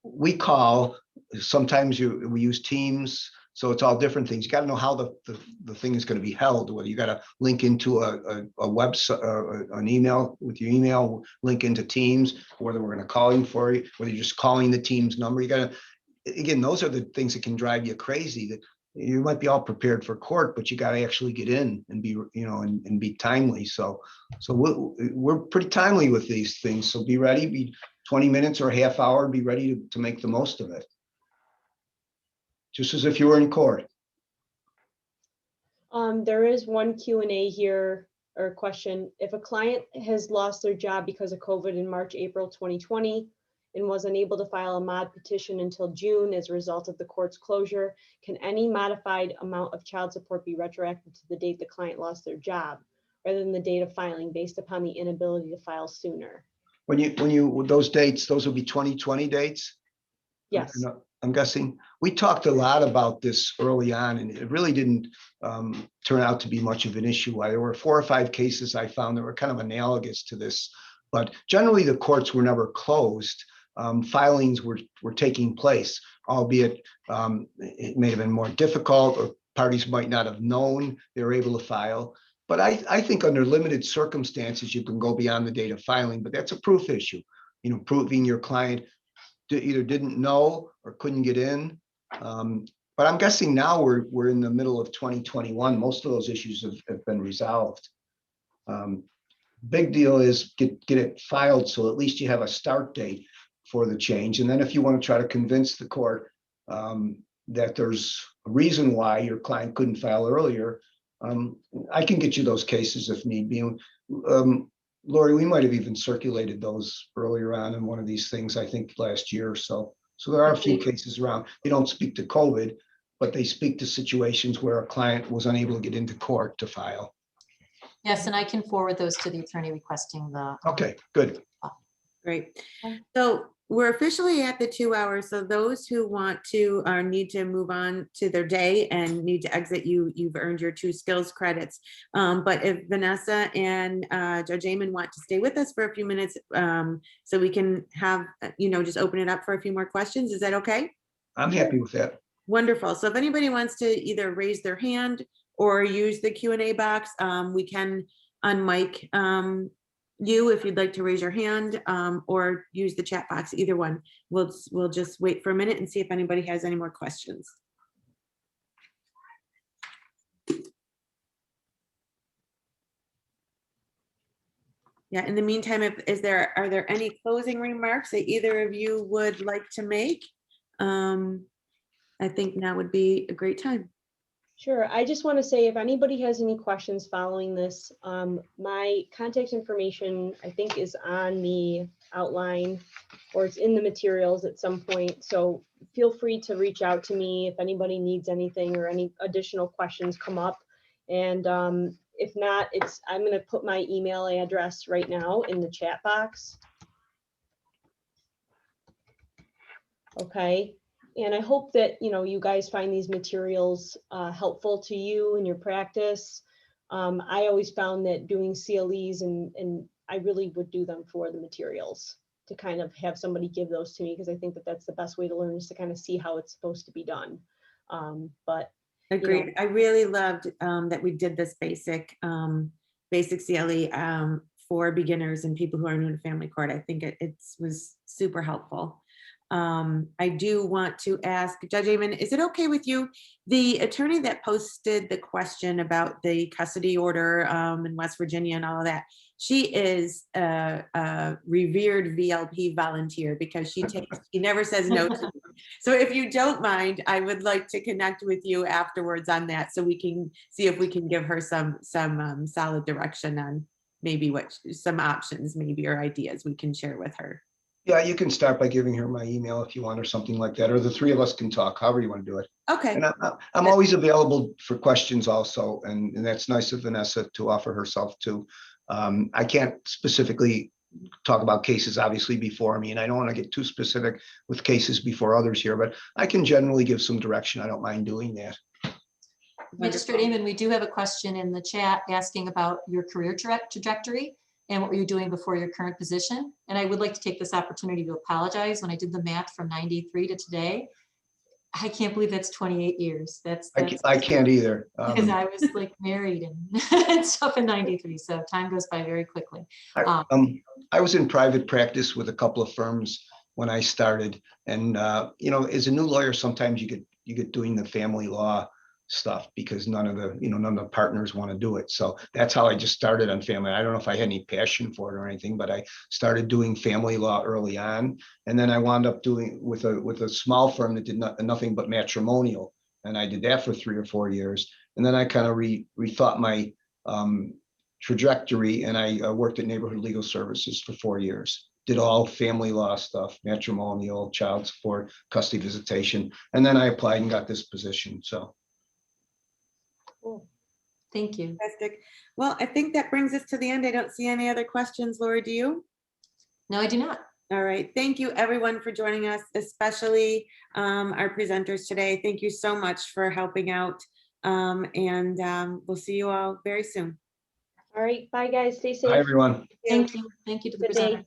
Speaker 4: we call, sometimes we use Teams. So it's all different things. You got to know how the thing is going to be held, whether you got to link into a website, an email with your email, link into Teams, whether we're going to call you for you, whether you're just calling the Teams number. You got to, again, those are the things that can drive you crazy. That you might be all prepared for court, but you got to actually get in and be, and be timely. So we're pretty timely with these things. So be ready, be 20 minutes or a half hour, be ready to make the most of it. Just as if you were in court.
Speaker 3: There is one Q&A here or question. If a client has lost their job because of COVID in March, April 2020 and was unable to file a mod petition until June as a result of the court's closure, can any modified amount of child support be retroactive to the date the client lost their job rather than the date of filing based upon the inability to file sooner?
Speaker 4: When you those dates, those will be 2020 dates?
Speaker 3: Yes.
Speaker 4: I'm guessing. We talked a lot about this early on, and it really didn't turn out to be much of an issue. There were 4 or 5 cases I found that were kind of analogous to this, but generally the courts were never closed. Filings were taking place, albeit it may have been more difficult, or parties might not have known they were able to file. But I think under limited circumstances, you can go beyond the date of filing, but that's a proof issue. Proving your client either didn't know or couldn't get in. But I'm guessing now we're in the middle of 2021. Most of those issues have been resolved. Big deal is get it filed, so at least you have a start date for the change. And then if you want to try to convince the court that there's a reason why your client couldn't file earlier, I can get you those cases if need be. Lori, we might have even circulated those earlier on in one of these things, I think last year or so. So there are a few cases around. They don't speak to COVID, but they speak to situations where a client was unable to get into court to file.
Speaker 2: Yes, and I can forward those to the attorney requesting the.
Speaker 4: Okay, good.
Speaker 1: Great.
Speaker 2: Okay.
Speaker 1: So we're officially at the 2 hours. So those who want to need to move on to their day and need to exit, you've earned your 2 skills credits. But if Vanessa and Judge Amon want to stay with us for a few minutes, so we can have, just open it up for a few more questions. Is that okay?
Speaker 4: I'm happy with that.
Speaker 1: Wonderful. So if anybody wants to either raise their hand or use the Q&A box, we can unmic you if you'd like to raise your hand, or use the chat box, either one. We'll just wait for a minute and see if anybody has any more questions. Yeah, in the meantime, are there any closing remarks that either of you would like to make? I think now would be a great time.
Speaker 3: Sure. I just want to say if anybody has any questions following this, my contact information, I think, is on the outline or it's in the materials at some point. So feel free to reach out to me if anybody needs anything or any additional questions come up. And if not, I'm going to put my email address right now in the chat box. Okay. And I hope that, you guys find these materials helpful to you in your practice. I always found that doing CLEs, and I really would do them for the materials, to kind of have somebody give those to me, because I think that that's the best way to learn, is to kind of see how it's supposed to be done. But
Speaker 1: agreed. I really loved that we did this basic CLE for beginners and people who are new to family court. I think it was super helpful. I do want to ask Judge Amon, is it okay with you? The attorney that posted the question about the custody order in West Virginia and all of that, she is a revered VLP volunteer, because she never says no to me. So if you don't mind, I would like to connect with you afterwards on that, so we can see if we can give her some solid direction on maybe some options maybe, or ideas we can share with her.
Speaker 4: Yeah, you can start by giving her my email if you want, or something like that, or the 3 of us can talk, however you want to do it.
Speaker 1: Okay.
Speaker 4: And I'm always available for questions also, and that's nice of Vanessa to offer herself too. I can't specifically talk about cases obviously before me, and I don't want to get too specific with cases before others here, but I can generally give some direction. I don't mind doing that.
Speaker 2: Magistrate Amon, we do have a question in the chat asking about your career trajectory and what were you doing before your current position. And I would like to take this opportunity to apologize. When I did the math from 93 to today, I can't believe that's 28 years.
Speaker 4: I can't either.
Speaker 2: Because I was like married and stuff in 93. So time goes by very quickly.
Speaker 4: I was in private practice with a couple of firms when I started. And, as a new lawyer, sometimes you get doing the family law stuff because none of the partners want to do it. So that's how I just started on family. I don't know if I had any passion for it or anything, but I started doing family law early on. And then I wound up doing with a small firm that did nothing but matrimonial. And I did that for 3 or 4 years. And then I kind of rethought my trajectory, and I worked at Neighborhood Legal Services for 4 years. Did all family law stuff, matrimonial, child support, custody visitation. And then I applied and got this position. So.
Speaker 2: Cool. Thank you.
Speaker 1: Fantastic. Well, I think that brings us to the end. I don't see any other questions. Lori, do you?
Speaker 2: No, I do not.
Speaker 1: All right. Thank you, everyone, for joining us, especially our presenters today. Thank you so much for helping out. And we'll see you all very soon.
Speaker 3: All right. Bye, guys. Stay safe.
Speaker 4: Hi, everyone.
Speaker 2: Thank you. Thank you to the
Speaker 3: Good day.
Speaker 2: presenter.